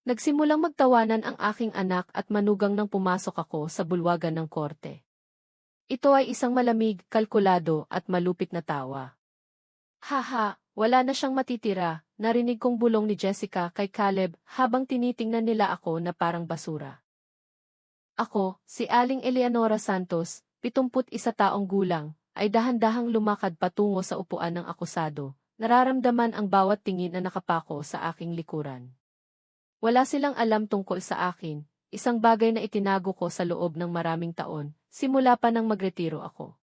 Nagsimulang magtawanan ang aking anak at manugang nang pumasok ako sa bulwagan ng korte. Ito ay isang malamig, kalkulado at malupit na tawa. Haha, wala na siyang matitira, narinig kong bulong ni Jessica kay Caleb habang tinitingnan nila ako na parang basura. Ako, si Aling Eleanora Santos, 71 taong gulang, ay dahan-dahang lumakad patungo sa upuan ng akusado, nararamdaman ang bawat tingin na nakapako sa aking likuran. Wala silang alam tungkol sa akin, isang bagay na itinago ko sa loob ng maraming taon, simula pa nang magretiro ako.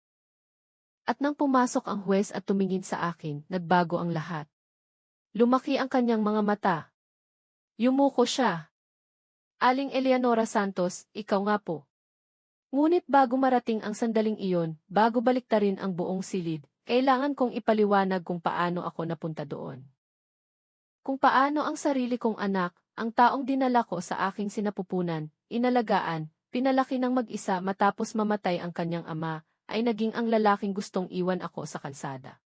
At nang pumasok ang huwes at tumingin sa akin, nagbago ang lahat. Lumaki ang kanyang mga mata. Yumuko siya. Aling Eleanora Santos, ikaw nga po. Ngunit bago marating ang sandaling iyon, bago baliktarin ang buong silid, kailangan kong ipaliwanag kung paano ako napunta doon. Kung paano ang sarili kong anak, ang taong dinala ko sa aking sinapupunan, inalagaan, pinalaki ng mag-isa matapos mamatay ang kanyang ama, ay naging ang lalaking gustong iwan ako sa kalsada.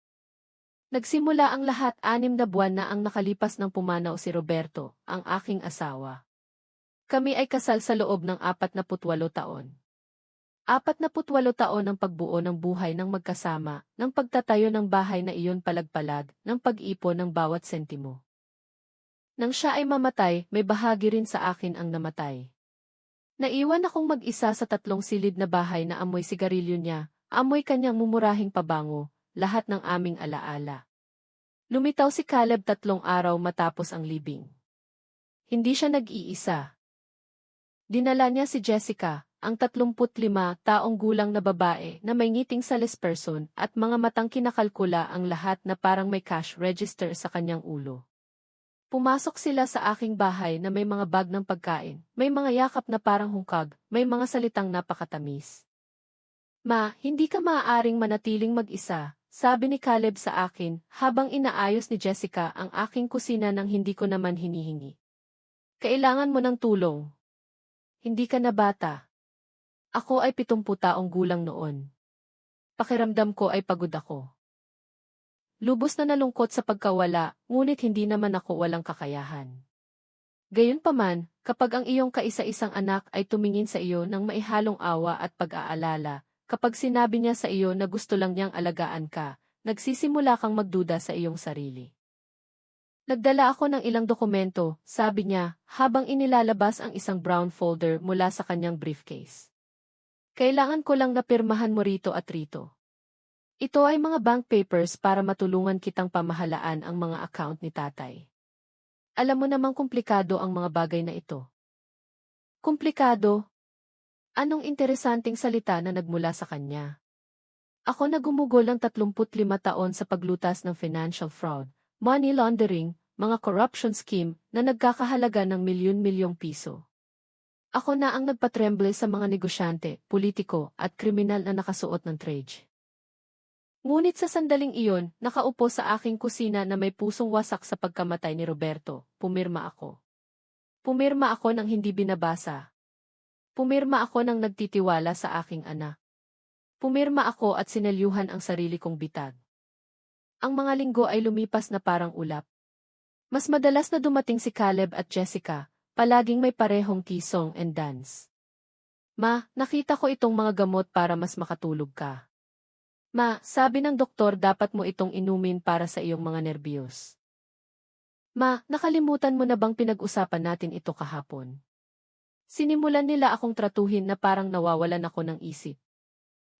Nagsimula ang lahat 6 na buwan na ang nakalipas ng pumanaw si Roberto, ang aking asawa. Kami ay kasal sa loob ng 48 taon. 48 taon ang pagbuo ng buhay ng magkasama, ng pagtatayo ng bahay na iyon palagpalag, ng pag-ipon ng bawat sentimo. Nang siya ay mamatay, may bahagi rin sa akin ang namatay. Naiwan akong mag-isa sa 3 silid na bahay na amoy sigarilyo niya, amoy kanyang mumurahing pabango, lahat ng aming alaala. Lumitaw si Caleb 3 araw matapos ang libing. Hindi siya nag-iisa. Dinala niya si Jessica, ang 35 taong gulang na babae na may ngiting salesperson at mga matang kinakalkula ang lahat na parang may cash register sa kanyang ulo. Pumasok sila sa aking bahay na may mga bag ng pagkain, may mga yakap na parang hungkag, may mga salitang napakatamis. Ma, hindi ka maaaring manatiling mag-isa, sabi ni Caleb sa akin habang inaayos ni Jessica ang aking kusina nang hindi ko naman hinihingi. Kailangan mo ng tulong. Hindi ka na bata. Ako ay 70 taong gulang noon. Pakiramdam ko ay pagod ako. Lubos na nalungkot sa pagkawala, ngunit hindi naman ako walang kakayahan. Gayunpaman, kapag ang iyong kaisa-isang anak ay tumingin sa iyo ng maihalong awa at pag-aalala, kapag sinabi niya sa iyo na gusto lang niyang alagaan ka, nagsisimula kang magduda sa iyong sarili. Nagdala ako ng ilang dokumento, sabi niya, habang inilalabas ang isang brown folder mula sa kanyang briefcase. Kailangan ko lang na pirmahan mo rito at rito. Ito ay mga bank papers para matulungan kitang pamahalaan ang mga account ni tatay. Alam mo namang komplikado ang mga bagay na ito. Komplikado? Anong interesanting salita na nagmula sa kanya? Ako na gumugol ng 35 taon sa paglutas ng financial fraud, money laundering, mga corruption scheme na nagkakahalaga ng milyon-milyong piso. Ako na ang nagpatremble sa mga negosyante, politiko at kriminal na nakasuot ng trade. Ngunit sa sandaling iyon, nakaupo sa aking kusina na may pusong wasak sa pagkamatay ni Roberto, pumirma ako. Pumirma ako nang hindi binabasa. Pumirma ako nang nagtitiwala sa aking anak. Pumirma ako at sinelyuhan ang sarili kong bitag. Ang mga linggo ay lumipas na parang ulap. Mas madalas na dumating si Caleb at Jessica, palaging may parehong kisong and dance. Ma, nakita ko itong mga gamot para mas makatulog ka. Ma, sabi ng doktor dapat mo itong inumin para sa iyong mga nerbiyos. Ma, nakalimutan mo na bang pinag-usapan natin ito kahapon? Sinimulan nila akong tratuhin na parang nawawalan ako ng isip.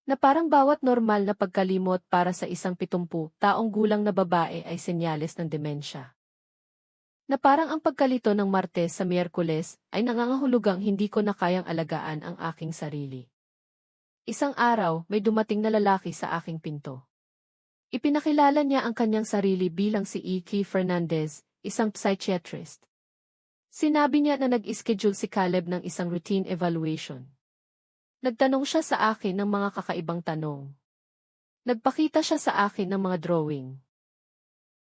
Na parang bawat normal na pagkalimot para sa isang 70 taong gulang na babae ay senyales ng demensya. Na parang ang pagkalito ng Martes sa Miyerkules ay nangangahulugang hindi ko na kayang alagaan ang aking sarili. Isang araw, may dumating na lalaki sa aking pinto. Ipinakilala niya ang kanyang sarili bilang si E.K. Fernandez, isang psychiatrist. Sinabi niya na nag-schedule si Caleb ng isang routine evaluation. Nagtanong siya sa akin ng mga kakaibang tanong. Nagpakita siya sa akin ng mga drawing.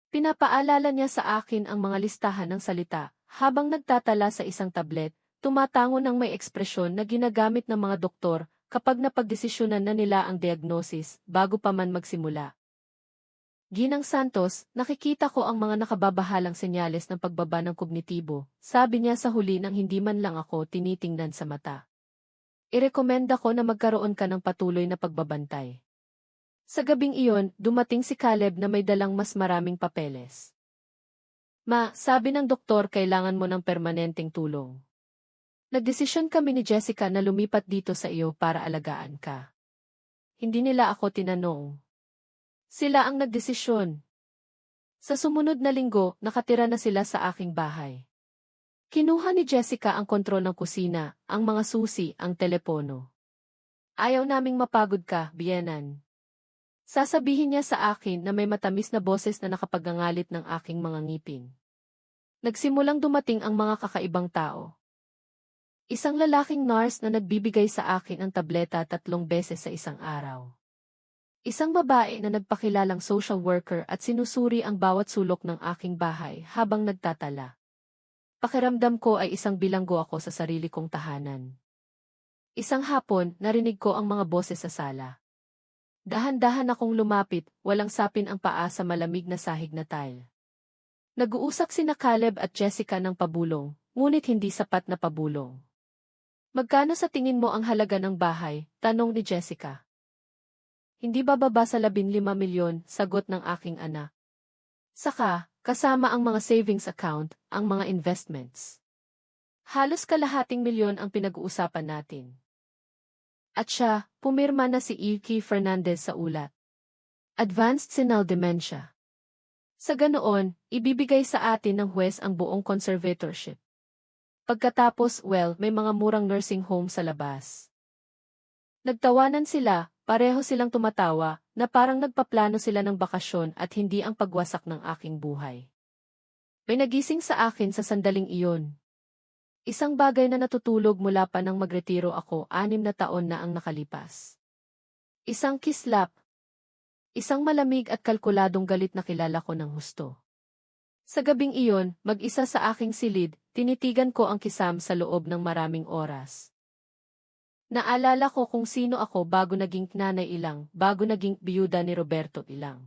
Pinapaalala niya sa akin ang mga listahan ng salita, habang nagtatala sa isang tablet, tumatango ng may ekspresyon na ginagamit ng mga doktor, kapag napagdesisyonan na nila ang diagnosis, bago pa man magsimula. Ginang Santos, nakikita ko ang mga nakababahalang senyales ng pagbaba ng kognitibo, sabi niya sa huli nang hindi man lang ako tinitingnan sa mata. Irekomenda ko na magkaroon ka ng patuloy na pagbabantay. Sa gabing iyon, dumating si Caleb na may dalang mas maraming papeles. Sabi ng doktor kailangan mo ng permanenteng tulong. Nagdesisyon kami ni Jessica na lumipat dito sa iyo para alagaan ka. Hindi nila ako tinanong. Sila ang nagdesisyon. Sa sumunod na linggo, nakatira na sila sa aking bahay. Kinuha ni Jessica ang kontrol ng kusina, ang mga susi, ang telepono. Ayaw naming mapagod ka, Bienan. Sasabihin niya sa akin na may matamis na boses na nakapagangalit ng aking mga ngipin. Nagsimulang dumating ang mga kakaibang tao. Isang lalaking nurse na nagbibigay sa akin ang tableta 3 beses sa isang araw. Isang babae na nagpakilalang social worker at sinusuri ang bawat sulok ng aking bahay habang nagtatala. Pakiramdam ko ay isang bilanggo ako sa sarili kong tahanan. Isang hapon, narinig ko ang mga boses sa sala. Dahan-dahan akong lumapit, walang sapin ang paa sa malamig na sahig na tile. Nag-uusap sina Caleb at Jessica ng pabulong, ngunit hindi sapat na pabulong. Magkano sa tingin mo ang halaga ng bahay? Tanong ni Jessica. Hindi bababa sa 15 milyon, sagot ng aking anak. Saka, kasama ang mga savings account, ang mga investments. Halos kalahating milyon ang pinag-uusapan natin. At siya, pumirma na si E.K. Fernandez sa ulat. Advanced senile dementia. Sa ganoon, ibibigay sa atin ng huwes ang buong conservatorship. Pagkatapos, may mga murang nursing home sa labas. Nagtawanan sila, pareho silang tumatawa, na parang nagpaplano sila ng bakasyon at hindi ang pagwasak ng aking buhay. May nagising sa akin sa sandaling iyon. Isang bagay na natutulog mula pa nang magretiro ako 6 na taon na ang nakalipas. Isang kislap. Isang malamig at kalkuladong galit na kilala ko ng husto. Sa gabing iyon, mag-isa sa aking silid, tinitigan ko ang kisam sa loob ng maraming oras. Naalala ko kung sino ako bago naging nanay Ilang, bago naging biyuda ni Roberto Ilang.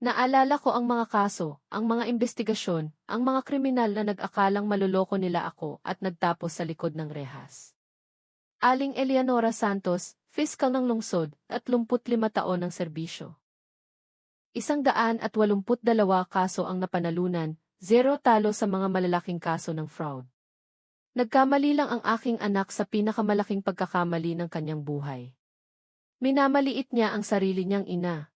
Naalala ko ang mga kaso, ang mga investigasyon, ang mga kriminal na nag-akalang maluloko nila ako at nagtapos sa likod ng rehas. Aling Eleanora Santos, Fiscal ng Lungsod, 35 taon ng serbisyo. 182 kaso ang napanalunan, 0 talo sa mga malalaking kaso ng fraud. Nagkamali lang ang aking anak sa pinakamalaking pagkakamali ng kanyang buhay. Minamaliit niya ang sarili niyang ina.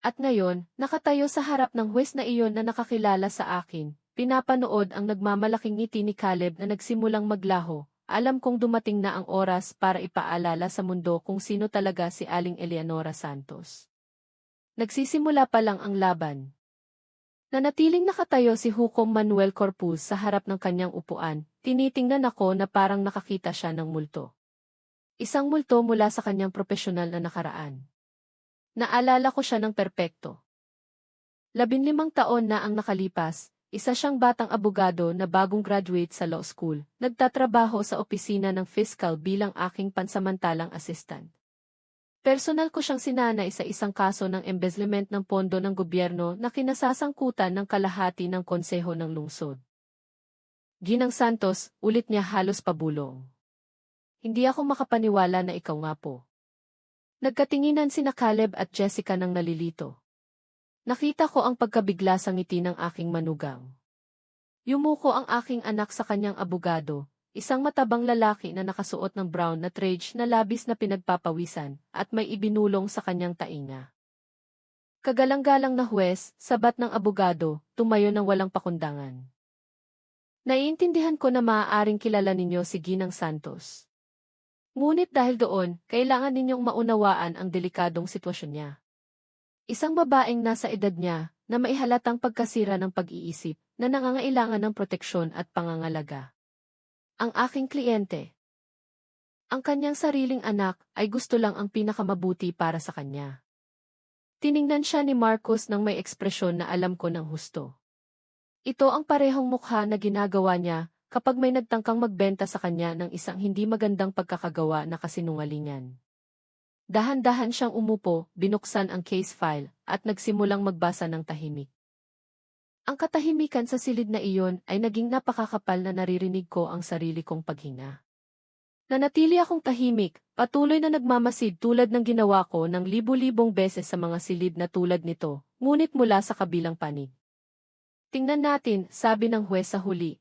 At ngayon, nakatayo sa harap ng huwes na iyon na nakakilala sa akin, pinapanood ang nagmamalaking ngiti ni Caleb na nagsimulang maglaho, alam kong dumating na ang oras para ipaalala sa mundo kung sino talaga si Aling Eleanora Santos. Nagsisimula pa lang ang laban. Nanatiling nakatayo si Hukom Manuel Corpuz sa harap ng kanyang upuan, tinitingnan ako na parang nakakita siya ng multo. Isang multo mula sa kanyang profesional na nakaraan. Naalala ko siya ng perpekto. 15 taon na ang nakalipas, isa siyang batang abogado na bagong graduate sa law school, nagtatrabaho sa opisina ng fiscal bilang aking pansamantalang assistant. Personal ko siyang sinanay sa isang kaso ng embezzlement ng pondo ng gobyerno na kinasasangkutan ng kalahati ng konseho ng lungsod. Ginang Santos, ulit niya halos pabulong. Hindi ako makapaniwala na ikaw nga po. Nagkatinginan sina Caleb at Jessica ng nalilito. Nakita ko ang pagkabigla sa ngiti ng aking manugang. Yumuko ang aking anak sa kanyang abogado, isang matabang lalaki na nakasuot ng brown na trage na labis na pinagpapawisan, at may ibinulong sa kanyang tainga. Kagalang-galang na huwes, sabat ng abogado, tumayo ng walang pakundangan. Naiintindihan ko na maaaring kilala ninyo si Ginang Santos. Ngunit dahil doon, kailangan ninyong maunawaan ang delikadong sitwasyon niya. Isang babaeng nasa edad niya, na maihalatang pagkasira ng pag-iisip, na nangangailangan ng proteksyon at pangangalaga. Ang aking kliyente. Ang kanyang sariling anak ay gusto lang ang pinakamabuti para sa kanya. Tiningnan siya ni Marcos ng may ekspresyon na alam ko ng husto. Ito ang parehong mukha na ginagawa niya kapag may nagtangkang magbenta sa kanya ng isang hindi magandang pagkakagawa na kasinungalingan. Dahan-dahan siyang umupo, binuksan ang case file, at nagsimulang magbasa ng tahimik. Ang katahimikan sa silid na iyon ay naging napakakapal na naririnig ko ang sarili kong paghinga. Nanatili akong tahimik, patuloy na nagmamasid tulad ng ginawa ko ng libu-libong beses sa mga silid na tulad nito, ngunit mula sa kabilang panig. Tingnan natin, sabi ng huwes sa huli.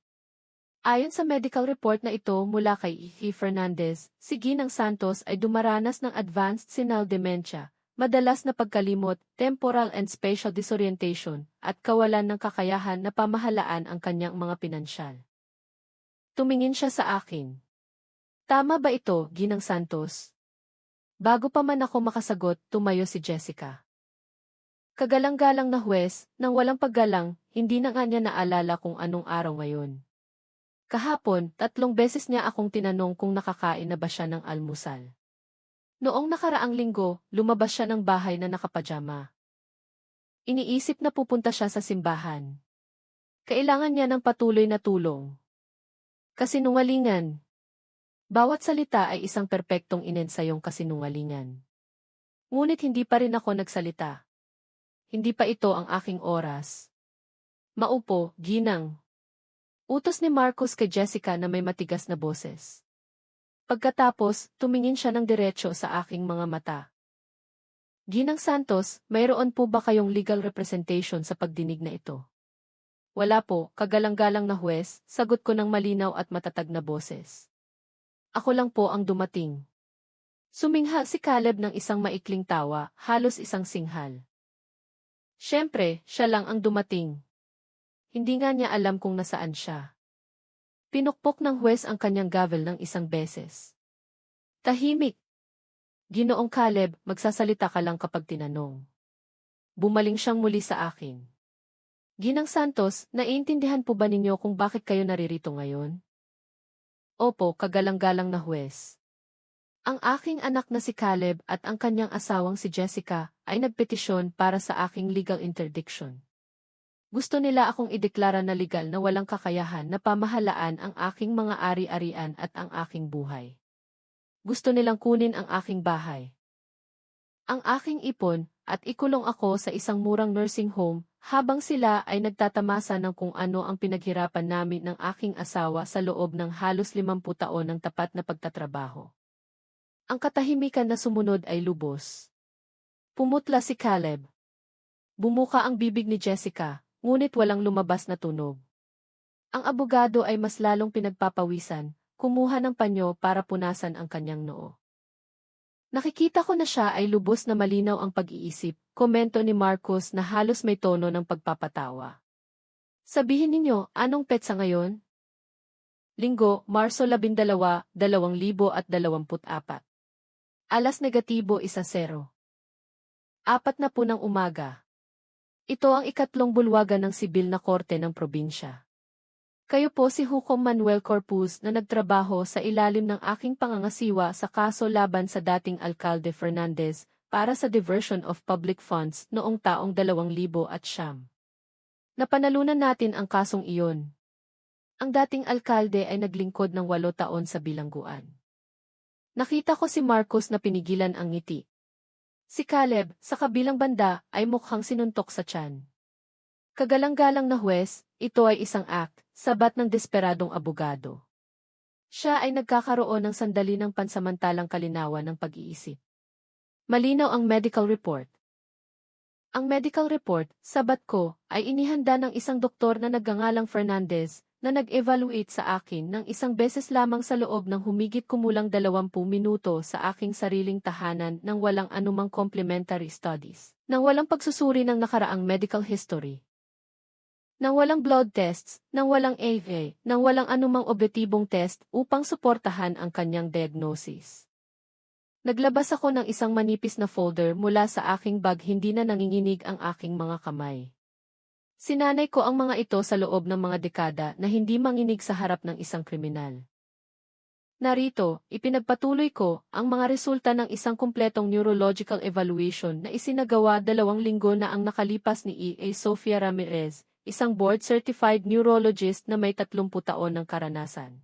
Ayon sa medical report na ito mula kay E. Fernandez, si Ginang Santos ay dumaranas ng advanced senile dementia, madalas na pagkalimot, temporal and spatial disorientation, at kawalan ng kakayahan na pamahalaan ang kanyang mga pinansyal. Tumingin siya sa akin. Tama ba ito, Ginang Santos? Bago pa man ako makasagot, tumayo si Jessica. Kagalang-galang na huwes, nang walang paggalang, hindi na nga niya naalala kung anong araw ngayon. Kahapon, 3 beses niya akong tinanong kung nakakain na ba siya ng almusal. Noong nakaraang linggo, lumabas siya ng bahay na nakapajama. Iniisip na pupunta siya sa simbahan. Kailangan niya ng patuloy na tulong. Kasinungalingan. Bawat salita ay isang perpektong inensayong kasinungalingan. Ngunit hindi pa rin ako nagsalita. Hindi pa ito ang aking oras. Maupo, Ginang. Utos ni Marcos kay Jessica na may matigas na boses. Pagkatapos, tumingin siya ng diretso sa aking mga mata. Ginang Santos, mayroon po ba kayong legal representation sa pagdinig na ito? Wala po, kagalang-galang na huwes, sagot ko ng malinaw at matatag na boses. Ako lang po ang dumating. Sumingha si Caleb ng isang maikling tawa, halos isang singhal. Siyempre, siya lang ang dumating. Hindi nga niya alam kung nasaan siya. Pinukpok ng huwes ang kanyang gavel ng isang beses. Tahimik. Ginoong Caleb, magsasalita ka lang kapag tinanong. Bumaling siyang muli sa akin. Ginang Santos, naiintindihan po ba ninyo kung bakit kayo naririto ngayon? Opo, kagalang-galang na huwes. Ang aking anak na si Caleb at ang kanyang asawang si Jessica ay nagpetisyon para sa aking legal interdiction. Gusto nila akong ideklara na legal na walang kakayahan na pamahalaan ang aking mga ari-arian at ang aking buhay. Gusto nilang kunin ang aking bahay, ang aking ipon, at ikulong ako sa isang murang nursing home, habang sila ay nagtatamasa ng kung ano ang pinaghirapan namin ng aking asawa sa loob ng halos 50 taon ng tapat na pagtatrabaho. Ang katahimikan na sumunod ay lubos. Pumutla si Caleb. Bumuka ang bibig ni Jessica, ngunit walang lumabas na tunog. Ang abogado ay mas lalong pinagpapawisan, kumuha ng panyo para punasan ang kanyang noo. Nakikita ko na siya ay lubos na malinaw ang pag-iisip, komento ni Marcos na halos may tono ng pagpapatawa. Sabihin ninyo, anong petsa ngayon? Linggo, Marso 12, 2024. Alas negatibo 1:00. 4:00 ng umaga. Ito ang ikatlong bulwagan ng sibil na korte ng probinsya. Kayo po si Hukom Manuel Corpus na nagtrabaho sa ilalim ng aking pangangasiwa sa kaso laban sa dating Alcalde Fernandez para sa diversion of public funds noong taong 2009. Napanalunan natin ang kasong iyon. Ang dating alkalde ay naglingkod ng 8 taon sa bilangguan. Nakita ko si Marcos na pinigilan ang ngiti. Si Caleb, sa kabilang banda, ay mukhang sinuntok sa tiyan. Kagalang-galang na huwes, ito ay isang act, sabat ng desperadong abogado. Siya ay nagkakaroon ng sandali ng pansamantalang kalinawan ng pag-iisip. Malinaw ang medical report. Ang medical report, sabat ko, ay inihanda ng isang doktor na nagngangalang Fernandez, na nag-evaluate sa akin ng isang beses lamang sa loob ng humigit kumulang 20 minuto sa aking sariling tahanan nang walang anumang complementary studies, nang walang pagsusuri ng nakaraang medical history, nang walang blood tests, nang walang AV, nang walang anumang objektibong test upang suportahan ang kanyang diagnosis. Naglabas ako ng isang manipis na folder mula sa aking bag, hindi na nanginginig ang aking mga kamay. Sinanay ko ang mga ito sa loob ng mga dekada na hindi manginig sa harap ng isang kriminal. Narito, ipinagpatuloy ko ang mga resulta ng isang kumpletong neurological evaluation na isinagawa 2 linggo na ang nakalipas ni E.A. Sofia Ramirez, isang board-certified neurologist na may 30 taon ng karanasan.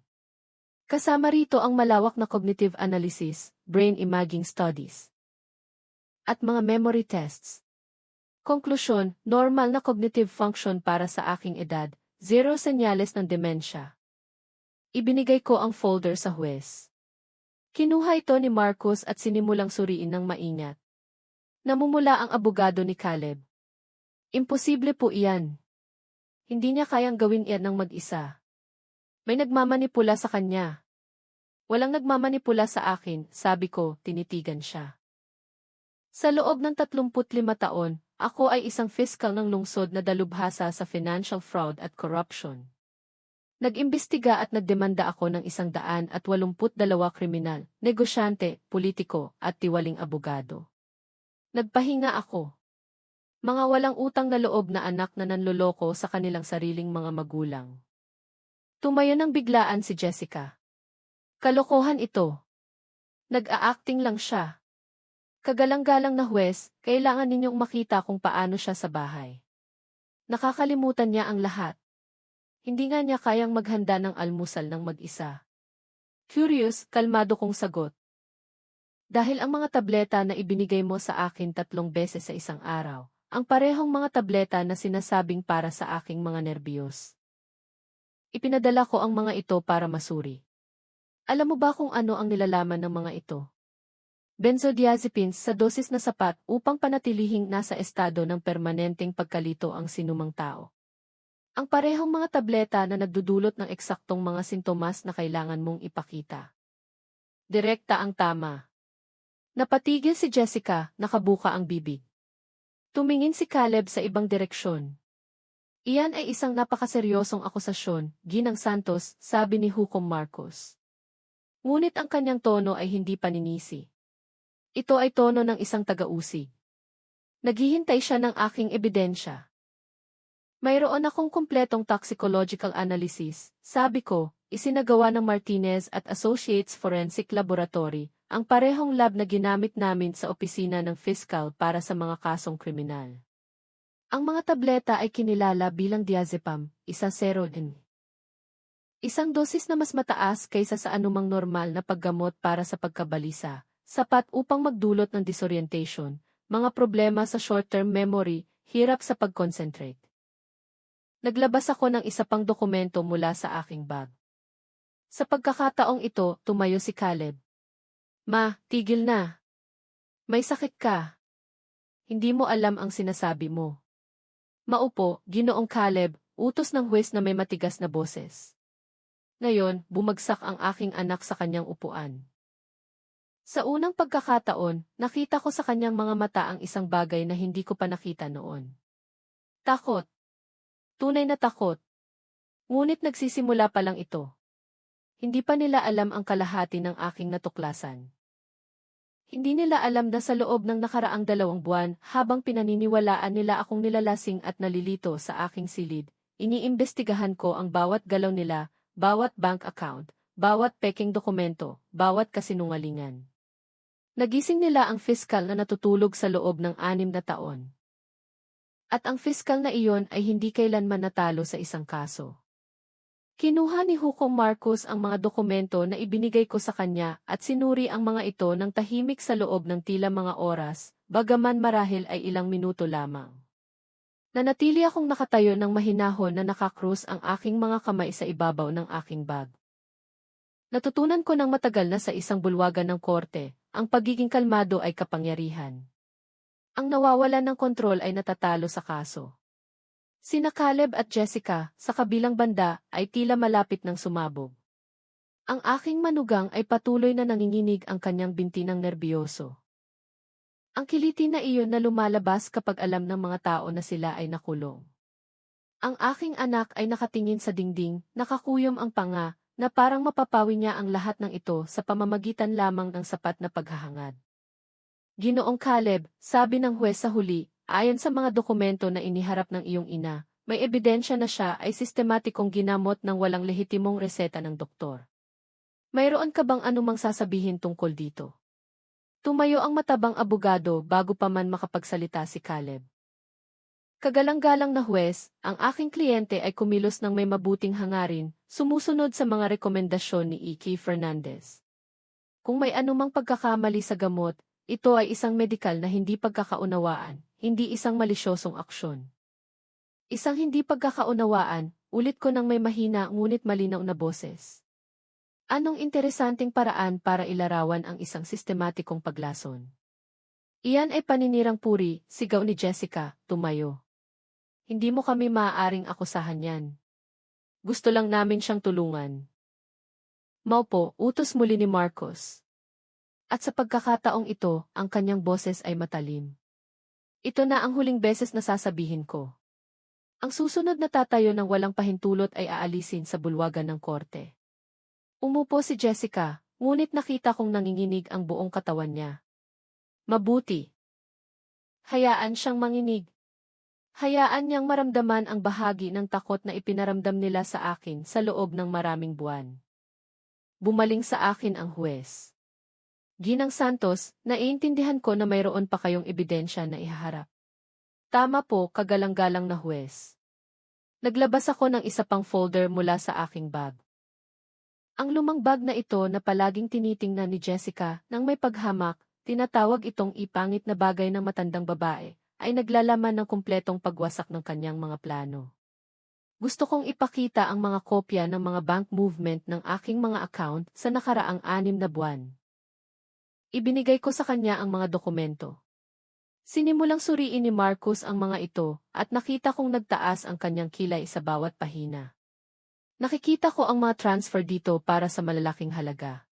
Kasama rito ang malawak na cognitive analysis, brain imaging studies, at mga memory tests. Konklusyon, normal na cognitive function para sa aking edad, zero senyales ng demensya. Ibinigay ko ang folder sa huwes. Kinuha ito ni Marcus at sinimulang suriin ng maingat. Namumula ang abogado ni Caleb. Imposible po iyan. Hindi niya kayang gawin iyan ng mag-isa. May nagmamanipula sa kanya. Walang nagmamanipula sa akin, sabi ko, tinitigan siya. Sa loob ng 35 taon, ako ay isang fiscal ng lungsod na dalubhasa sa financial fraud at corruption. Nag-imbestiga at nagdemanda ako ng 182 kriminal, negosyante, politiko, at tiwaling abogado. Nagpahinga ako. Mga walang utang na loob na anak na nanloloko sa kanilang sariling mga magulang. Tumayo ng biglaan si Jessica. Kalokohan ito. Nag-a-acting lang siya. Kagalang-galang na huwes, kailangan ninyong makita kung paano siya sa bahay. Nakakalimutan niya ang lahat. Hindi nga niya kayang maghanda ng almusal ng mag-isa. Curious, kalmado kong sagot. Dahil ang mga tableta na ibinigay mo sa akin 3 beses sa isang araw, ang parehong mga tableta na sinasabing para sa aking mga nerbiyos. Ipinadala ko ang mga ito para masuri. Alam mo ba kung ano ang nilalaman ng mga ito? Benzodiazepines sa dosis na sapat upang panatilihing nasa estado ng permanenteng pagkalito ang sinumang tao. Ang parehong mga tableta na nagdudulot ng eksaktong mga sintomas na kailangan mong ipakita. Direkta ang tama. Napatigil si Jessica, nakabuka ang bibig. Tumingin si Caleb sa ibang direksyon. Iyan ay isang napakaseryosong akusasyon, Ginang Santos, sabi ni Hukom Marcos. Ngunit ang kanyang tono ay hindi paninisi. Ito ay tono ng isang taga-usig. Naghihintay siya ng aking ebidensya. Mayroon akong kumpletong toxicological analysis, sabi ko, isinagawa ng Martinez at Associates Forensic Laboratory, ang parehong lab na ginamit namin sa opisina ng fiscal para sa mga kasong kriminal. Ang mga tableta ay kinilala bilang diazepam, 1,0 Isang dosis na mas mataas kaysa sa anumang normal na paggamot para sa pagkabalisa, sapat upang magdulot ng disorientation, mga problema sa short-term memory, hirap sa pag-concentrate. Naglabas ako ng isa pang dokumento mula sa aking bag. Sa pagkakataong ito, tumayo si Caleb. Ma, tigil na. May sakit ka. Hindi mo alam ang sinasabi mo. Maupo, Ginoong Caleb, utos ng huwes na may matigas na boses. Ngayon, bumagsak ang aking anak sa kanyang upuan. Sa unang pagkakataon, nakita ko sa kanyang mga mata ang isang bagay na hindi ko pa nakita noon. Takot. Tunay na takot. Ngunit nagsisimula pa lang ito. Hindi pa nila alam ang kalahati ng aking natuklasan. Hindi nila alam na sa loob ng nakaraang 2 buwan, habang pinaniniwalaan nila akong nilalasing at nalilito sa aking silid, iniimbestigahan ko ang bawat galaw nila, bawat bank account, bawat peking dokumento, bawat kasinungalingan. Nagising nila ang fiscal na natutulog sa loob ng 6 na taon. At ang fiscal na iyon ay hindi kailanman natalo sa isang kaso. Kinuha ni Hukom Marcos ang mga dokumento na ibinigay ko sa kanya at sinuri ang mga ito ng tahimik sa loob ng tila mga oras, bagaman marahil ay ilang minuto lamang. Nanatili akong nakatayo ng mahinahon na nakakrus ang aking mga kamay sa ibabaw ng aking bag. Natutunan ko ng matagal na sa isang bulwagan ng korte, ang pagiging kalmado ay kapangyarihan. Ang nawawalan ng kontrol ay natatalo sa kaso. Sina Caleb at Jessica, sa kabilang banda, ay tila malapit ng sumabog. Ang aking manugang ay patuloy na nanginginig ang kanyang binti ng nerbiyoso. Ang kiliti na iyon na lumalabas kapag alam ng mga tao na sila ay nakulong. Ang aking anak ay nakatingin sa dingding, nakakuyom ang panga, na parang mapapawi niya ang lahat ng ito sa pamamagitan lamang ng sapat na paghahangad. Ginoong Caleb, sabi ng huwes sa huli, ayon sa mga dokumento na iniharap ng iyong ina, may ebidensya na siya ay sistematikong ginamot ng walang lehitimong reseta ng doktor. Mayroon ka bang anumang sasabihin tungkol dito? Tumayo ang matabang abogado bago pa man makapagsalita si Caleb. Kagalang-galang na huwes, ang aking kliyente ay kumilos ng may mabuting hangarin, sumusunod sa mga rekomendasyon ni E.K. Fernandez. Kung may anumang pagkakamali sa gamot, ito ay isang medikal na hindi pagkakaunawaan, hindi isang malisyosong aksyon. Isang hindi pagkakaunawaan, ulit ko ng may mahina ngunit malinaw na boses. Anong interesanting paraan para ilarawan ang isang sistematikong paglason? Iyan ay paninirang puri, sigaw ni Jessica, tumayo. Hindi mo kami maaaring akusahan yan. Gusto lang namin siyang tulungan. Maupo, utos muli ni Marcos. At sa pagkakataong ito, ang kanyang boses ay matalim. Ito na ang huling beses na sasabihin ko. Ang susunod na tatayo ng walang pahintulot ay aalisin sa bulwagan ng korte. Umupo si Jessica, ngunit nakita kong nanginginig ang buong katawan niya. Mabuti. Hayaan siyang manginig. Hayaan niyang maramdaman ang bahagi ng takot na ipinaramdam nila sa akin sa loob ng maraming buwan. Bumaling sa akin ang huwes. Ginang Santos, naiintindihan ko na mayroon pa kayong ebidensya na ihaharap. Tama po, kagalang-galang na huwes. Naglabas ako ng isa pang folder mula sa aking bag. Ang lumang bag na ito na palaging tinitingnan ni Jessica nang may paghamak, tinatawag itong ipangit na bagay ng matandang babae, ay naglalaman ng kumpletong pagwasak ng kanyang mga plano. Gusto kong ipakita ang mga kopya ng mga bank movement ng aking mga account sa nakaraang 6 na buwan. Ibinigay ko sa kanya ang mga dokumento. Sinimulang suriin ni Marcus ang mga ito at nakita kong nagtaas ang kanyang kilay sa bawat pahina. Nakikita ko ang mga transfer dito para sa malalaking halaga.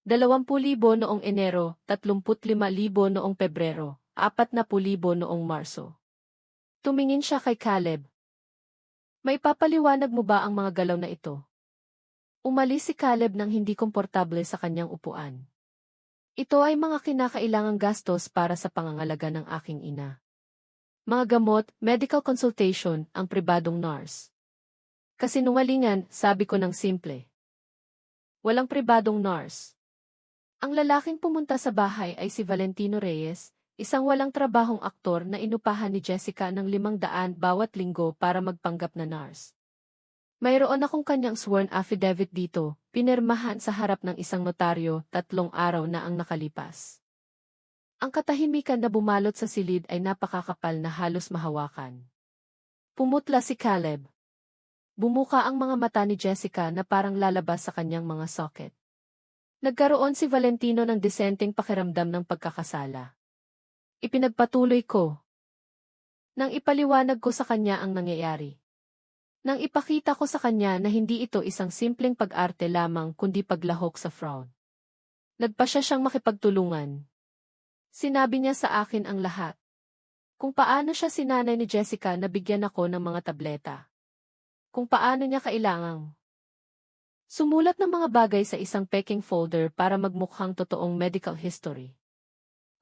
20,000 noong Enero, 35,000 noong Pebrero, 40,000 noong Marso. Tumingin siya kay Caleb. May papaliwanag mo ba ang mga galaw na ito? Umalis si Caleb nang hindi komportable sa kanyang upuan. Ito ay mga kinakailangang gastos para sa pangangalaga ng aking ina. Mga gamot, medical consultation, ang pribadong nurse. Kasinungalingan, sabi ko ng simple. Walang pribadong nurse. Ang lalaking pumunta sa bahay ay si Valentino Reyes, isang walang trabahong aktor na inupahan ni Jessica ng 500 bawat linggo para magpanggap na nurse. Mayroon akong kanyang sworn affidavit dito, pinirmahan sa harap ng isang notaryo 3 araw na ang nakalipas. Ang katahimikan na bumalot sa silid ay napakakapal na halos mahawakan. Pumutla si Caleb. Bumuka ang mga mata ni Jessica na parang lalabas sa kanyang mga socket. Nagkaroon si Valentino ng disenteng pakiramdam ng pagkakasala. Ipinagpatuloy ko. Nang ipaliwanag ko sa kanya ang nangyayari. Nang ipakita ko sa kanya na hindi ito isang simpleng pag-arte lamang kundi paglahok sa fraud. Nagpa siya siyang makipagtulungan. Sinabi niya sa akin ang lahat. Kung paano siya sinanay ni Jessica na bigyan ako ng mga tableta. Kung paano niya kailangang sumulat ng mga bagay sa isang peking folder para magmukhang totoong medical history.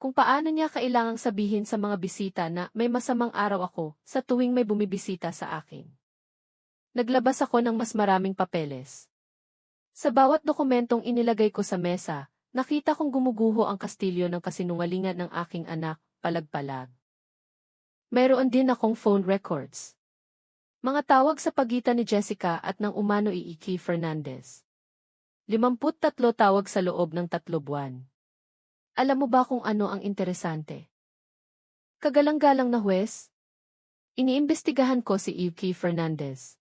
Kung paano niya kailangang sabihin sa mga bisita na may masamang araw ako sa tuwing may bumibisita sa akin. Naglabas ako ng mas maraming papeles. Sa bawat dokumentong inilagay ko sa mesa, nakita kong gumuguho ang kastilyo ng kasinungalingan ng aking anak, palag-palag. Mayroon din akong phone records. Mga tawag sa pagitan ni Jessica at ng umano Iiki Fernandez. 53 tawag sa loob ng 3 buwan. Alam mo ba kung ano ang interesante? Kagalang-galang na huwes? Iniimbestigahan ko si Iiki Fernandez.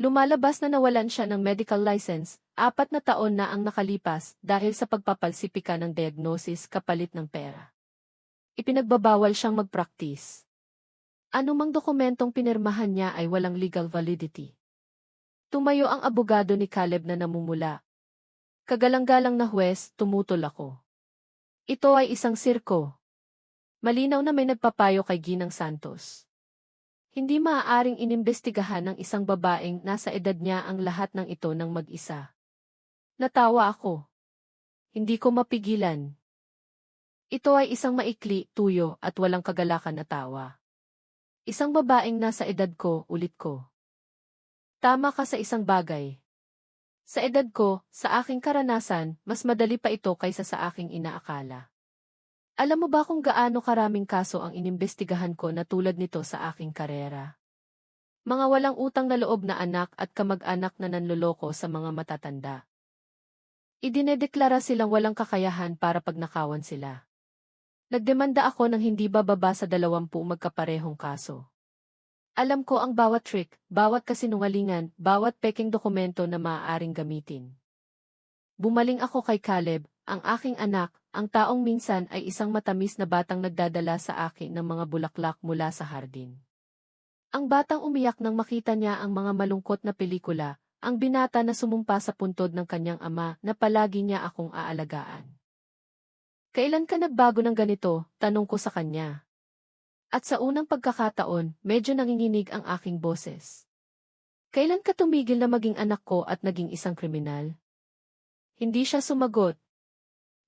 Lumalabas na nawalan siya ng medical license, 4 na taon na ang nakalipas dahil sa pagpapalsipika ng diagnosis kapalit ng pera. Ipinagbabawal siyang mag-practice. Anumang dokumentong pinirmahan niya ay walang legal validity. Tumayo ang abogado ni Caleb na namumula. Kagalang-galang na huwes, tumutol ako. Ito ay isang sirko. Malinaw na may nagpapayo kay Ginang Santos. Hindi maaaring inimbestigahan ng isang babaeng nasa edad niya ang lahat ng ito ng mag-isa. Natawa ako. Hindi ko mapigilan. Ito ay isang maikli, tuyo at walang kagalakan na tawa. Isang babaeng nasa edad ko, ulit ko. Tama ka sa isang bagay. Sa edad ko, sa aking karanasan, mas madali pa ito kaysa sa aking inaakala. Alam mo ba kung gaano karaming kaso ang inimbestigahan ko na tulad nito sa aking karera? Mga walang utang na loob na anak at kamag-anak na nanloloko sa mga matatanda. Idinedeklara silang walang kakayahan para pagnakawan sila. Nagdemanda ako ng hindi bababa sa 20 magkaparehong kaso. Alam ko ang bawat trick, bawat kasinungalingan, bawat peking dokumento na maaaring gamitin. Bumaling ako kay Caleb, ang aking anak, ang taong minsan ay isang matamis na batang nagdadala sa akin ng mga bulaklak mula sa hardin. Ang batang umiyak nang makita niya ang mga malungkot na pelikula, ang binata na sumumpa sa puntod ng kanyang ama na palagi niya akong aalagaan. Kailan ka nagbago ng ganito? Tanong ko sa kanya. At sa unang pagkakataon, medyo nanginginig ang aking boses. Kailan ka tumigil na maging anak ko at naging isang kriminal? Hindi siya sumagot.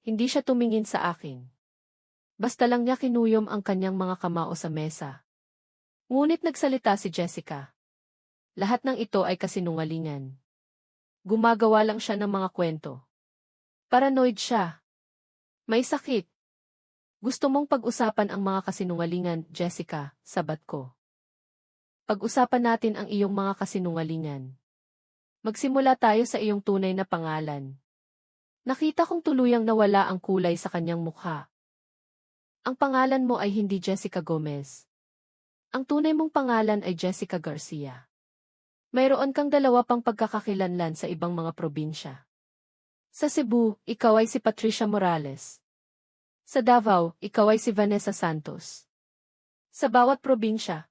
Hindi siya tumingin sa akin. Basta lang niya kinuyom ang kanyang mga kamao sa mesa. Ngunit nagsalita si Jessica. Lahat ng ito ay kasinungalingan. Gumagawa lang siya ng mga kwento. Paranoid siya. May sakit. Gusto mong pag-usapan ang mga kasinungalingan, Jessica, sabat ko. Pag-usapan natin ang iyong mga kasinungalingan. Magsimula tayo sa iyong tunay na pangalan. Nakita kong tuluyang nawala ang kulay sa kanyang mukha. Ang pangalan mo ay hindi Jessica Gomez. Ang tunay mong pangalan ay Jessica Garcia. Mayroon kang 2 pang pagkakakilanlan sa ibang mga probinsya. Sa Cebu, ikaw ay si Patricia Morales. Sa Davao, ikaw ay si Vanessa Santos. Sa bawat probinsya,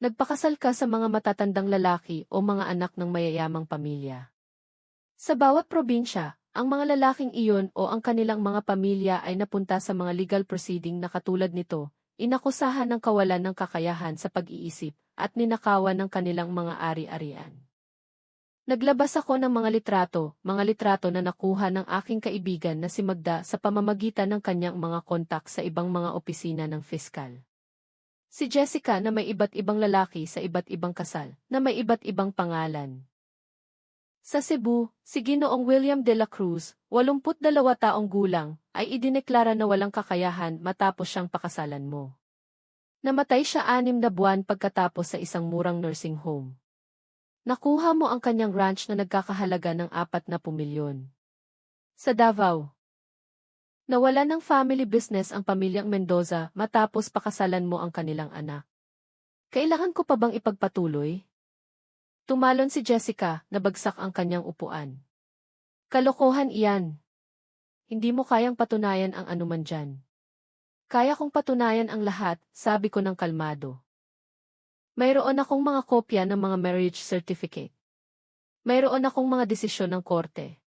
nagpakasal ka sa mga matatandang lalaki o mga anak ng mayayamang pamilya. Sa bawat probinsya, ang mga lalaking iyon o ang kanilang mga pamilya ay napunta sa mga legal proceeding na katulad nito, inakusahan ng kawalan ng kakayahan sa pag-iisip at ninakawan ng kanilang mga ari-arian. Naglabas ako ng mga litrato na nakuha ng aking kaibigan na si Magda sa pamamagitan ng kanyang mga kontak sa ibang mga opisina ng fiskal. Si Jessica na may iba't ibang lalaki sa iba't ibang kasal, na may iba't ibang pangalan. Sa Cebu, si Ginoong William de la Cruz, 82 taong gulang, ay idineklara na walang kakayahan matapos siyang pakasalan mo. Namatay siya 6 na buwan pagkatapos sa isang murang nursing home. Nakuha mo ang kanyang ranch na nagkakahalaga ng 40 milyon. Sa Davao, nawala ng family business ang pamilyang Mendoza matapos pakasalan mo ang kanilang anak. Kailangan ko pa bang ipagpatuloy? Tumalon si Jessica, nabagsak ang kanyang upuan. Kalokohan iyan. Hindi mo kayang patunayan ang anuman dyan. Kaya kong patunayan ang lahat, sabi ko ng kalmado. Mayroon akong mga kopya ng mga marriage certificate. Mayroon akong mga desisyon ng korte.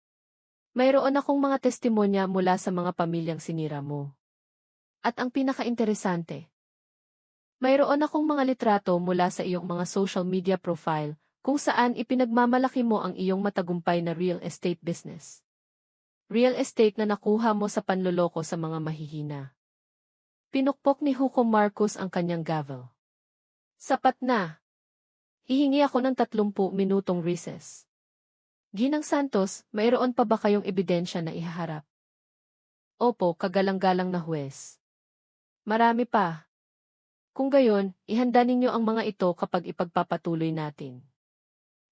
Mayroon akong mga testimonya mula sa mga pamilyang sinira mo. At ang pinaka-interesante, mayroon akong mga litrato mula sa iyong mga social media profile kung saan ipinagmamalaki mo ang iyong matagumpay na real estate business. Real estate na nakuha mo sa panloloko sa mga mahihina. Pinukpok ni Hugo Marcos ang kanyang gavel. Sapat na. Hihingi ako ng 30 minutong recess. Ginang Santos, mayroon pa ba kayong ebidensya na ihaharap? Opo, kagalang-galang na huwes. Marami pa. Kung gayon, ihanda ninyo ang mga ito kapag ipagpapatuloy natin.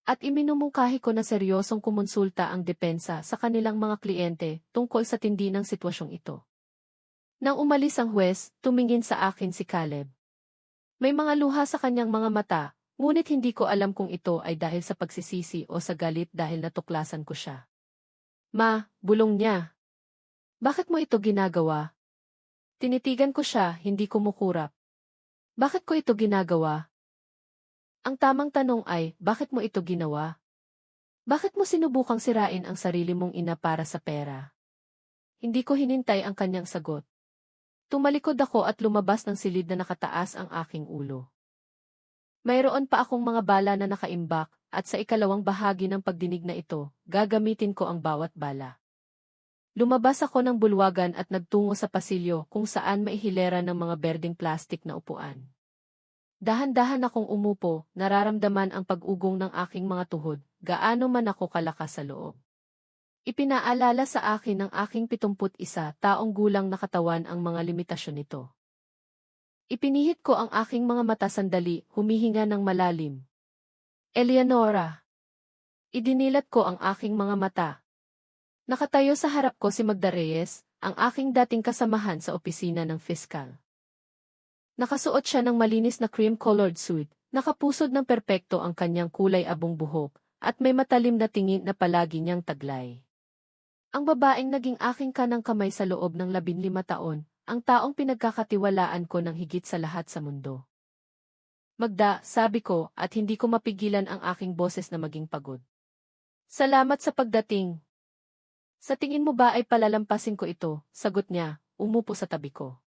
At iminumungkahi ko na seryosong kumonsulta ang depensa sa kanilang mga kliyente tungkol sa tindi ng sitwasyong ito. Nang umalis ang huwes, tumingin sa akin si Caleb. May mga luha sa kanyang mga mata, ngunit hindi ko alam kung ito ay dahil sa pagsisisi o sa galit dahil natuklasan ko siya. Ma, bulong niya. Bakit mo ito ginagawa? Tinitigan ko siya, hindi kumukurap. Bakit ko ito ginagawa? Ang tamang tanong ay, bakit mo ito ginawa? Bakit mo sinubukang sirain ang sarili mong ina para sa pera? Hindi ko hinintay ang kanyang sagot. Tumalikod ako at lumabas ng silid na nakataas ang aking ulo. Mayroon pa akong mga bala na nakaimbak, at sa ikalawang bahagi ng pagdinig na ito, gagamitin ko ang bawat bala. Lumabas ako ng bulwagan at nagtungo sa pasilyo kung saan maihilera ng mga berdeng plastik na upuan. Dahan-dahan akong umupo, nararamdaman ang pag-ugong ng aking mga tuhod, gaano man ako kalakas sa loob. Ipinaalala sa akin ng aking 71 taong gulang na katawan ang mga limitasyon nito. Ipinihit ko ang aking mga mata sandali, humihinga ng malalim. Eleonora. Idinilat ko ang aking mga mata. Nakatayo sa harap ko si Magda Reyes, ang aking dating kasamahan sa opisina ng fiskal. Nakasuot siya ng malinis na cream-colored suit, nakapusod ng perpekto ang kanyang kulay abong buhok, at may matalim na tingin na palagi niyang taglay. Ang babaeng naging aking kanang kamay sa loob ng 15 taon, ang taong pinagkakatiwalaan ko ng higit sa lahat sa mundo. Magda, sabi ko, at hindi ko mapigilan ang aking boses na maging pagod. Salamat sa pagdating. Sa tingin mo ba ay palalampasin ko ito? Sagot niya, umupo sa tabi ko.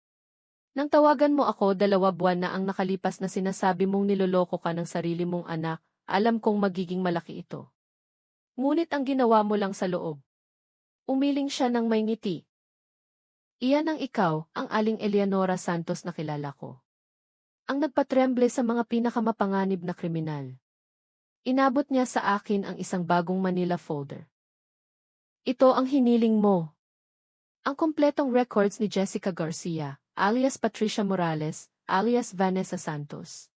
Nang tawagan mo ako 2 buwan na ang nakalipas na sinasabi mong niloloko ka ng sarili mong anak, alam kong magiging malaki ito. Ngunit ang ginawa mo lang sa loob. Umiling siya ng may ngiti. Iyan ang ikaw, ang aling Eleonora Santos na kilala ko. Ang nagpatremble sa mga pinakamapanganib na kriminal. Inabot niya sa akin ang isang bagong Manila folder. Ito ang hiniling mo. Ang kompletong records ni Jessica Garcia, alias Patricia Morales, alias Vanessa Santos.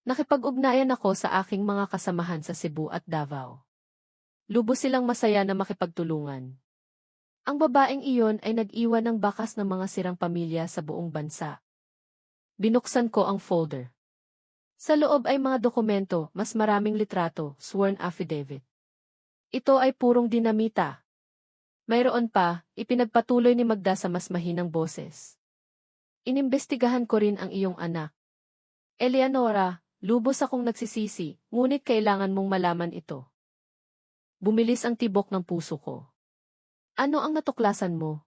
Nakipag-ugnayan ako sa aking mga kasamahan sa Cebu at Davao. Lubos silang masaya na makipagtulungan. Ang babaeng iyon ay nag-iwan ng bakas ng mga sirang pamilya sa buong bansa. Binuksan ko ang folder. Sa loob ay mga dokumento, mas maraming litrato, sworn affidavit. Ito ay purong dinamita. Mayroon pa, ipinagpatuloy ni Magda sa mas mahinang boses. Inimbestigahan ko rin ang iyong anak. Eleonora, lubos akong nagsisisi, ngunit kailangan mong malaman ito. Bumilis ang tibok ng puso ko. Ano ang natuklasan mo?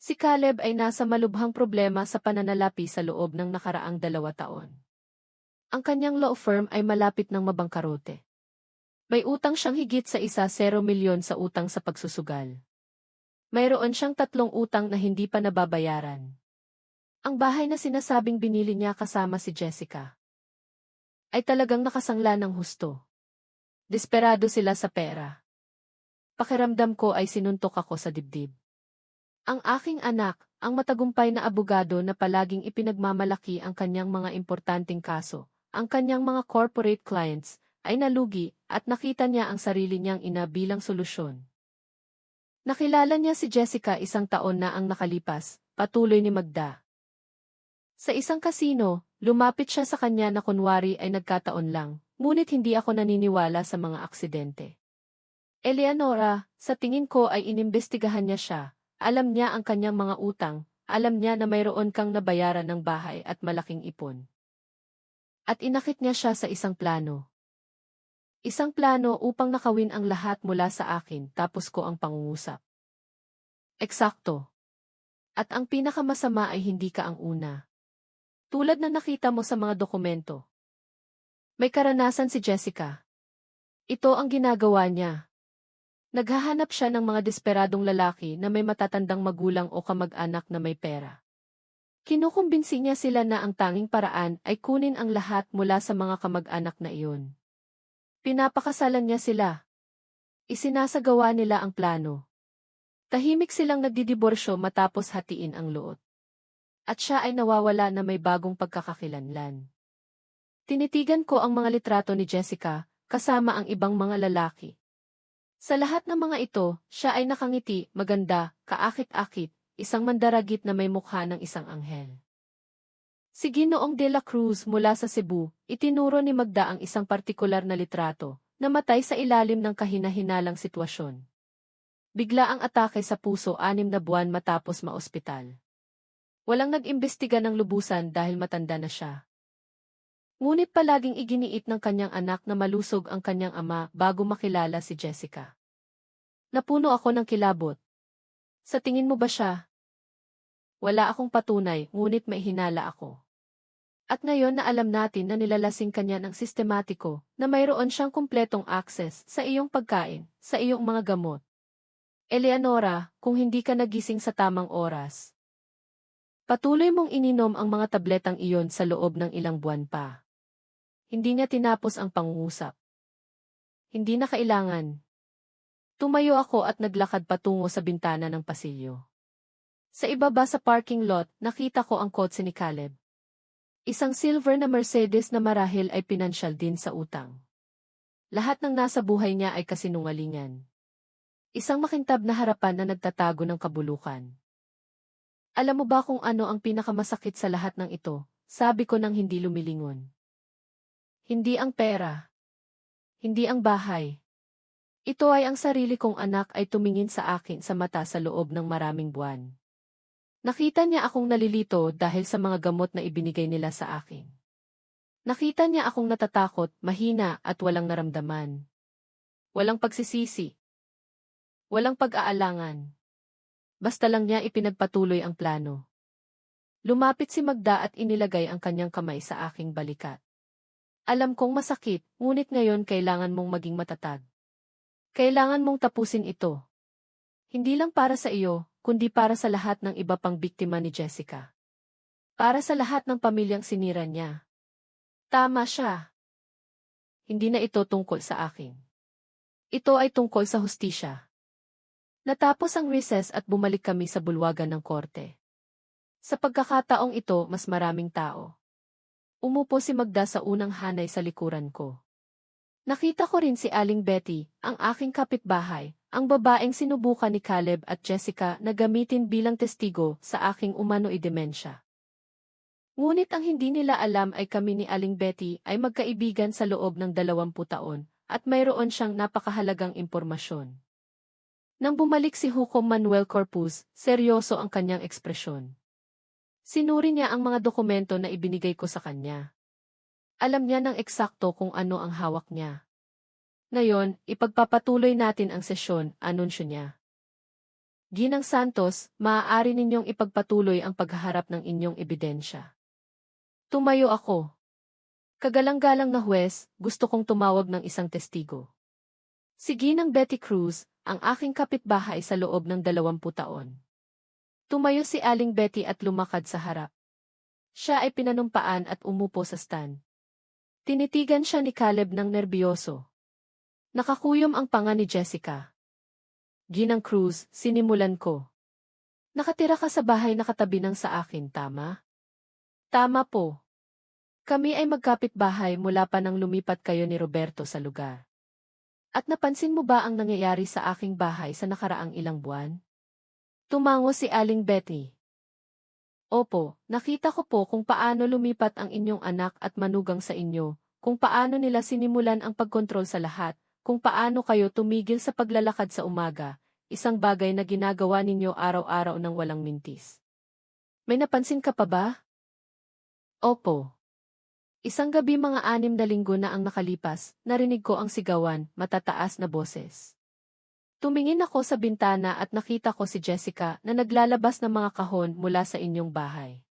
Si Caleb ay nasa malubhang problema sa pananalapi sa loob ng nakaraang 2 taon. Ang kanyang law firm ay malapit ng mabangkarote. May utang siyang higit sa 1 milyon sa utang sa pagsusugal. Mayroon siyang 3 utang na hindi pa nababayaran. Ang bahay na sinasabing binili niya kasama si Jessica ay talagang nakasangla ng husto. Desperado sila sa pera. Pakiramdam ko ay sinuntok ako sa dibdib. Ang aking anak, ang matagumpay na abogado na palaging ipinagmamalaki ang kanyang mga importanteng kaso, ang kanyang mga corporate clients, ay nalugi at nakita niya ang sarili niyang ina bilang solusyon. Nakilala niya si Jessica 1 taon na ang nakalipas, patuloy ni Magda. Sa isang kasino, lumapit siya sa kanya na kunwari ay nagkataon lang, ngunit hindi ako naniniwala sa mga aksidente. Eleonora, sa tingin ko ay inimbestigahan niya siya, alam niya ang kanyang mga utang, alam niya na mayroon kang nabayaran ng bahay at malaking ipon. At inakit niya siya sa isang plano. Isang plano upang nakawin ang lahat mula sa akin tapos ko ang pangungusap. Eksakto. At ang pinakamasama ay hindi ka ang una. Tulad na nakita mo sa mga dokumento. May karanasan si Jessica. Ito ang ginagawa niya. Naghahanap siya ng mga desperadong lalaki na may matatandang magulang o kamag-anak na may pera. Kinukumbinsi niya sila na ang tanging paraan ay kunin ang lahat mula sa mga kamag-anak na iyon. Pinapakasalan niya sila. Isinasagawa nila ang plano. Tahimik silang nagdidiborsyo matapos hatiin ang loot. At siya ay nawawala na may bagong pagkakakilanlan. Tinitigan ko ang mga litrato ni Jessica, kasama ang ibang mga lalaki. Sa lahat ng mga ito, siya ay nakangiti, maganda, kaakit-akit, isang mandaragit na may mukha ng isang anghel. Si Ginoong de la Cruz mula sa Cebu, itinuro ni Magda ang isang partikular na litrato, namatay sa ilalim ng kahina-hinalang sitwasyon. Bigla ang atake sa puso 6 na buwan matapos maospital. Walang nag-imbestiga ng lubusan dahil matanda na siya. Ngunit palaging iginiit ng kanyang anak na malusog ang kanyang ama bago makilala si Jessica. Napuno ako ng kilabot. Sa tingin mo ba siya? Wala akong patunay, ngunit may hinala ako. At ngayon na alam natin na nilalasing kanya ng sistematiko, na mayroon siyang kumpletong access sa iyong pagkain, sa iyong mga gamot. Eleonora, kung hindi ka nagising sa tamang oras, patuloy mong ininom ang mga tabletang iyon sa loob ng ilang buwan pa. Hindi niya tinapos ang pangungusap. Hindi na kailangan. Tumayo ako at naglakad patungo sa bintana ng pasilyo. Sa ibaba sa parking lot, nakita ko ang kotse ni Caleb. Isang silver na Mercedes na marahil ay pinansyal din sa utang. Lahat ng nasa buhay niya ay kasinungalingan. Isang makintab na harapan na nagtatago ng kabulukan. Alam mo ba kung ano ang pinakamasakit sa lahat ng ito? Sabi ko nang hindi lumilingon. Hindi ang pera. Hindi ang bahay. Ito ay ang sarili kong anak ay tumingin sa akin sa mata sa loob ng maraming buwan. Nakita niya akong nalilito dahil sa mga gamot na ibinigay nila sa akin. Nakita niya akong natatakot, mahina at walang naramdaman. Walang pagsisisi. Walang pag-aalangan. Basta lang niya ipinagpatuloy ang plano. Lumapit si Magda at inilagay ang kanyang kamay sa aking balikat. Alam kong masakit, ngunit ngayon kailangan mong maging matatag. Kailangan mong tapusin ito. Hindi lang para sa iyo, kundi para sa lahat ng iba pang biktima ni Jessica. Para sa lahat ng pamilyang sinira niya. Tama siya. Hindi na ito tungkol sa akin. Ito ay tungkol sa hustisya. Natapos ang recess at bumalik kami sa bulwagan ng korte. Sa pagkakataong ito, mas maraming tao. Umupo si Magda sa unang hanay sa likuran ko. Nakita ko rin si Aling Betty, ang aking kapitbahay, ang babaeng sinubukan ni Caleb at Jessica na gamitin bilang testigo sa aking umano'y demensya. Ngunit ang hindi nila alam ay kami ni Aling Betty ay magkaibigan sa loob ng 20 taon at mayroon siyang napakahalagang impormasyon. Nang bumalik si Hukom Manuel Corpus, seryoso ang kanyang ekspresyon. Sinuri niya ang mga dokumento na ibinigay ko sa kanya. Alam niya ng eksakto kung ano ang hawak niya. Ngayon, ipagpapatuloy natin ang sesyon, anunsyo niya. Ginang Santos, maaari ninyong ipagpatuloy ang paghaharap ng inyong ebidensya. Tumayo ako. Kagalang-galang na huwes, gusto kong tumawag ng isang testigo. Si Ginang Betty Cruz, ang aking kapitbahay sa loob ng 20 taon. Tumayo si Aling Betty at lumakad sa harap. Siya ay pinanumpaan at umupo sa stand. Tinitigan siya ni Caleb ng nerbiyoso. Nakakuyom ang panga ni Jessica. Ginang Cruz, sinimulan ko. Nakatira ka sa bahay na katabi ng sa akin, tama? Tama po. Kami ay magkapitbahay mula pa nang lumipat kayo ni Roberto sa lugar. At napansin mo ba ang nangyayari sa aking bahay sa nakaraang ilang buwan? Tumango si Aling Betty. Opo, nakita ko po kung paano lumipat ang inyong anak at manugang sa inyo, kung paano nila sinimulan ang pagkontrol sa lahat, kung paano kayo tumigil sa paglalakad sa umaga, isang bagay na ginagawa ninyo araw-araw ng walang mintis. May napansin ka pa ba? Opo. Isang gabi mga 6 na linggo na ang nakalipas, narinig ko ang sigawan, matataas na boses. Tumingin ako sa bintana at nakita ko si Jessica na naglalabas ng mga kahon mula sa inyong bahay.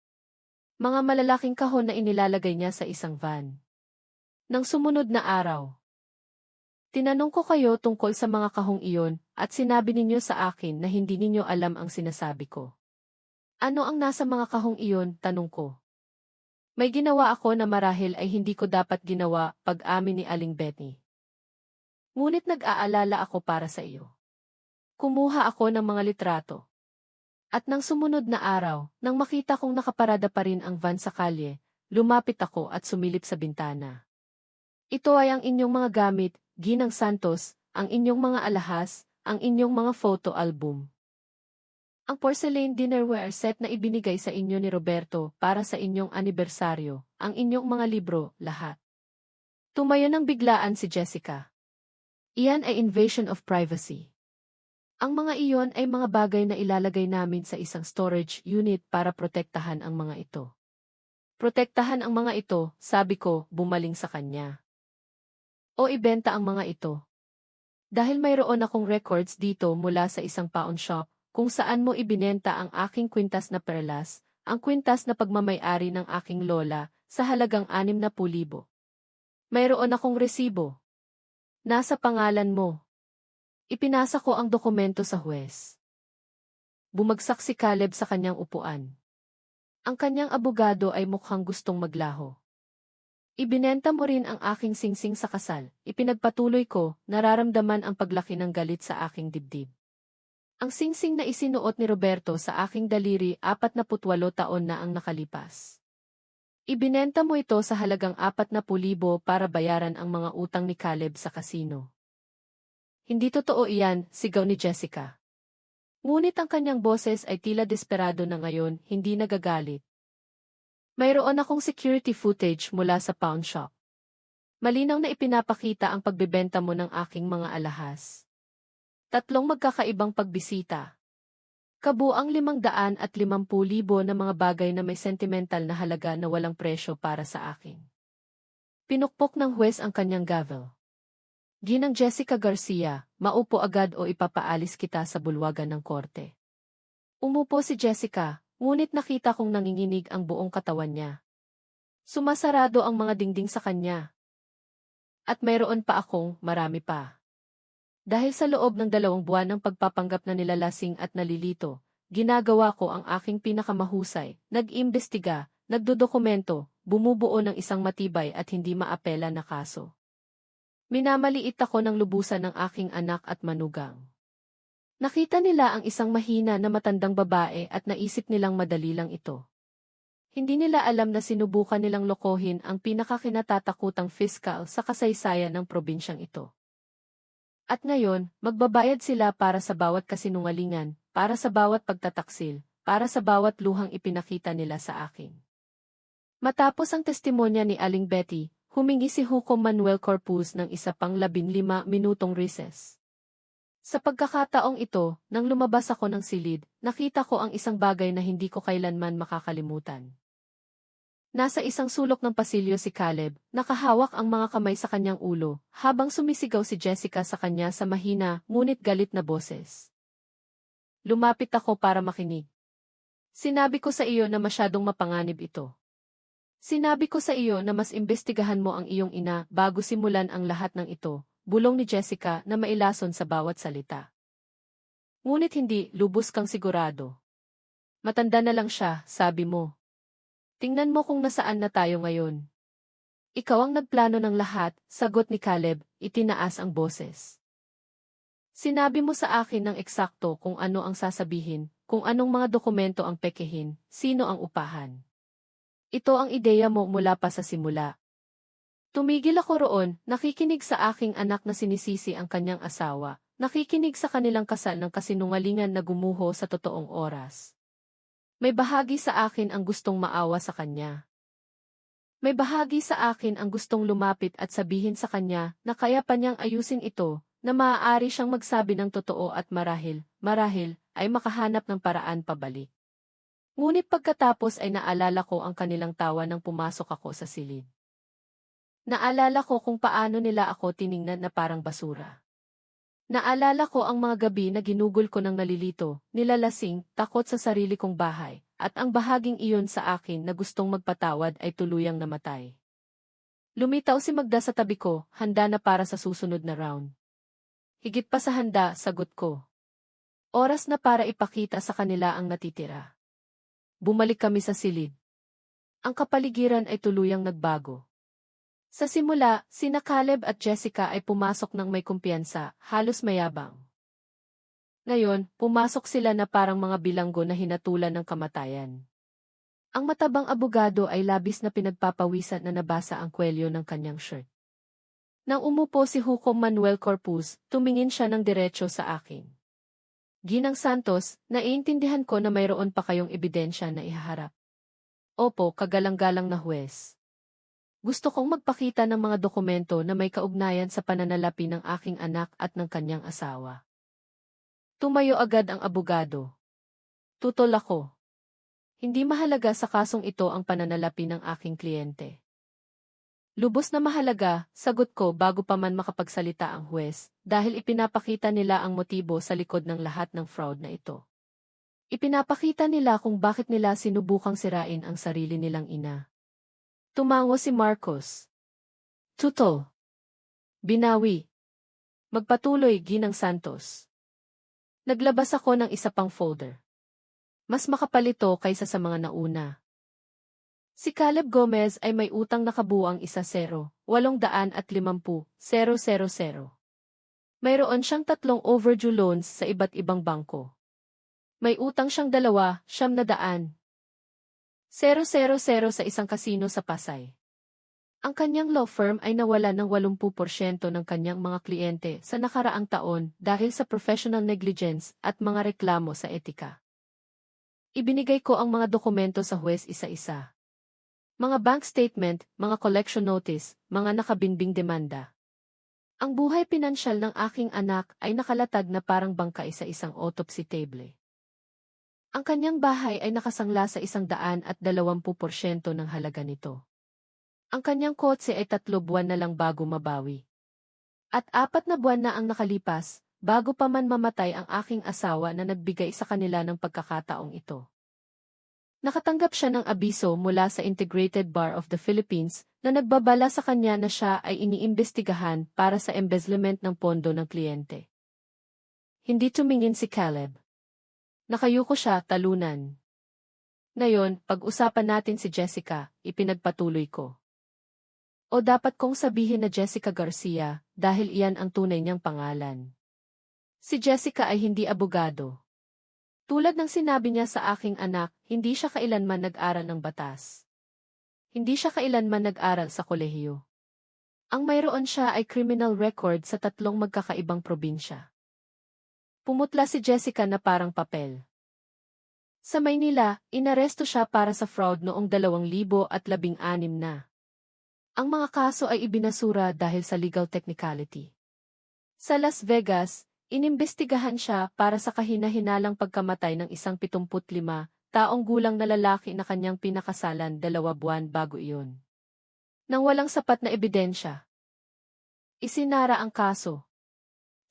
Mga malalaking kahon na inilalagay niya sa isang van. Nang sumunod na araw, tinanong ko kayo tungkol sa mga kahong iyon at sinabi ninyo sa akin na hindi ninyo alam ang sinasabi ko. Ano ang nasa mga kahong iyon, tanong ko. May ginawa ako na marahil ay hindi ko dapat ginawa, pag-amin ni Aling Betty. Ngunit nag-aalala ako para sa iyo. Kumuha ako ng mga litrato. At nang sumunod na araw, nang makita kong nakaparada pa rin ang van sa kalye, lumapit ako at sumilip sa bintana. Ito ay ang inyong mga gamit, Ginang Santos, ang inyong mga alahas, ang inyong mga photo album. Ang porcelain dinnerware set na ibinigay sa inyo ni Roberto para sa inyong anibersaryo, ang inyong mga libro, lahat. Tumayo ng biglaan si Jessica. Iyan ay invasion of privacy. Ang mga iyon ay mga bagay na ilalagay namin sa isang storage unit para protektahan ang mga ito. Protektahan ang mga ito, sabi ko, bumaling sa kanya. O ibenta ang mga ito. Dahil mayroon akong records dito mula sa isang pawn shop, kung saan mo ibinenta ang aking kwintas na perlas, ang kwintas na pagmamay-ari ng aking lola, sa halagang 60,000. Mayroon akong resibo. Nasa pangalan mo. Ipinasa ko ang dokumento sa huwes. Bumagsak si Caleb sa kanyang upuan. Ang kanyang abogado ay mukhang gustong maglaho. Ibinenta mo rin ang aking singsing sa kasal. Ipinagpatuloy ko, nararamdaman ang paglaki ng galit sa aking dibdib. Ang singsing na isinuot ni Roberto sa aking daliri 48 taon na ang nakalipas. Ibinenta mo ito sa halagang 40,000 para bayaran ang mga utang ni Caleb sa kasino. Hindi totoo iyan, sigaw ni Jessica. Ngunit ang kanyang boses ay tila desperado na ngayon, hindi nagagalit. Mayroon akong security footage mula sa pawn shop. Malinaw na ipinapakita ang pagbebenta mo ng aking mga alahas. 3 magkakaibang pagbisita. Kabuang 550,000 na mga bagay na may sentimental na halaga na walang presyo para sa akin. Pinukpok ng huwes ang kanyang gavel. Ginang Jessica Garcia, maupo agad o ipapaalis kita sa bulwagan ng korte. Umupo si Jessica, ngunit nakita kong nanginginig ang buong katawan niya. Sumasarado ang mga dingding sa kanya. At mayroon pa akong, marami pa. Dahil sa loob ng 2 buwan ng pagpapanggap na nilalasing at nalilito, ginagawa ko ang aking pinakamahusay, nag-imbestiga, nagdodokumento, bumubuo ng isang matibay at hindi maapela na kaso. Minamaliit ako ng lubusan ng aking anak at manugang. Nakita nila ang isang mahina na matandang babae at naisip nilang madali lang ito. Hindi nila alam na sinubukan nilang lokohin ang pinakakinatatakutang fiskal sa kasaysayan ng probinsyang ito. At ngayon, magbabayad sila para sa bawat kasinungalingan, para sa bawat pagtataksil, para sa bawat luhang ipinakita nila sa akin. Matapos ang testimonya ni Aling Betty, humingi si Hukom Manuel Corpus ng isa pang 15 minutong recess. Sa pagkakataong ito, nang lumabas ako ng silid, nakita ko ang isang bagay na hindi ko kailanman makakalimutan. Nasa isang sulok ng pasilyo si Caleb, nakahawak ang mga kamay sa kanyang ulo, habang sumisigaw si Jessica sa kanya sa mahina, ngunit galit na boses. Lumapit ako para makinig. Sinabi ko sa iyo na masyadong mapanganib ito. Sinabi ko sa iyo na mas imbestigahan mo ang iyong ina bago simulan ang lahat ng ito, bulong ni Jessica na mailason sa bawat salita. Ngunit hindi, lubos kang sigurado. Matanda na lang siya, sabi mo. Tingnan mo kung nasaan na tayo ngayon. Ikaw ang nagplano ng lahat, sagot ni Caleb, itinaas ang boses. Sinabi mo sa akin ng eksakto kung ano ang sasabihin, kung anong mga dokumento ang pekehin, sino ang upahan. Ito ang ideya mo mula pa sa simula. Tumigil ako roon, nakikinig sa aking anak na sinisisi ang kanyang asawa, nakikinig sa kanilang kasal ng kasinungalingan na gumuho sa totoong oras. May bahagi sa akin ang gustong maawa sa kanya. May bahagi sa akin ang gustong lumapit at sabihin sa kanya na kaya pa niyang ayusin ito, na maaari siyang magsabi ng totoo at marahil, ay makahanap ng paraan pabalik. Ngunit pagkatapos ay naalala ko ang kanilang tawa nang pumasok ako sa silid. Naalala ko kung paano nila ako tiningnan na parang basura. Naalala ko ang mga gabi na ginugol ko ng nalilito, nilalasing, takot sa sarili kong bahay, at ang bahaging iyon sa akin na gustong magpatawad ay tuluyang namatay. Lumitaw si Magda sa tabi ko, handa na para sa susunod na round. Higit pa sa handa, sagot ko. Oras na para ipakita sa kanila ang natitira. Bumalik kami sa silid. Ang kapaligiran ay tuluyang nagbago. Sa simula, sina Caleb at Jessica ay pumasok ng may kumpiyansa, halos mayabang. Ngayon, pumasok sila na parang mga bilanggo na hinatulan ng kamatayan. Ang matabang abogado ay labis na pinagpapawisan na nabasa ang kwelyo ng kanyang shirt. Nang umupo si Hukom Manuel Corpus, tumingin siya ng diretso sa akin. Ginang Santos, naiintindihan ko na mayroon pa kayong ebidensya na ihaharap. Opo, kagalang-galang na huwes. Gusto kong magpakita ng mga dokumento na may kaugnayan sa pananalapi ng aking anak at ng kanyang asawa. Tumayo agad ang abogado. Tutol ako. Hindi mahalaga sa kasong ito ang pananalapi ng aking kliyente. Lubos na mahalaga, sagot ko bago pa man makapagsalita ang huwes, dahil ipinapakita nila ang motibo sa likod ng lahat ng fraud na ito. Ipinapakita nila kung bakit nila sinubukang sirain ang sarili nilang ina. Tumango si Marcos. Tutol. Binawi. Magpatuloy, Ginang Santos. Naglabas ako ng isa pang folder. Mas makapal ito kaysa sa mga nauna. Si Caleb Gomez ay may utang na kabuuang 1,850,000. Mayroon siyang 3 overdue loans sa iba't ibang bangko. May utang siyang 2,900,000. 000 sa isang kasino sa Pasay. Ang kanyang law firm ay nawala ng 80% ng kanyang mga kliyente sa nakaraang taon dahil sa professional negligence at mga reklamo sa etika. Ibinigay ko ang mga dokumento sa huwes isa-isa. Mga bank statement, mga collection notice, mga nakabinbing demanda. Ang buhay pinansyal ng aking anak ay nakalatag na parang bangkay sa isang autopsy table. Ang kanyang bahay ay nakasangla sa 120% ng halaga nito. Ang kanyang kotse ay 3 buwan na lang bago mabawi. At 4 na buwan na ang nakalipas, bago pa man mamatay ang aking asawa na nagbigay sa kanila ng pagkakataong ito. Nakatanggap siya ng abiso mula sa Integrated Bar of the Philippines na nagbabala sa kanya na siya ay iniimbestigahan para sa embezzlement ng pondo ng kliyente. Hindi tumingin si Caleb. Nakayuko siya, talunan. Ngayon, pag-usapan natin si Jessica, ipinagpatuloy ko. O dapat kong sabihin na Jessica Garcia, dahil iyan ang tunay niyang pangalan. Si Jessica ay hindi abogado. Tulad ng sinabi niya sa aking anak, hindi siya kailanman nag-aral ng batas. Hindi siya kailanman nag-aral sa kolehiyo. Ang mayroon siya ay criminal record sa 3 magkakaibang probinsya. Pumutla si Jessica na parang papel. Sa Maynila, inaresto siya para sa fraud noong 2016 na. Ang mga kaso ay ibinasura dahil sa legal technicality. Sa Las Vegas, inimbestigahan siya para sa kahina-hinalang pagkamatay ng isang 75 taong gulang na lalaki na kanyang pinakasalan 2 buwan bago iyon. Nang walang sapat na ebidensya, isinara ang kaso.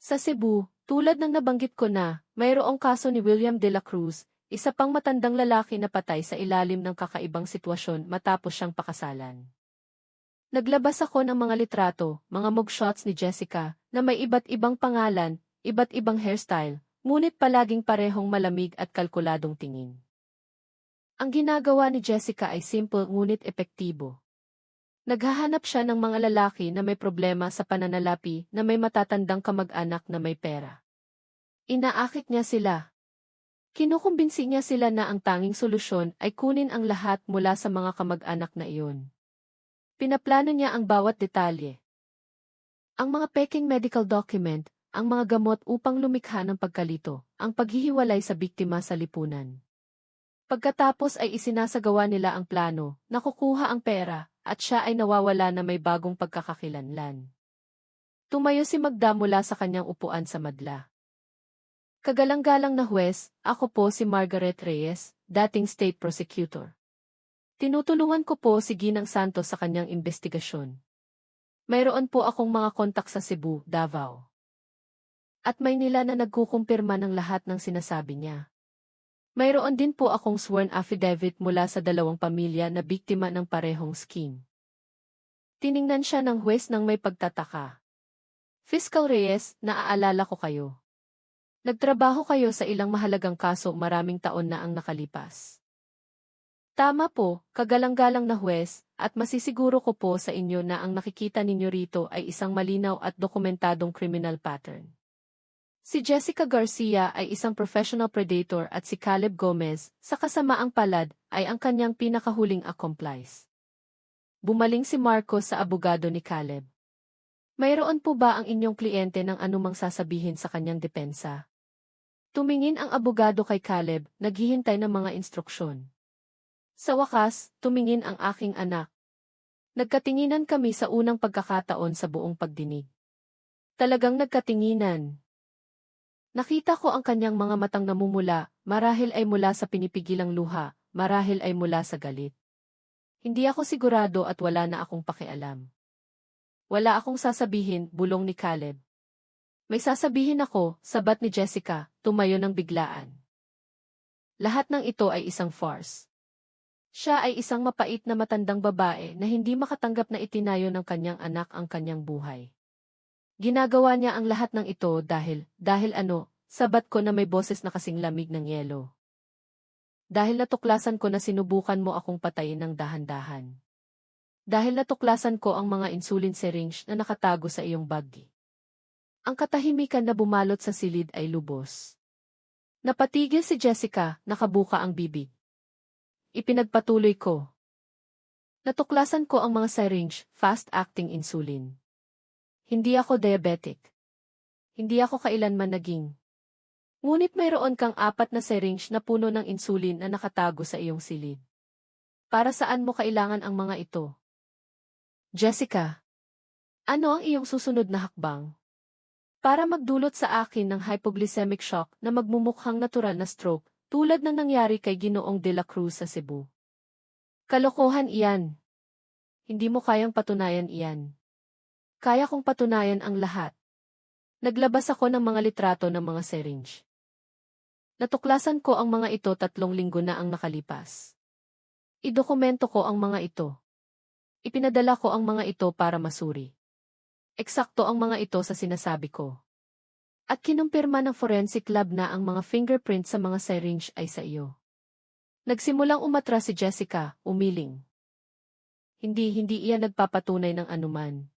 Sa Cebu, tulad ng nabanggit ko na, mayroong kaso ni William de la Cruz, isa pang matandang lalaki na patay sa ilalim ng kakaibang sitwasyon matapos siyang pakasalan. Naglabas ako ng mga litrato, mga mugshots ni Jessica, na may iba't ibang pangalan, iba't ibang hairstyle, ngunit palaging parehong malamig at kalkuladong tingin. Ang ginagawa ni Jessica ay simple ngunit epektibo. Naghahanap siya ng mga lalaki na may problema sa pananalapi na may matatandang kamag-anak na may pera. Inaakit niya sila. Kinukumbinsi niya sila na ang tanging solusyon ay kunin ang lahat mula sa mga kamag-anak na iyon. Pinaplano niya ang bawat detalye. Ang mga peking medical document, ang mga gamot upang lumikha ng pagkalito, ang paghihiwalay sa biktima sa lipunan. Pagkatapos ay isinasagawa nila ang plano, nakukuha ang pera, at siya ay nawawala na may bagong pagkakakilanlan. Tumayo si Magda mula sa kanyang upuan sa madla. Kagalang-galang na huwes, ako po si Margaret Reyes, dating state prosecutor. Tinutulungan ko po si Ginang Santos sa kanyang investigasyon. Mayroon po akong mga kontak sa Cebu, Davao. At Maynila na nagkukumpirma ng lahat ng sinasabi niya. Mayroon din po akong sworn affidavit mula sa 2 pamilya na biktima ng parehong scheme. Tiningnan siya ng huwes nang may pagtataka. Fiscal Reyes, naaalala ko kayo. Nagtrabaho kayo sa ilang mahalagang kaso maraming taon na ang nakalipas. Tama po, kagalang-galang na huwes, at masisiguro ko po sa inyo na ang nakikita ninyo rito ay isang malinaw at dokumentadong criminal pattern. Si Jessica Garcia ay isang professional predator at si Caleb Gomez, sa kasamaang palad, ay ang kanyang pinakahuling accomplice. Bumaling si Marcos sa abogado ni Caleb. Mayroon po ba ang inyong kliyente ng anumang sasabihin sa kanyang depensa? Tumingin ang abogado kay Caleb, naghihintay ng mga instruksyon. Sa wakas, tumingin ang aking anak. Nagkatinginan kami sa unang pagkakataon sa buong pagdinig. Talagang nagkatinginan. Nakita ko ang kanyang mga matang namumula, marahil ay mula sa pinipigilang luha, marahil ay mula sa galit. Hindi ako sigurado at wala na akong pakialam. Wala akong sasabihin, bulong ni Caleb. May sasabihin ako, sabat ni Jessica, tumayo ng biglaan. Lahat ng ito ay isang farce. Siya ay isang mapait na matandang babae na hindi makatanggap na itinayo ng kanyang anak ang kanyang buhay. Ginagawa niya ang lahat ng ito dahil ano, sabat ko na may boses na kasing lamig ng yelo. Dahil natuklasan ko na sinubukan mo akong patayin ng dahan-dahan. Dahil natuklasan ko ang mga insulin syringe na nakatago sa iyong baggi. Ang katahimikan na bumalot sa silid ay lubos. Napatigil si Jessica, nakabuka ang bibig. Ipinagpatuloy ko. Natuklasan ko ang mga syringe, fast-acting insulin. Hindi ako diabetic. Hindi ako kailanman naging. Ngunit mayroon kang 4 na syringe na puno ng insulin na nakatago sa iyong silid. Para saan mo kailangan ang mga ito? Jessica, ano ang iyong susunod na hakbang? Para magdulot sa akin ng hypoglycemic shock na magmumukhang natural na stroke, tulad ng nangyari kay Ginoong de la Cruz sa Cebu. Kalokohan iyan. Hindi mo kayang patunayan iyan. Kaya kong patunayan ang lahat. Naglabas ako ng mga litrato ng mga syringe. Natuklasan ko ang mga ito 3 linggo na ang nakalipas. Idokumento ko ang mga ito. Ipinadala ko ang mga ito para masuri. Eksakto ang mga ito sa sinasabi ko. At kinumpirma ng forensic lab na ang mga fingerprint sa mga syringe ay sa iyo. Nagsimulang umatras si Jessica, umiling. Hindi iyan nagpapatunay ng anuman.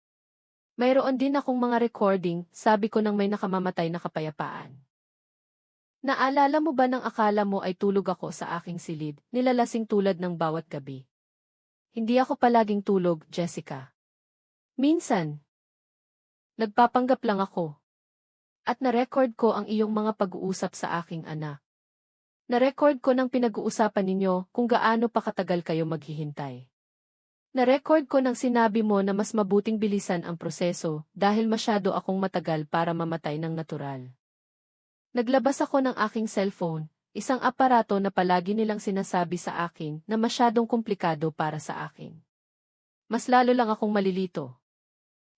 Mayroon din akong mga recording, sabi ko nang may nakamamatay na kapayapaan. Naalala mo ba nang akala mo ay tulog ako sa aking silid, nilalasing tulad ng bawat gabi? Hindi ako palaging tulog, Jessica. Minsan. Nagpapanggap lang ako. At na-record ko ang iyong mga pag-uusap sa aking anak. Na-record ko ng pinag-uusapan ninyo kung gaano pa katagal kayo maghihintay. Na-record ko nang sinabi mo na mas mabuting bilisan ang proseso dahil masyado akong matagal para mamatay ng natural. Naglabas ako ng aking cellphone, isang aparato na palagi nilang sinasabi sa akin na masyadong komplikado para sa akin. Mas lalo lang akong malilito.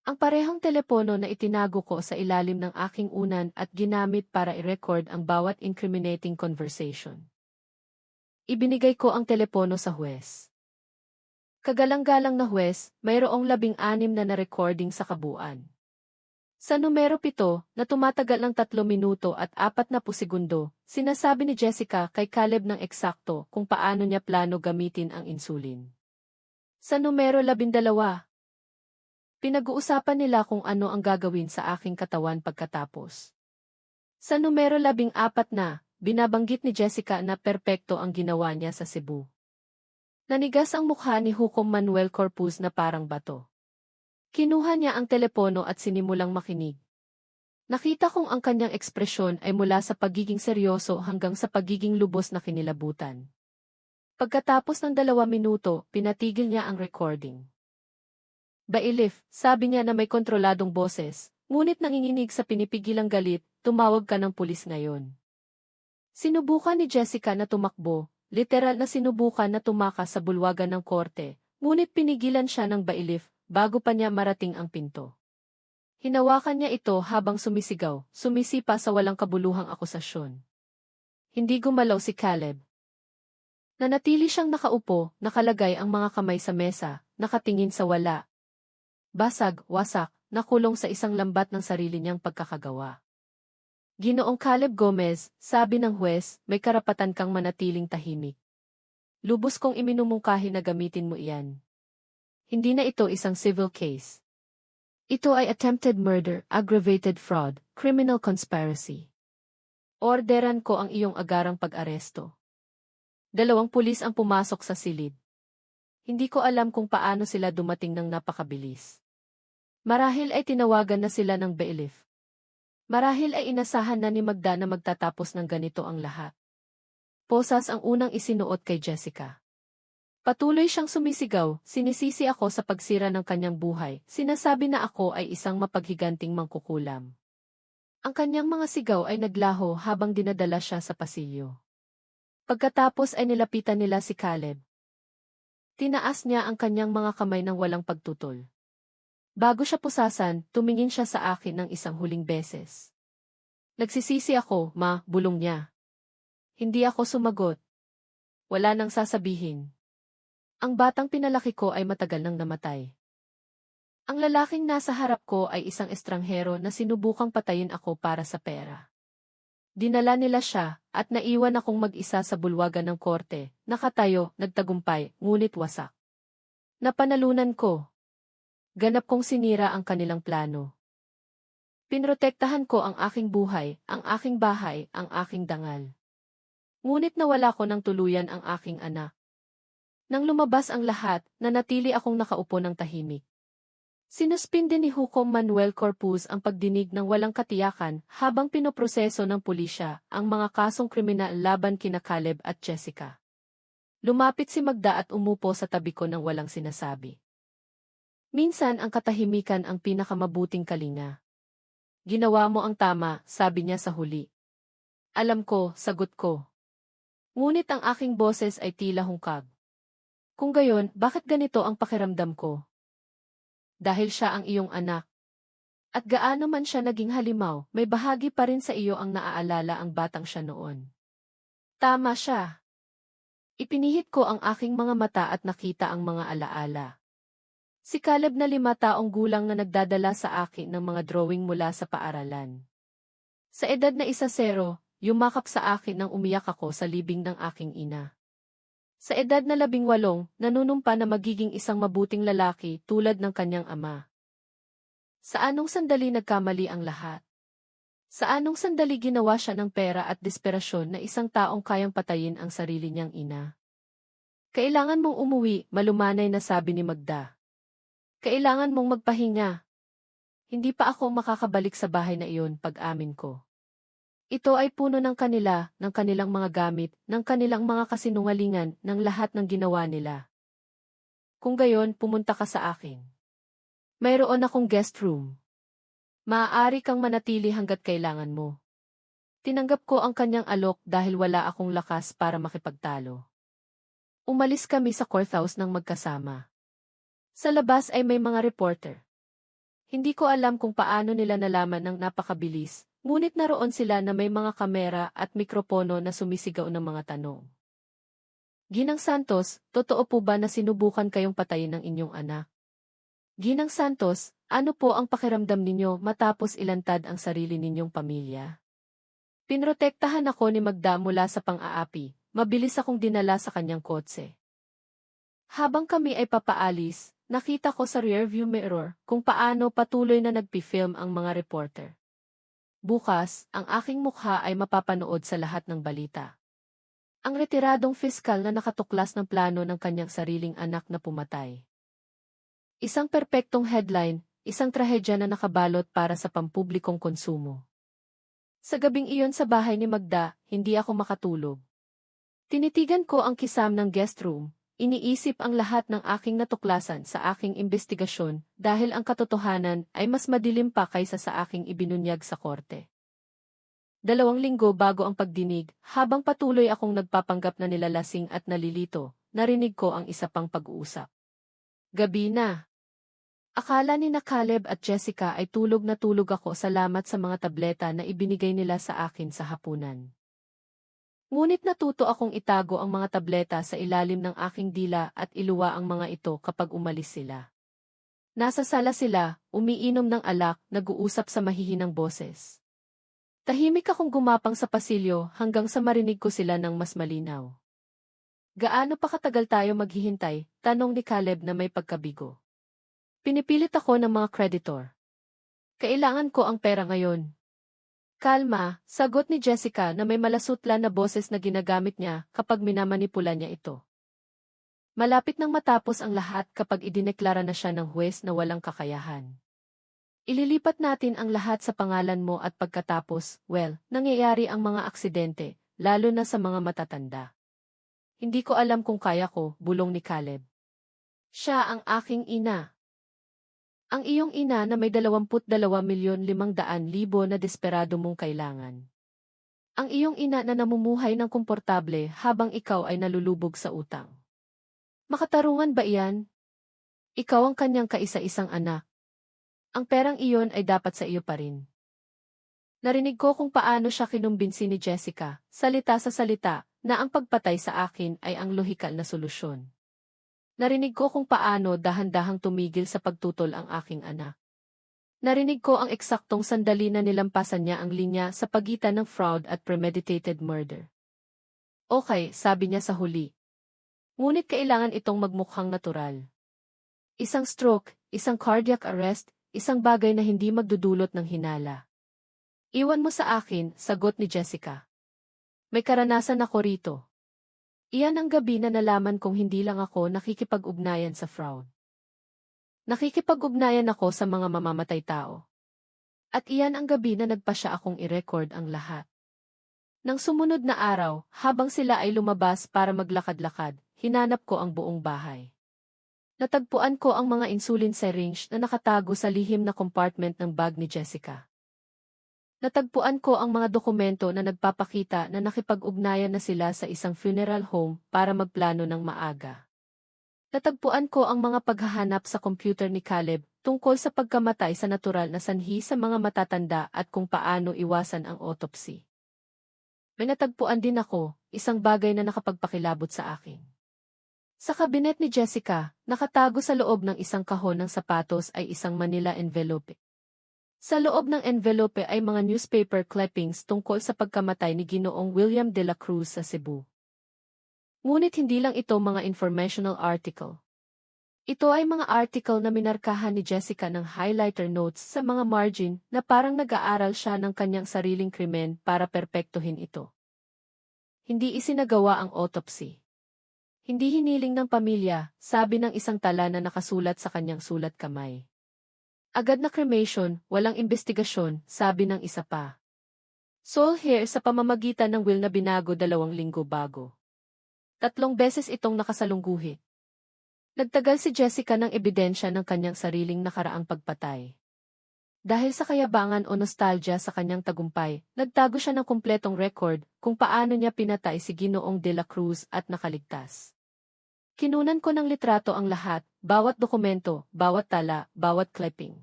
Ang parehong telepono na itinago ko sa ilalim ng aking unan at ginamit para i-record ang bawat incriminating conversation. Ibinigay ko ang telepono sa huwes. Kagalang-galang na huwes, mayroong 16 na na-recording sa kabuuan. Sa numero 7, na tumatagal ng 3 minuto at 40 segundo, sinasabi ni Jessica kay Caleb ng eksakto kung paano niya plano gamitin ang insulin. Sa numero 12, pinag-uusapan nila kung ano ang gagawin sa aking katawan pagkatapos. Sa numero 14 na, binabanggit ni Jessica na perpekto ang ginawa niya sa Cebu. Nanigas ang mukha ni Hukom Manuel Corpuz na parang bato. Kinuha niya ang telepono at sinimulang makinig. Nakita kong ang kanyang ekspresyon ay mula sa pagiging seryoso hanggang sa pagiging lubos na kinilabutan. Pagkatapos ng 2 minuto, pinatigil niya ang recording. Bailif, sabi niya na may kontroladong boses, ngunit nanginginig sa pinipigilang galit, tumawag ka ng pulis ngayon. Sinubukan ni Jessica na tumakbo, literal na sinubukan na tumakas sa bulwagan ng korte, ngunit pinigilan siya ng bailif, bago pa niya marating ang pinto. Hinawakan niya ito habang sumisigaw, sumisipa sa walang kabuluhang akusasyon. Hindi gumalaw si Caleb. Nanatili siyang nakaupo, nakalagay ang mga kamay sa mesa, nakatingin sa wala. Basag, wasak, nakulong sa isang lambat ng sarili niyang pagkakagawa. Ginoong Caleb Gomez, sabi ng huwes, may karapatan kang manatiling tahimik. Lubos kong iminumungkahi na gamitin mo iyan. Hindi na ito isang civil case. Ito ay attempted murder, aggravated fraud, criminal conspiracy. Orderan ko ang iyong agarang pag-aresto. 2 pulis ang pumasok sa silid. Hindi ko alam kung paano sila dumating ng napakabilis. Marahil ay tinawagan na sila ng bailiff. Marahil ay inasahan na ni Magda na magtatapos ng ganito ang lahat. Posas ang unang isinuot kay Jessica. Patuloy siyang sumisigaw, sinisisi ako sa pagsira ng kanyang buhay, sinasabi na ako ay isang mapaghiganting mangkukulam. Ang kanyang mga sigaw ay naglaho habang dinadala siya sa pasilyo. Pagkatapos ay nilapitan nila si Caleb. Tinaas niya ang kanyang mga kamay ng walang pagtutol. Bago siya pusasan, tumingin siya sa akin ng isang huling beses. Nagsisisi ako, ma, bulong niya. Hindi ako sumagot. Wala nang sasabihin. Ang batang pinalaki ko ay matagal nang namatay. Ang lalaking nasa harap ko ay isang estranghero na sinubukang patayin ako para sa pera. Dinala nila siya, at naiwan akong mag-isa sa bulwagan ng korte, nakatayo, nagtagumpay, ngunit wasak. Napanalunan ko. Ganap kong sinira ang kanilang plano. Pinrotektahan ko ang aking buhay, ang aking bahay, ang aking dangal. Ngunit nawala ko ng tuluyan ang aking anak. Nang lumabas ang lahat, nanatili akong nakaupo ng tahimik. Sinuspinde ni Hukom Manuel Corpus ang pagdinig ng walang katiyakan habang pinoproseso ng pulisya ang mga kasong kriminal laban kina Caleb at Jessica. Lumapit si Magda at umupo sa tabi ko nang walang sinasabi. Minsan ang katahimikan ang pinakamabuting kalinga. Ginawa mo ang tama, sabi niya sa huli. Alam ko, sagot ko. Ngunit ang aking boses ay tila hungkag. Kung gayon, bakit ganito ang pakiramdam ko? Dahil siya ang iyong anak. At gaano man siya naging halimaw, may bahagi pa rin sa iyo ang naaalala ang batang siya noon. Tama siya. Ipinihit ko ang aking mga mata at nakita ang mga alaala. Si Caleb na 5 taong gulang na nagdadala sa akin ng mga drawing mula sa paaralan. Sa edad na 1-0, yumakap sa akin nang umiyak ako sa libing ng aking ina. Sa edad na 18, nanunumpa na magiging isang mabuting lalaki tulad ng kanyang ama. Sa anong sandali nagkamali ang lahat? Sa anong sandali ginawa siya ng pera at desperasyon na isang taong kayang patayin ang sarili niyang ina? Kailangan mong umuwi, malumanay na sabi ni Magda. Kailangan mong magpahinga. Hindi pa ako makakabalik sa bahay na iyon pag-amin ko. Ito ay puno ng kanila, ng kanilang mga gamit, ng kanilang mga kasinungalingan, ng lahat ng ginawa nila. Kung gayon, pumunta ka sa akin. Mayroon akong guest room. Maaari kang manatili hanggat kailangan mo. Tinanggap ko ang kanyang alok dahil wala akong lakas para makipagtalo. Umalis kami sa courthouse ng magkasama. Sa labas ay may mga reporter. Hindi ko alam kung paano nila nalaman ng napakabilis, ngunit naroon sila na may mga kamera at mikropono na sumisigaw ng mga tanong. Ginang Santos, totoo po ba na sinubukan kayong patayin ng inyong anak? Ginang Santos, ano po ang pakiramdam ninyo matapos ilantad ang sarili ninyong pamilya? Pinrotektahan ako ni Magda mula sa pang-aapi, mabilis akong dinala sa kanyang kotse. Habang kami ay papaalis, nakita ko sa rearview mirror kung paano patuloy na nagpi-film ang mga reporter. Bukas, ang aking mukha ay mapapanood sa lahat ng balita. Ang retiradong fiskal na nakatuklas ng plano ng kanyang sariling anak na pumatay. Isang perpektong headline, isang trahedya na nakabalot para sa pampublikong konsumo. Sa gabing iyon sa bahay ni Magda, hindi ako makatulog. Tinitigan ko ang kisam ng guest room, iniisip ang lahat ng aking natuklasan sa aking investigasyon dahil ang katotohanan ay mas madilim pa kaysa sa aking ibinunyag sa korte. 2 linggo bago ang pagdinig, habang patuloy akong nagpapanggap na nilalasing at nalilito, narinig ko ang isa pang pag-uusap. Gabi na. Akala ni Caleb at Jessica ay tulog na tulog ako salamat sa mga tableta na ibinigay nila sa akin sa hapunan. Ngunit natuto akong itago ang mga tableta sa ilalim ng aking dila at iluwa ang mga ito kapag umalis sila. Nasa sala sila, umiinom ng alak, nag-uusap sa mahihinang boses. Tahimik akong gumapang sa pasilyo hanggang sa marinig ko sila ng mas malinaw. Gaano pa katagal tayo maghihintay? Tanong ni Caleb na may pagkabigo. Pinipilit ako ng mga kreditor. Kailangan ko ang pera ngayon. Kalma, sagot ni Jessica na may malasutla na boses na ginagamit niya kapag minamanipula niya ito. Malapit nang matapos ang lahat kapag idineklara na siya ng huwes na walang kakayahan. Ililipat natin ang lahat sa pangalan mo at pagkatapos, nangyayari ang mga aksidente, lalo na sa mga matatanda. Hindi ko alam kung kaya ko, bulong ni Caleb. Siya ang aking ina. Ang iyong ina na may 22,500,000 na desperado mong kailangan. Ang iyong ina na namumuhay ng komportable habang ikaw ay nalulubog sa utang. Makatarungan ba iyan? Ikaw ang kanyang kaisa-isang anak. Ang perang iyon ay dapat sa iyo pa rin. Narinig ko kung paano siya kinumbinsi ni Jessica, salita sa salita, na ang pagpatay sa akin ay ang lohikal na solusyon. Narinig ko kung paano dahan-dahang tumigil sa pagtutol ang aking anak. Narinig ko ang eksaktong sandali na nilampasan niya ang linya sa pagitan ng fraud at premeditated murder. Okay, sabi niya sa huli. Ngunit kailangan itong magmukhang natural. Isang stroke, isang cardiac arrest, isang bagay na hindi magdudulot ng hinala. Iwan mo sa akin, sagot ni Jessica. May karanasan ako rito. Iyan ang gabi na nalaman kong hindi lang ako nakikipag-ugnayan sa fraud. Nakikipag-ugnayan ako sa mga mamamatay tao. At iyan ang gabi na nagpasya akong i-record ang lahat. Nang sumunod na araw, habang sila ay lumabas para maglakad-lakad, hinanap ko ang buong bahay. Natagpuan ko ang mga insulin syringe na nakatago sa lihim na compartment ng bag ni Jessica. Natagpuan ko ang mga dokumento na nagpapakita na nakipag-ugnayan na sila sa isang funeral home para magplano ng maaga. Natagpuan ko ang mga paghahanap sa computer ni Caleb tungkol sa pagkamatay sa natural na sanhi sa mga matatanda at kung paano iwasan ang autopsy. May natagpuan din ako, isang bagay na nakapagpakilabot sa akin. Sa kabinet ni Jessica, nakatago sa loob ng isang kahon ng sapatos ay isang Manila envelope. Sa loob ng envelope ay mga newspaper clippings tungkol sa pagkamatay ni Ginoong William de la Cruz sa Cebu. Ngunit hindi lang ito mga informational article. Ito ay mga article na minarkahan ni Jessica ng highlighter notes sa mga margin na parang nag-aaral siya ng kanyang sariling krimen para perpektuhin ito. Hindi isinagawa ang autopsy. Hindi hiniling ng pamilya, sabi ng isang tala na nakasulat sa kanyang sulat kamay. Agad na cremation, walang investigasyon, sabi ng isa pa. Soul hair sa pamamagitan ng will na binago 2 linggo bago. 3 beses itong nakasalungguhit. Nagtagal si Jessica ng ebidensya ng kanyang sariling nakaraang pagpatay. Dahil sa kayabangan o nostalgia sa kanyang tagumpay, nagtago siya ng kumpletong record kung paano niya pinatay si Ginoong de la Cruz at nakaligtas. Kinunan ko ng litrato ang lahat, bawat dokumento, bawat tala, bawat clipping.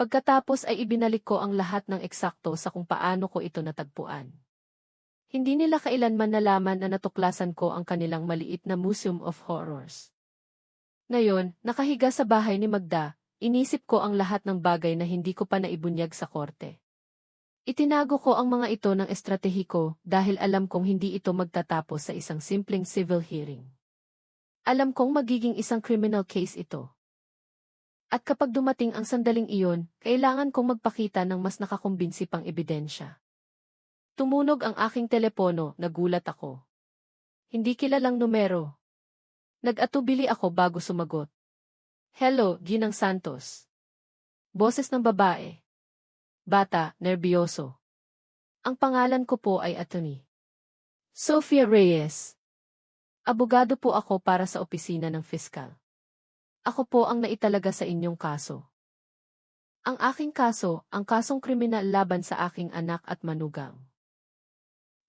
Pagkatapos ay ibinalik ko ang lahat ng eksakto sa kung paano ko ito natagpuan. Hindi nila kailanman nalaman na natuklasan ko ang kanilang maliit na Museum of Horrors. Ngayon, nakahiga sa bahay ni Magda, inisip ko ang lahat ng bagay na hindi ko pa naibunyag sa korte. Itinago ko ang mga ito ng estratehiko dahil alam kong hindi ito magtatapos sa isang simpleng civil hearing. Alam kong magiging isang criminal case ito. At kapag dumating ang sandaling iyon, kailangan kong magpakita ng mas nakakumbinsi pang ebidensya. Tumunog ang aking telepono, nagulat ako. Hindi kilalang numero. Nag-atubili ako bago sumagot. Hello, Ginang Santos. Boses ng babae. Bata, nerbiyoso. Ang pangalan ko po ay Atty. Sofia Reyes. Abogado po ako para sa opisina ng fiskal. Ako po ang naitalaga sa inyong kaso. Ang aking kaso, ang kasong kriminal laban sa aking anak at manugang.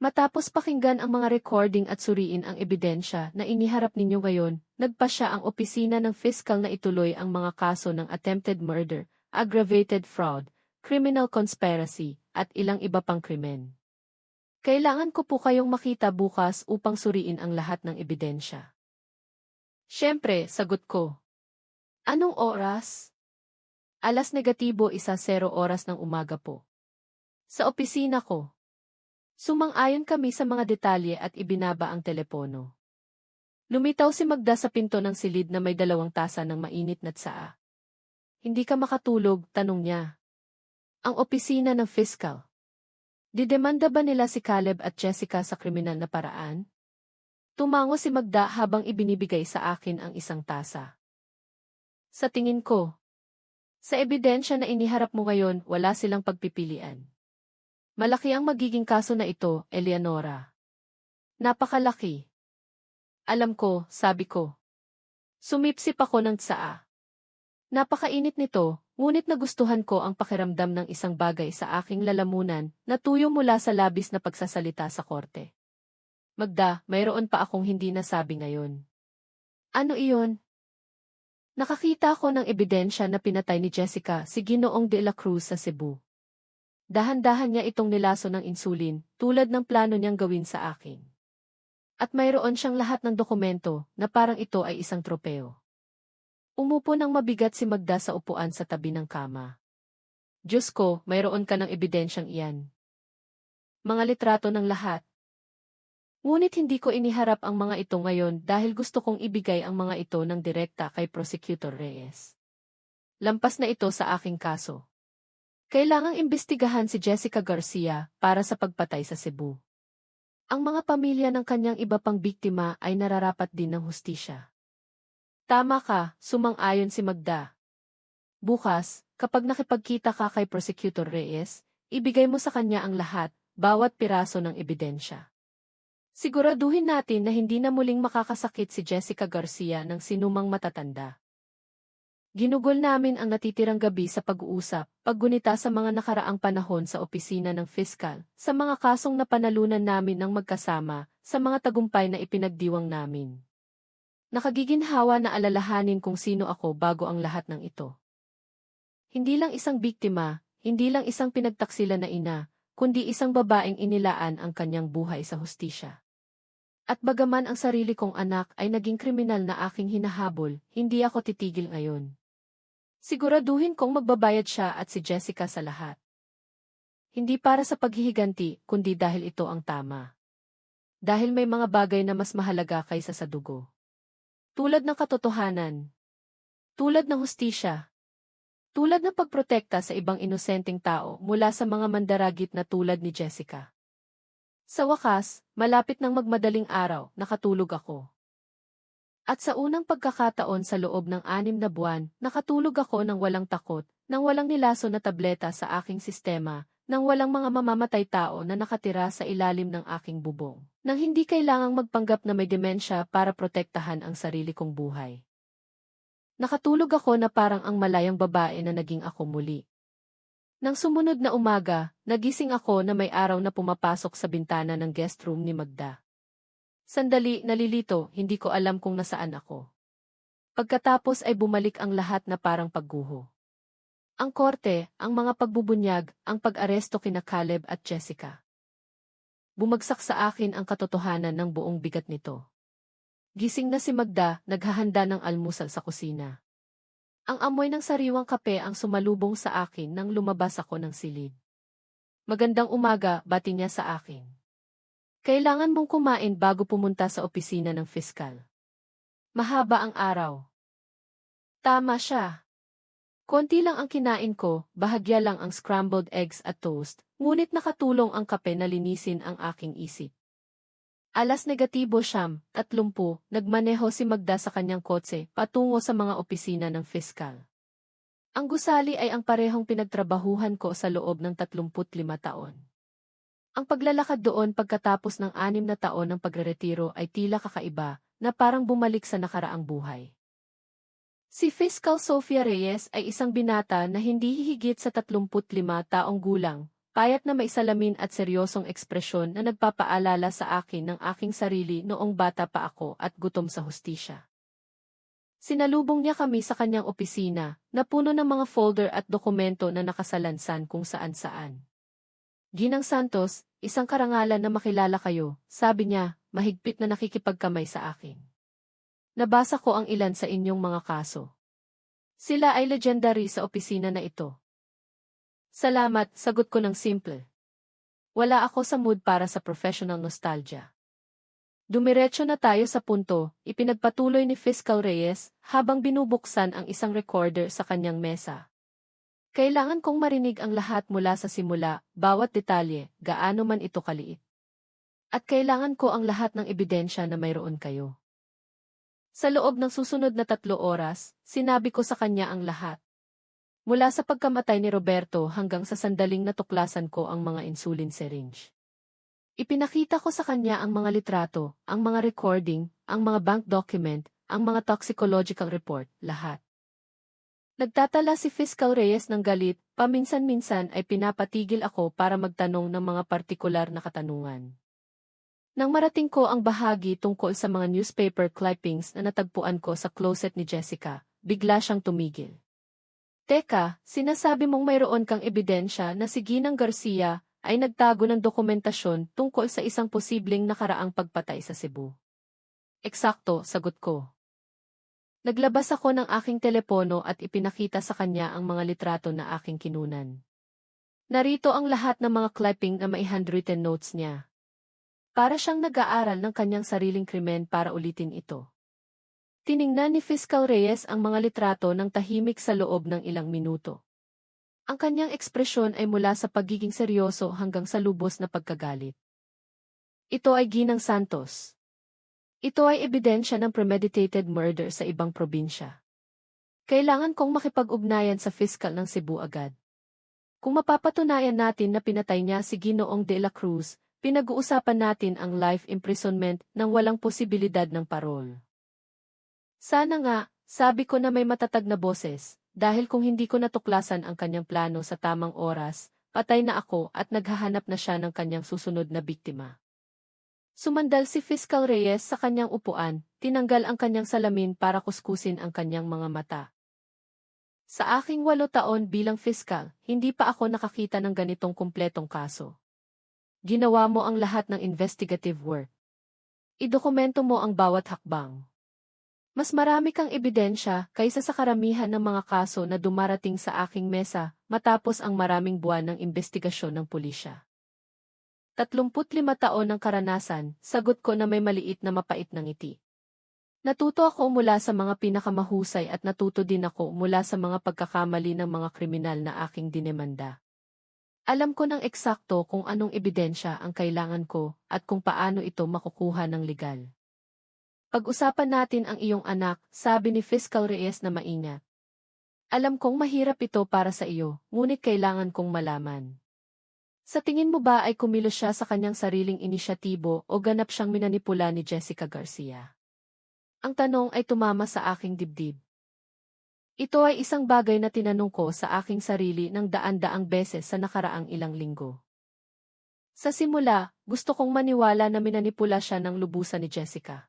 Matapos pakinggan ang mga recording at suriin ang ebidensya na iniharap ninyo ngayon, nagpasya ang opisina ng fiskal na ituloy ang mga kaso ng attempted murder, aggravated fraud, criminal conspiracy, at ilang iba pang krimen. Kailangan ko po kayong makita bukas upang suriin ang lahat ng ebidensya. Siyempre, sagot ko. Anong oras? Alas negatibo 1:00 oras ng umaga po. Sa opisina ko. Sumang-ayon kami sa mga detalye at ibinaba ang telepono. Lumitaw si Magda sa pinto ng silid na may 2 tasa ng mainit na tsaa. Hindi ka makatulog, tanong niya. Ang opisina ng fiskal. Didemanda ba nila si Caleb at Jessica sa kriminal na paraan? Tumango si Magda habang ibinibigay sa akin ang isang tasa. Sa tingin ko, sa ebidensya na iniharap mo ngayon, wala silang pagpipilian. Malaki ang magiging kaso na ito, Eleonora. Napakalaki. Alam ko, sabi ko. Sumipsip ako ng tsaa. Napakainit nito, ngunit nagustuhan ko ang pakiramdam ng isang bagay sa aking lalamunan na tuyo mula sa labis na pagsasalita sa korte. Magda, mayroon pa akong hindi nasabi ngayon. Ano iyon? Nakakita ko ng ebidensya na pinatay ni Jessica si Ginoong de la Cruz sa Cebu. Dahan-dahan niya itong nilaso ng insulin, tulad ng plano niyang gawin sa akin. At mayroon siyang lahat ng dokumento na parang ito ay isang tropeo. Umupo ng mabigat si Magda sa upuan sa tabi ng kama. Diyos ko, mayroon ka ng ebidensyang iyan. Mga litrato ng lahat. Ngunit hindi ko iniharap ang mga ito ngayon dahil gusto kong ibigay ang mga ito ng direkta kay Prosecutor Reyes. Lampas na ito sa aking kaso. Kailangang imbestigahan si Jessica Garcia para sa pagpatay sa Cebu. Ang mga pamilya ng kanyang iba pang biktima ay nararapat din ng hustisya. Tama ka, sumang-ayon si Magda. Bukas, kapag nakipagkita ka kay Prosecutor Reyes, ibigay mo sa kanya ang lahat, bawat piraso ng ebidensya. Siguraduhin natin na hindi na muling makakasakit si Jessica Garcia ng sinumang matatanda. Ginugol namin ang natitirang gabi sa pag-uusap, paggunita sa mga nakaraang panahon sa opisina ng fiskal, sa mga kasong napanalunan namin ng magkasama, sa mga tagumpay na ipinagdiwang namin. Nakagiginhawa na alalahanin kung sino ako bago ang lahat ng ito. Hindi lang isang biktima, hindi lang isang pinagtaksilan na ina, kundi isang babaeng inilaan ang kanyang buhay sa hustisya. At bagaman ang sarili kong anak ay naging kriminal na aking hinahabol, hindi ako titigil ngayon. Siguraduhin kong magbabayad siya at si Jessica sa lahat. Hindi para sa paghihiganti, kundi dahil ito ang tama. Dahil may mga bagay na mas mahalaga kaysa sa dugo. Tulad ng katotohanan. Tulad ng hustisya. Tulad ng pagprotekta sa ibang inosenteng tao mula sa mga mandaragit na tulad ni Jessica. Sa wakas, malapit ng magmadaling araw, nakatulog ako. At sa unang pagkakataon sa loob ng 6 na buwan, nakatulog ako ng walang takot, nang walang nilaso na tableta sa aking sistema, nang walang mga mamamatay tao na nakatira sa ilalim ng aking bubong, nang hindi kailangang magpanggap na may demensya para protektahan ang sarili kong buhay. Nakatulog ako na parang ang malayang babae na naging ako muli. Nang sumunod na umaga, nagising ako na may araw na pumapasok sa bintana ng guest room ni Magda. Sandali, nalilito, hindi ko alam kung nasaan ako. Pagkatapos ay bumalik ang lahat na parang pagguho. Ang korte, ang mga pagbubunyag, ang pag-aresto kina Caleb at Jessica. Bumagsak sa akin ang katotohanan ng buong bigat nito. Gising na si Magda, naghahanda ng almusal sa kusina. Ang amoy ng sariwang kape ang sumalubong sa akin nang lumabas ako ng silid. Magandang umaga, bati niya sa akin. Kailangan mong kumain bago pumunta sa opisina ng fiskal. Mahaba ang araw. Tama siya. Konti lang ang kinain ko, bahagya lang ang scrambled eggs at toast, ngunit nakatulong ang kape na linisin ang aking isip. 9:30, nagmaneho si Magda sa kanyang kotse patungo sa mga opisina ng fiskal. Ang gusali ay ang parehong pinagtrabahuhan ko sa loob ng 35 taon. Ang paglalakad doon pagkatapos ng 6 na taon ng pagreretiro ay tila kakaiba, na parang bumalik sa nakaraang buhay. Si Fiscal Sofia Reyes ay isang binata na hindi hihigit sa 35 taong gulang, payat na may salamin at seryosong ekspresyon na nagpapaalala sa akin ng aking sarili noong bata pa ako at gutom sa hustisya. Sinalubong niya kami sa kanyang opisina, na puno ng mga folder at dokumento na nakasalansan kung saan-saan. Ginang Santos, isang karangalan na makilala kayo, sabi niya, mahigpit na nakikipagkamay sa akin. Nabasa ko ang ilan sa inyong mga kaso. Sila ay legendary sa opisina na ito. Salamat, sagot ko ng simple. Wala ako sa mood para sa professional nostalgia. Dumiretso na tayo sa punto, ipinagpatuloy ni Fiscal Reyes, habang binubuksan ang isang recorder sa kanyang mesa. Kailangan kong marinig ang lahat mula sa simula, bawat detalye, gaano man ito kaliit. At kailangan ko ang lahat ng ebidensya na mayroon kayo. Sa loob ng susunod na 3 oras, sinabi ko sa kanya ang lahat. Mula sa pagkamatay ni Roberto hanggang sa sandaling natuklasan ko ang mga insulin syringe. Ipinakita ko sa kanya ang mga litrato, ang mga recording, ang mga bank document, ang mga toxicological report, lahat. Nagtatala si Fiscal Reyes ng galit, paminsan-minsan ay pinapatigil ako para magtanong ng mga partikular na katanungan. Nang marating ko ang bahagi tungkol sa mga newspaper clippings na natagpuan ko sa closet ni Jessica, bigla siyang tumigil. Teka, sinasabi mong mayroon kang ebidensya na si Ginang Garcia ay nagtago ng dokumentasyon tungkol sa isang posibleng nakaraang pagpatay sa Cebu. Eksakto, sagot ko. Naglabas ako ng aking telepono at ipinakita sa kanya ang mga litrato na aking kinunan. Narito ang lahat ng mga clipping na may handwritten notes niya. Para siyang nag-aaral ng kanyang sariling krimen para ulitin ito. Tiningnan ni Fiscal Reyes ang mga litrato ng tahimik sa loob ng ilang minuto. Ang kanyang ekspresyon ay mula sa pagiging seryoso hanggang sa lubos na pagkagalit. Ito ay Ginang Santos. Ito ay ebidensya ng premeditated murder sa ibang probinsya. Kailangan kong makipag-ugnayan sa piskal ng Cebu agad. Kung mapapatunayan natin na pinatay niya si Ginoong de la Cruz, pinag-uusapan natin ang life imprisonment nang walang posibilidad ng parol. Sana nga, sabi ko na may matatag na boses, dahil kung hindi ko natuklasan ang kanyang plano sa tamang oras, patay na ako at naghahanap na siya ng kanyang susunod na biktima. Sumandal si Fiscal Reyes sa kanyang upuan, tinanggal ang kanyang salamin para kuskusin ang kanyang mga mata. Sa aking 8 taon bilang fiskal, hindi pa ako nakakita ng ganitong kumpletong kaso. Ginawa mo ang lahat ng investigative work. Idokumento mo ang bawat hakbang. Mas marami kang ebidensya kaysa sa karamihan ng mga kaso na dumarating sa aking mesa matapos ang maraming buwan ng investigasyon ng pulisya. 35 taon ng karanasan, sagot ko na may maliit na mapait na ngiti. Natuto ako mula sa mga pinakamahusay at natuto din ako mula sa mga pagkakamali ng mga kriminal na aking dinemanda. Alam ko ng eksakto kung anong ebidensya ang kailangan ko at kung paano ito makukuha ng legal. Pag-usapan natin ang iyong anak, sabi ni Fiscal Reyes na maingat. Alam kong mahirap ito para sa iyo, ngunit kailangan kong malaman. Sa tingin mo ba ay kumilos siya sa kanyang sariling inisyatibo o ganap siyang minanipula ni Jessica Garcia? Ang tanong ay tumama sa aking dibdib. Ito ay isang bagay na tinanong ko sa aking sarili ng daan-daang beses sa nakaraang ilang linggo. Sa simula, gusto kong maniwala na minanipula siya ng lubusan ni Jessica.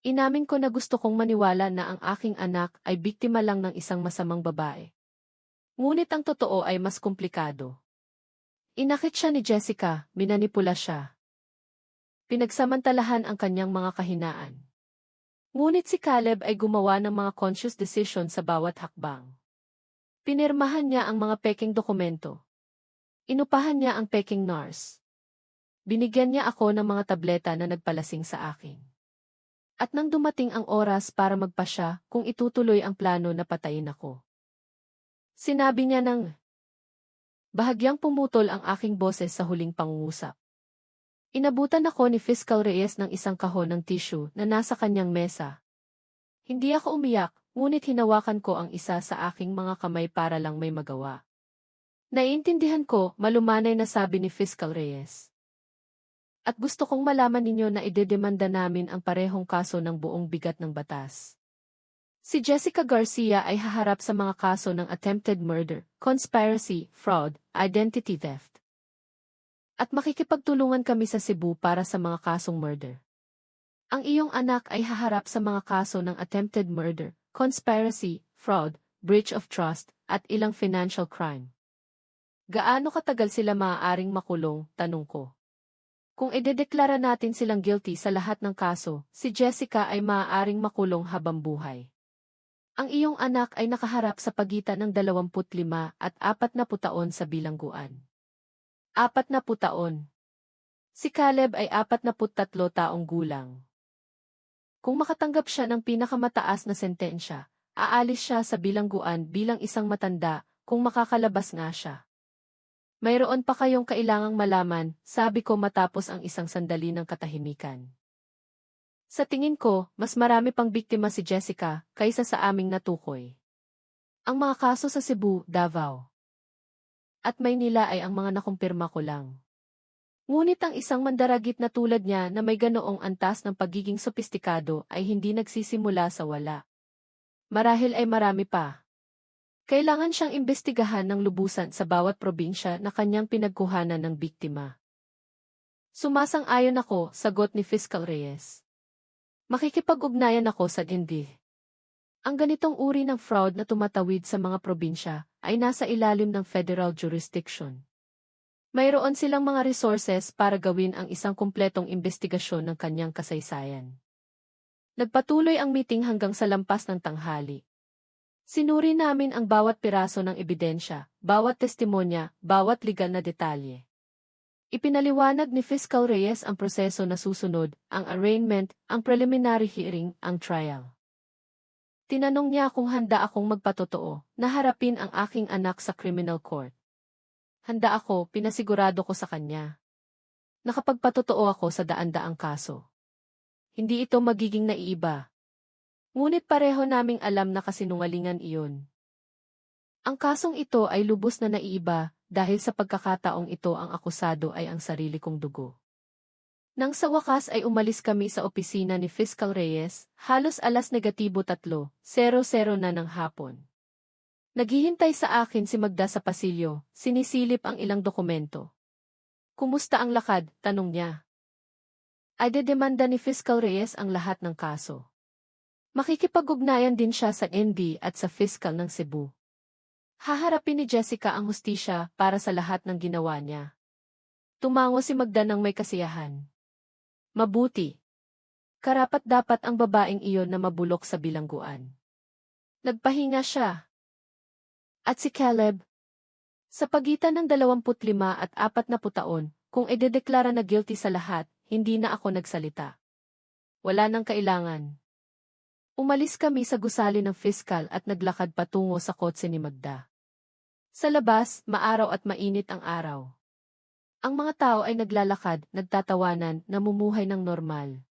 Inamin ko na gusto kong maniwala na ang aking anak ay biktima lang ng isang masamang babae. Ngunit ang totoo ay mas komplikado. Inakit siya ni Jessica, minanipula siya. Pinagsamantalahan ang kanyang mga kahinaan. Ngunit si Caleb ay gumawa ng mga conscious decision sa bawat hakbang. Pinirmahan niya ang mga peking dokumento. Inupahan niya ang peking nurse. Binigyan niya ako ng mga tableta na nagpalasing sa akin. At nang dumating ang oras para magpasya kung itutuloy ang plano na patayin ako. Sinabi niya ng bahagyang pumutol ang aking boses sa huling pangungusap. Inabutan ako ni Fiscal Reyes ng isang kahon ng tissue na nasa kanyang mesa. Hindi ako umiyak, ngunit hinawakan ko ang isa sa aking mga kamay para lang may magawa. Naiintindihan ko, malumanay na sabi ni Fiscal Reyes. At gusto kong malaman ninyo na idedemanda namin ang parehong kaso ng buong bigat ng batas. Si Jessica Garcia ay haharap sa mga kaso ng attempted murder, conspiracy, fraud, identity theft. At makikipagtulungan kami sa Cebu para sa mga kasong murder. Ang iyong anak ay haharap sa mga kaso ng attempted murder, conspiracy, fraud, breach of trust, at ilang financial crime. Gaano katagal sila maaaring makulong, tanong ko. Kung idedeklara natin silang guilty sa lahat ng kaso, si Jessica ay maaaring makulong habang buhay. Ang iyong anak ay nakaharap sa pagitan ng 25 at 40 taon sa bilangguan. 40 taon. Si Caleb ay 43 taong gulang. Kung makatanggap siya ng pinakamataas na sentensya, aalis siya sa bilangguan bilang isang matanda kung makakalabas nga siya. Mayroon pa kayong kailangang malaman, sabi ko matapos ang isang sandali ng katahimikan. Sa tingin ko, mas marami pang biktima si Jessica kaysa sa aming natukoy. Ang mga kaso sa Cebu, Davao at Maynila ay ang mga nakumpirma ko lang. Ngunit ang isang mandaragit na tulad niya na may ganoong antas ng pagiging sopistikado ay hindi nagsisimula sa wala. Marahil ay marami pa. Kailangan siyang imbestigahan ng lubusan sa bawat probinsya na kanyang pinagkuhanan ng biktima. Sumasang-ayon ako, sagot ni Fiscal Reyes. Makikipag-ugnayan ako sa DND. Ang ganitong uri ng fraud na tumatawid sa mga probinsya ay nasa ilalim ng federal jurisdiction. Mayroon silang mga resources para gawin ang isang kumpletong investigasyon ng kanyang kasaysayan. Nagpatuloy ang meeting hanggang sa lampas ng tanghali. Sinuri namin ang bawat piraso ng ebidensya, bawat testimonya, bawat legal na detalye. Ipinaliwanag ni Fiscal Reyes ang proseso na susunod, ang arraignment, ang preliminary hearing, ang trial. Tinanong niya kung handa akong magpatotoo na harapin ang aking anak sa criminal court. Handa ako, pinasigurado ko sa kanya. Nakapagpatotoo ako sa daan-daang kaso. Hindi ito magiging naiiba. Ngunit pareho naming alam na kasinungalingan iyon. Ang kasong ito ay lubos na naiiba dahil sa pagkakataong ito ang akusado ay ang sarili kong dugo. Nang sa wakas ay umalis kami sa opisina ni Fiscal Reyes, halos alas -3:00 na ng hapon. Naghihintay sa akin si Magda sa pasilyo, sinisilip ang ilang dokumento. Kumusta ang lakad? Tanong niya. Ay dedemanda ni Fiscal Reyes ang lahat ng kaso. Makikipag-ugnayan din siya sa NB at sa Fiscal ng Cebu. Haharapin ni Jessica ang hustisya para sa lahat ng ginawa niya. Tumango si Magda ng may kasiyahan. Mabuti. Karapat-dapat ang babaeng iyon na mabulok sa bilangguan. Nagpahinga siya. At si Caleb? Sa pagitan ng 25 at 40 taon, kung idedeklara na guilty sa lahat, hindi na ako nagsalita. Wala nang kailangan. Umalis kami sa gusali ng Fiscal at naglakad patungo sa kotse ni Magda. Sa labas, maaraw at mainit ang araw. Ang mga tao ay naglalakad, nagtatawanan, namumuhay ng normal.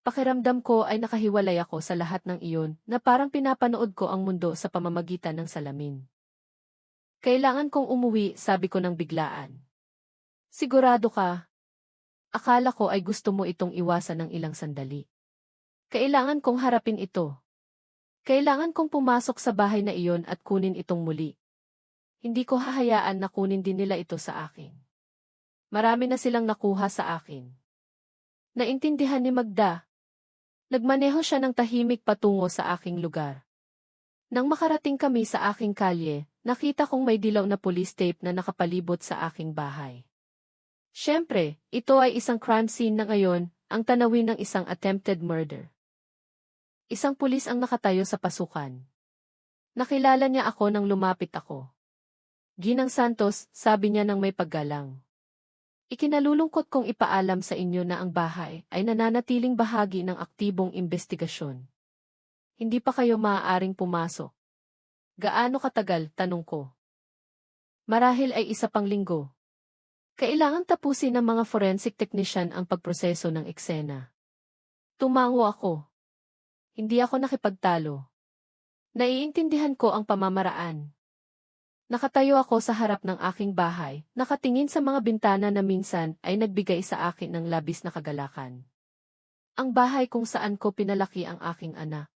Pakiramdam ko ay nakahiwalay ako sa lahat ng iyon na parang pinapanood ko ang mundo sa pamamagitan ng salamin. Kailangan kong umuwi, sabi ko ng biglaan. Sigurado ka? Akala ko ay gusto mo itong iwasan ng ilang sandali. Kailangan kong harapin ito. Kailangan kong pumasok sa bahay na iyon at kunin itong muli. Hindi ko hahayaan na kunin din nila ito sa akin. Marami na silang nakuha sa akin. Naintindihan ni Magda. Nagmaneho siya ng tahimik patungo sa aking lugar. Nang makarating kami sa aking kalye, nakita kong may dilaw na police tape na nakapalibot sa aking bahay. Siyempre, ito ay isang crime scene na ngayon, ang tanawin ng isang attempted murder. Isang pulis ang nakatayo sa pasukan. Nakilala niya ako nang lumapit ako. Ginang Santos, sabi niya ng may paggalang. Ikinalulungkot kong ipaalam sa inyo na ang bahay ay nananatiling bahagi ng aktibong investigasyon. Hindi pa kayo maaaring pumasok. Gaano katagal, tanong ko. Marahil ay isa pang linggo. Kailangang tapusin ng mga forensic technician ang pagproseso ng eksena. Tumango ako. Hindi ako nakipagtalo. Naiintindihan ko ang pamamaraan. Nakatayo ako sa harap ng aking bahay, nakatingin sa mga bintana na minsan ay nagbigay sa akin ng labis na kagalakan. Ang bahay kung saan ko pinalaki ang aking anak.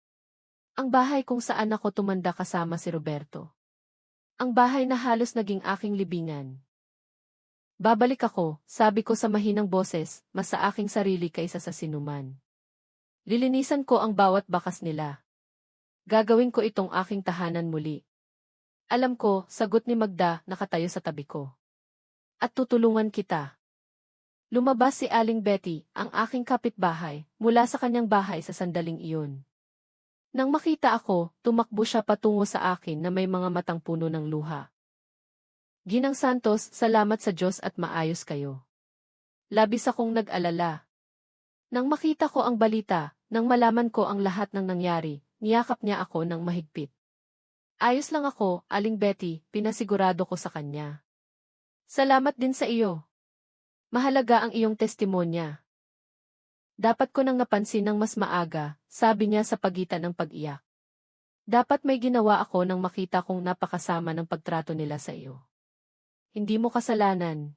Ang bahay kung saan ako tumanda kasama si Roberto. Ang bahay na halos naging aking libingan. Babalik ako, sabi ko sa mahinang boses, mas sa aking sarili kaysa sa sinuman. Lilinisan ko ang bawat bakas nila. Gagawin ko itong aking tahanan muli. Alam ko, sagot ni Magda, nakatayo sa tabi ko. At tutulungan kita. Lumabas si Aling Betty, ang aking kapitbahay, mula sa kanyang bahay sa sandaling iyon. Nang makita ako, tumakbo siya patungo sa akin na may mga matang puno ng luha. Ginang Santos, salamat sa Diyos at maayos kayo. Labis akong nag-alala. Nang makita ko ang balita, nang malaman ko ang lahat ng nangyari, niyakap niya ako ng mahigpit. Ayos lang ako, Aling Betty, pinasigurado ko sa kanya. Salamat din sa iyo. Mahalaga ang iyong testimonya. Dapat ko nang napansin ng mas maaga, sabi niya sa pagitan ng pag-iyak. Dapat may ginawa ako nang makita kong napakasama ng pagtrato nila sa iyo. Hindi mo kasalanan.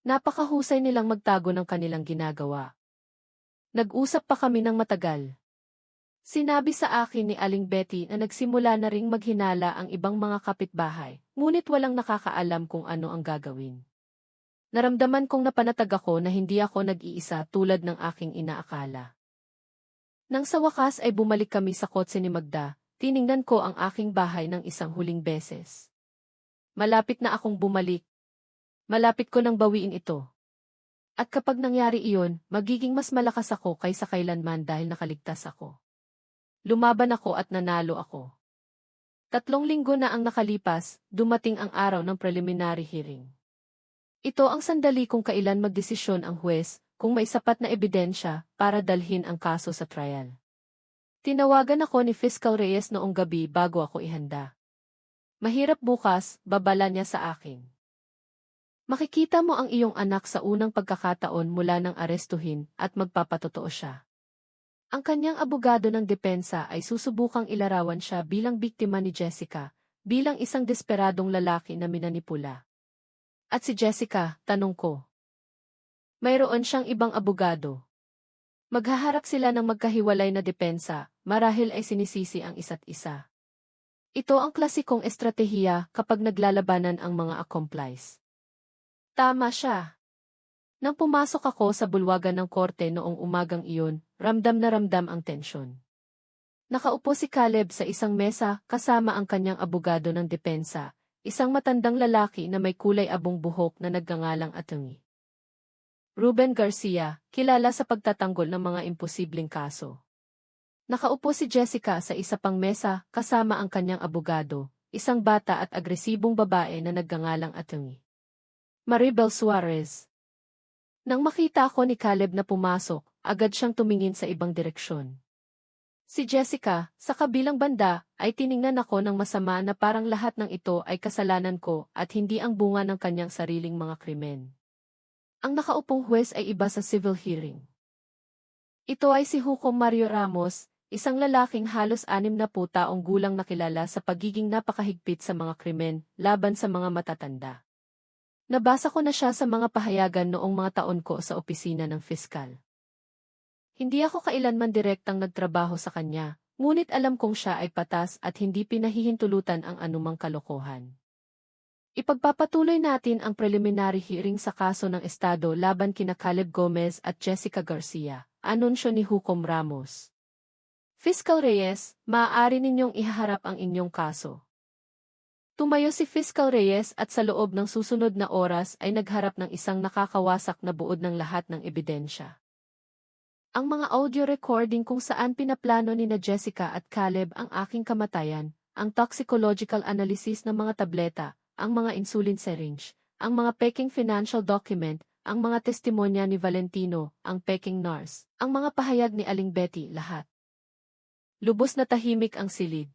Napakahusay nilang magtago ng kanilang ginagawa. Nag-usap pa kami ng matagal. Sinabi sa akin ni Aling Betty na nagsimula na ring maghinala ang ibang mga kapitbahay, ngunit walang nakakaalam kung ano ang gagawin. Naramdaman kong napanatag ako na hindi ako nag-iisa tulad ng aking inaakala. Nang sa wakas ay bumalik kami sa kotse ni Magda, tiningnan ko ang aking bahay ng isang huling beses. Malapit na akong bumalik. Malapit ko nang bawiin ito. At kapag nangyari iyon, magiging mas malakas ako kaysa kailanman dahil nakaligtas ako. Lumaban ako at nanalo ako. 3 linggo na ang nakalipas, dumating ang araw ng preliminary hearing. Ito ang sandali kung kailan magdesisyon ang huwes kung may sapat na ebidensya para dalhin ang kaso sa trial. Tinawagan ako ni Fiscal Reyes noong gabi bago ako ihanda. Mahirap bukas, babala niya sa akin. Makikita mo ang iyong anak sa unang pagkakataon mula nang arestuhin at magpapatotoo siya. Ang kanyang abogado ng depensa ay susubukang ilarawan siya bilang biktima ni Jessica, bilang isang desperadong lalaki na minanipula. At si Jessica, tanong ko. Mayroon siyang ibang abogado. Maghaharap sila ng magkahiwalay na depensa, marahil ay sinisisi ang isa't isa. Ito ang klasikong estratehiya kapag naglalabanan ang mga accomplice. Tama siya. Nang pumasok ako sa bulwagan ng korte noong umagang iyon, ramdam na ramdam ang tensyon. Nakaupo si Caleb sa isang mesa kasama ang kanyang abogado ng depensa, isang matandang lalaki na may kulay abong buhok na nagngangalang attorney Ruben Garcia, kilala sa pagtatanggol ng mga imposibleng kaso. Nakaupo si Jessica sa isa pang mesa kasama ang kanyang abogado, isang bata at agresibong babae na nagngangalang attorney Maribel Suarez. Nang makita ko ni Caleb na pumasok, agad siyang tumingin sa ibang direksyon. Si Jessica, sa kabilang banda, ay tiningnan ako ng masama na parang lahat ng ito ay kasalanan ko at hindi ang bunga ng kanyang sariling mga krimen. Ang nakaupong huwes ay iba sa civil hearing. Ito ay si Hukom Mario Ramos, isang lalaking halos 60 taong gulang na kilala sa pagiging napakahigpit sa mga krimen laban sa mga matatanda. Nabasa ko na siya sa mga pahayagan noong mga taon ko sa opisina ng fiskal. Hindi ako kailanman direktang nagtrabaho sa kanya, ngunit alam kong siya ay patas at hindi pinahihintulutan ang anumang kalokohan. Ipagpapatuloy natin ang preliminary hearing sa kaso ng Estado laban kina Caleb Gomez at Jessica Garcia, anunsyo ni Hukom Ramos. Fiscal Reyes, maaari ninyong ihaharap ang inyong kaso. Tumayo si Fiscal Reyes at sa loob ng susunod na oras ay nagharap ng isang nakakawasak na buod ng lahat ng ebidensya. Ang mga audio recording kung saan pinaplano ni na Jessica at Caleb ang aking kamatayan, ang toxicological analysis ng mga tableta, ang mga insulin syringe, ang mga peking financial document, ang mga testimonya ni Valentino, ang peking nurse, ang mga pahayag ni Aling Betty, lahat. Lubos na tahimik ang silid.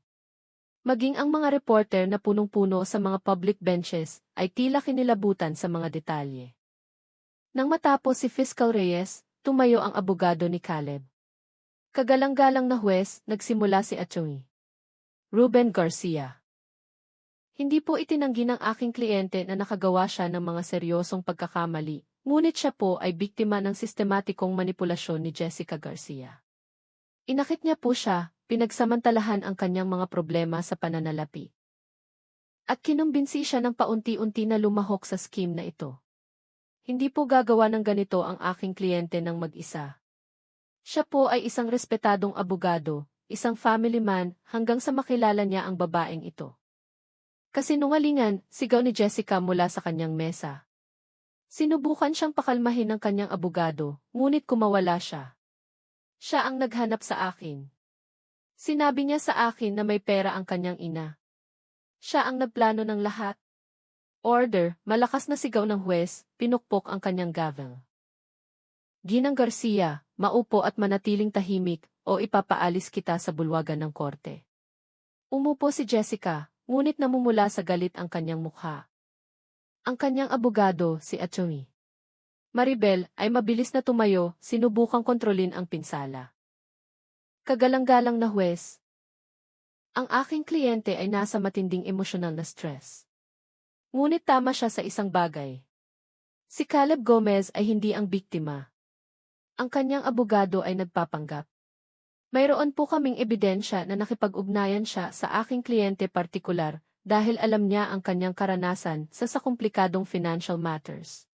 Maging ang mga reporter na punong-puno sa mga public benches ay tila kinilabutan sa mga detalye. Nang matapos si Fiscal Reyes, tumayo ang abogado ni Caleb. Kagalang-galang na huwes, nagsimula si Atty. Ruben Garcia. Hindi po itinanggi ng aking kliyente na nakagawa siya ng mga seryosong pagkakamali, ngunit siya po ay biktima ng sistematikong manipulasyon ni Jessica Garcia. Inakit niya po siya, pinagsamantalahan ang kanyang mga problema sa pananalapi. At kinumbinsi siya ng paunti-unti na lumahok sa scheme na ito. Hindi po gagawa ng ganito ang aking kliyente ng mag-isa. Siya po ay isang respetadong abogado, isang family man, hanggang sa makilala niya ang babaeng ito. Kasinungalingan, sigaw ni Jessica mula sa kanyang mesa. Sinubukan siyang pakalmahin ng kanyang abogado, ngunit kumawala siya. Siya ang naghanap sa akin. Sinabi niya sa akin na may pera ang kanyang ina. Siya ang nagplano ng lahat. Order, malakas na sigaw ng huwes, pinukpok ang kanyang gavel. Ginang Garcia, maupo at manatiling tahimik, o ipapaalis kita sa bulwagan ng korte. Umupo si Jessica, ngunit namumula sa galit ang kanyang mukha. Ang kanyang abogado, si Atty. Maribel, ay mabilis na tumayo, sinubukang kontrolin ang pinsala. Kagalang-galang na huwes. Ang aking kliyente ay nasa matinding emosyonal na stress. Ngunit tama siya sa isang bagay. Si Caleb Gomez ay hindi ang biktima. Ang kanyang abogado ay nagpapanggap. Mayroon po kaming ebidensya na nakipag-ugnayan siya sa aking kliyente partikular dahil alam niya ang kanyang karanasan sa komplikadong financial matters.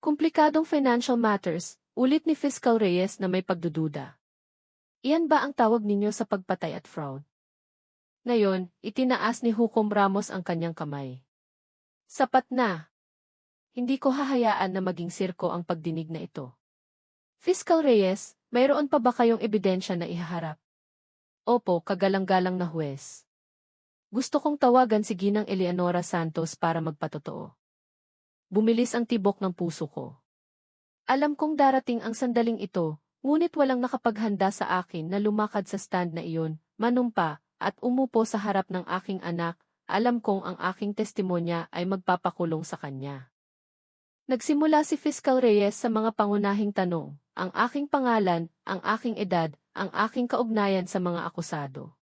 Komplikadong financial matters, ulit ni Fiscal Reyes na may pagdududa. Iyan ba ang tawag ninyo sa pagpatay at fraud? Ngayon, itinaas ni Hukom Ramos ang kanyang kamay. Sapat na. Hindi ko hahayaan na maging sirko ang pagdinig na ito. Fiscal Reyes, mayroon pa ba kayong ebidensya na ihaharap? Opo, kagalang-galang na huwes. Gusto kong tawagan si Ginang Eleonora Santos para magpatotoo. Bumilis ang tibok ng puso ko. Alam kong darating ang sandaling ito, ngunit walang nakapaghanda sa akin na lumakad sa stand na iyon, manumpa, at umupo sa harap ng aking anak. Alam kong ang aking testimonya ay magpapakulong sa kanya. Nagsimula si Fiscal Reyes sa mga pangunahing tanong, ang aking pangalan, ang aking edad, ang aking kaugnayan sa mga akusado.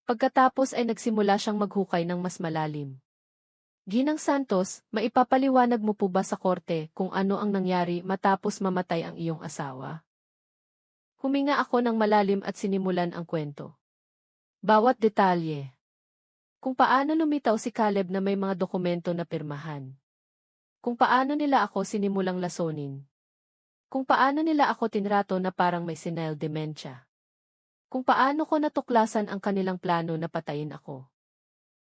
Pagkatapos ay nagsimula siyang maghukay ng mas malalim. Ginang Santos, maipapaliwanag mo po ba sa korte kung ano ang nangyari matapos mamatay ang iyong asawa? Huminga ako ng malalim at sinimulan ang kwento. Bawat detalye. Kung paano lumitaw si Caleb na may mga dokumento na pirmahan. Kung paano nila ako sinimulang lasonin. Kung paano nila ako tinrato na parang may senile dementia. Kung paano ko natuklasan ang kanilang plano na patayin ako.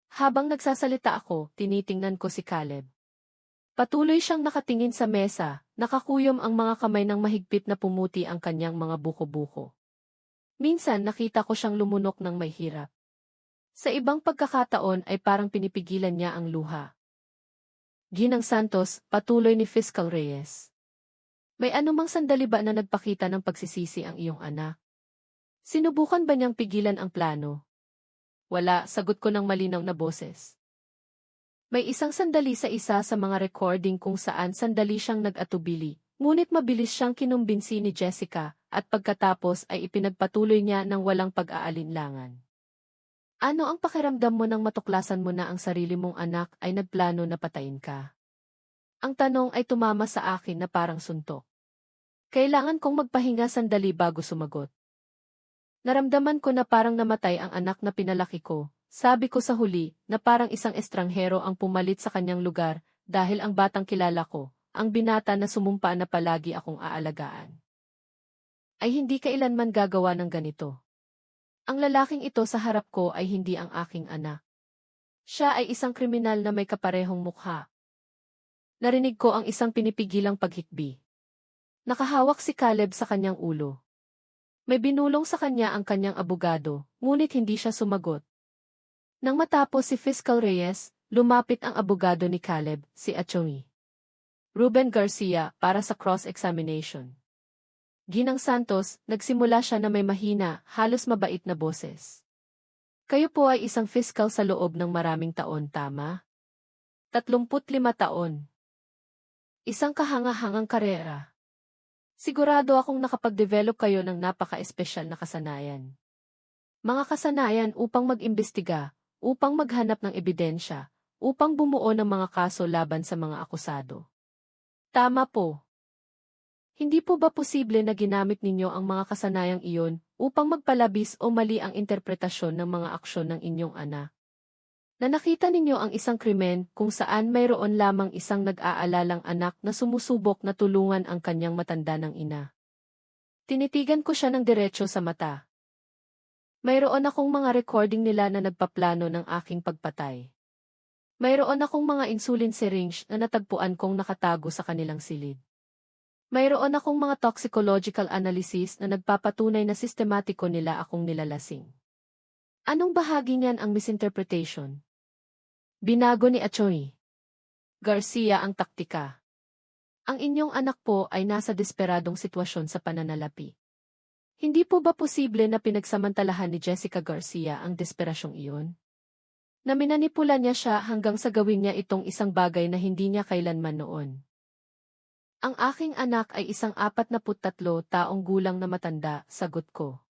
Habang nagsasalita ako, tinitingnan ko si Caleb. Patuloy siyang nakatingin sa mesa, nakakuyom ang mga kamay ng mahigpit na pumuti ang kanyang mga buko-buko. Minsan nakita ko siyang lumunok ng may hirap. Sa ibang pagkakataon ay parang pinipigilan niya ang luha. Ginang Santos, patuloy ni Fiscal Reyes. May anumang sandali ba na nagpakita ng pagsisisi ang iyong anak? Sinubukan ba niyang pigilan ang plano? Wala, sagot ko ng malinaw na boses. May isang sandali sa isa sa mga recording kung saan sandali siyang nag-atubili, ngunit mabilis siyang kinumbinsi ni Jessica, at pagkatapos ay ipinagpatuloy niya ng walang pag-aalinlangan. Ano ang pakiramdam mo nang matuklasan mo na ang sarili mong anak ay nagplano na patayin ka? Ang tanong ay tumama sa akin na parang suntok. Kailangan kong magpahinga sandali bago sumagot. Naramdaman ko na parang namatay ang anak na pinalaki ko, sabi ko sa huli, na parang isang estranghero ang pumalit sa kanyang lugar, dahil ang batang kilala ko, ang binata na sumumpa na palagi akong aalagaan. Ay hindi kailanman gagawa ng ganito. Ang lalaking ito sa harap ko ay hindi ang aking anak. Siya ay isang kriminal na may kaparehong mukha. Narinig ko ang isang pinipigilang paghikbi. Nakahawak si Caleb sa kanyang ulo. May binulong sa kanya ang kanyang abogado, ngunit hindi siya sumagot. Nang matapos si Fiscal Reyes, lumapit ang abogado ni Caleb, si Atty. Ruben Garcia, para sa cross-examination. Ginang Santos, nagsimula siya na may mahina, halos mabait na boses. Kayo po ay isang fiscal sa loob ng maraming taon, tama? 35 taon. Isang kahanga-hangang karera. Sigurado akong nakapag-develop kayo ng napaka-espesyal na kasanayan. Mga kasanayan upang mag-imbestiga, upang maghanap ng ebidensya, upang bumuo ng mga kaso laban sa mga akusado. Tama po. Hindi po ba posible na ginamit ninyo ang mga kasanayang iyon upang magpalabis o mali ang interpretasyon ng mga aksyon ng inyong anak? Na nakita ninyo ang isang krimen kung saan mayroon lamang isang nag-aalalang anak na sumusubok na tulungan ang kanyang matanda ng ina. Tinitigan ko siya ng diretso sa mata. Mayroon akong mga recording nila na nagpaplano ng aking pagpatay. Mayroon akong mga insulin syringe na natagpuan kong nakatago sa kanilang silid. Mayroon akong mga toxicological analysis na nagpapatunay na sistematiko nila akong nilalasing. Anong bahagi niyan ang misinterpretation? Binago ni Atty. Garcia ang taktika. Ang inyong anak po ay nasa desperadong sitwasyon sa pananalapi. Hindi po ba posible na pinagsamantalahan ni Jessica Garcia ang desperasyong iyon? Na minanipula niya siya hanggang sa gawin niya itong isang bagay na hindi niya kailanman noon. Ang aking anak ay isang 43 taong gulang na matanda, sagot ko.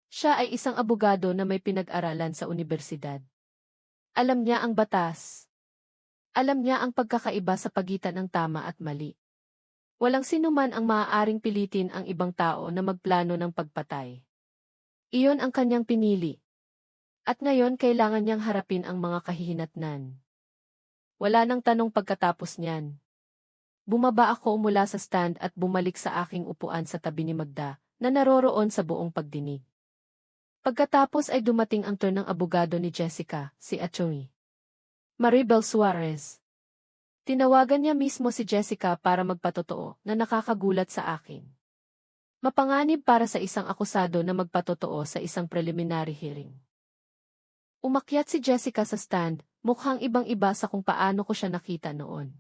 Siya ay isang abogado na may pinag-aralan sa unibersidad. Alam niya ang batas. Alam niya ang pagkakaiba sa pagitan ng tama at mali. Walang sinuman ang maaaring pilitin ang ibang tao na magplano ng pagpatay. Iyon ang kanyang pinili. At ngayon kailangan niyang harapin ang mga kahihinatnan. Wala nang tanong pagkatapos niyan. Bumaba ako mula sa stand at bumalik sa aking upuan sa tabi ni Magda, na naroroon sa buong pagdinig. Pagkatapos ay dumating ang turn ng abogado ni Jessica, si Atty. Maribel Suarez. Tinawagan niya mismo si Jessica para magpatotoo na nakakagulat sa akin. Mapanganib para sa isang akusado na magpatotoo sa isang preliminary hearing. Umakyat si Jessica sa stand, mukhang ibang-iba sa kung paano ko siya nakita noon.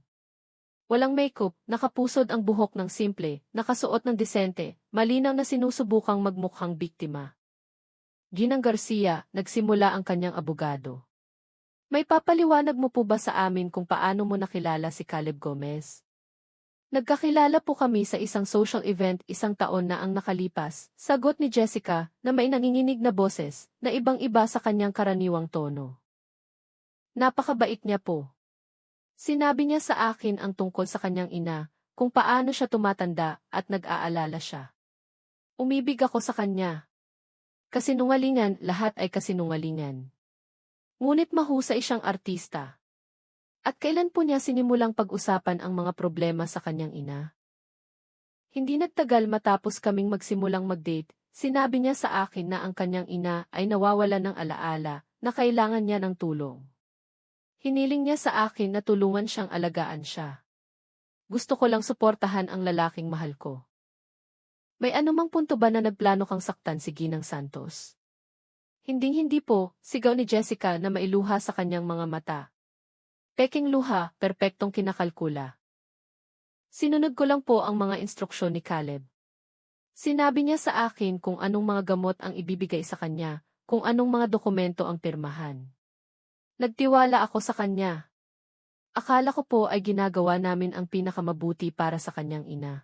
Walang makeup, nakapusod ang buhok ng simple, nakasuot ng disente, malinaw na sinusubukang magmukhang biktima. Ginang Garcia, nagsimula ang kanyang abogado. May papaliwanag mo po ba sa amin kung paano mo nakilala si Caleb Gomez? Nagkakilala po kami sa isang social event 1 taon na ang nakalipas, sagot ni Jessica na may nanginginig na boses na ibang-iba sa kanyang karaniwang tono. Napakabait niya po. Sinabi niya sa akin ang tungkol sa kanyang ina, kung paano siya tumatanda at nag-aalala siya. Umibig ako sa kanya. Kasinungalingan, lahat ay kasinungalingan. Ngunit mahusay siyang artista. At kailan po niya sinimulang pag-usapan ang mga problema sa kanyang ina? Hindi nagtagal matapos kaming magsimulang mag-date, sinabi niya sa akin na ang kanyang ina ay nawawalan ng alaala, na kailangan niya ng tulong. Hiniling niya sa akin na tulungan siyang alagaan siya. Gusto ko lang suportahan ang lalaking mahal ko. May anumang punto ba na nagplano kang saktan si Ginang Santos? Hinding-hindi po, sigaw ni Jessica na mailuha sa kanyang mga mata. Peking luha, perpektong kinakalkula. Sinunod ko lang po ang mga instruksyon ni Caleb. Sinabi niya sa akin kung anong mga gamot ang ibibigay sa kanya, kung anong mga dokumento ang pirmahan. Nagtiwala ako sa kanya. Akala ko po ay ginagawa namin ang pinakamabuti para sa kanyang ina.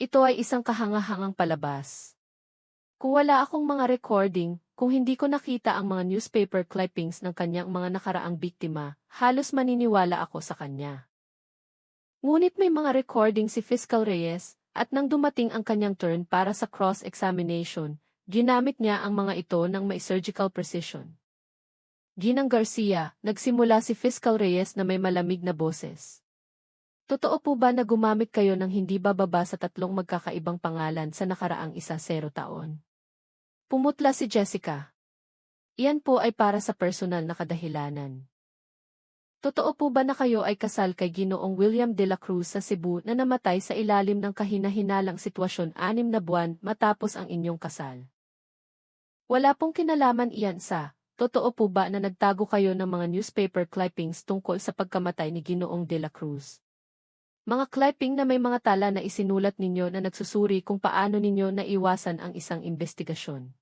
Ito ay isang kahangahangang palabas. Kung wala akong mga recording, kung hindi ko nakita ang mga newspaper clippings ng kanyang mga nakaraang biktima, halos maniniwala ako sa kanya. Ngunit may mga recording si Fiscal Reyes, at nang dumating ang kanyang turn para sa cross-examination, ginamit niya ang mga ito ng may surgical precision. Ginang Garcia, nagsimula si Fiscal Reyes na may malamig na boses. Totoo po ba na gumamit kayo ng hindi bababa sa 3 magkakaibang pangalan sa nakaraang 10 taon? Pumutla si Jessica. Iyan po ay para sa personal na kadahilanan. Totoo po ba na kayo ay kasal kay Ginoong William de la Cruz sa Cebu na namatay sa ilalim ng kahina-hinalang sitwasyon 6 na buwan matapos ang inyong kasal? Wala pong kinalaman iyan sa, totoo po ba na nagtago kayo ng mga newspaper clippings tungkol sa pagkamatay ni Ginoong de la Cruz? Mga clipping na may mga tala na isinulat ninyo na nagsusuri kung paano ninyo naiwasan ang isang investigasyon.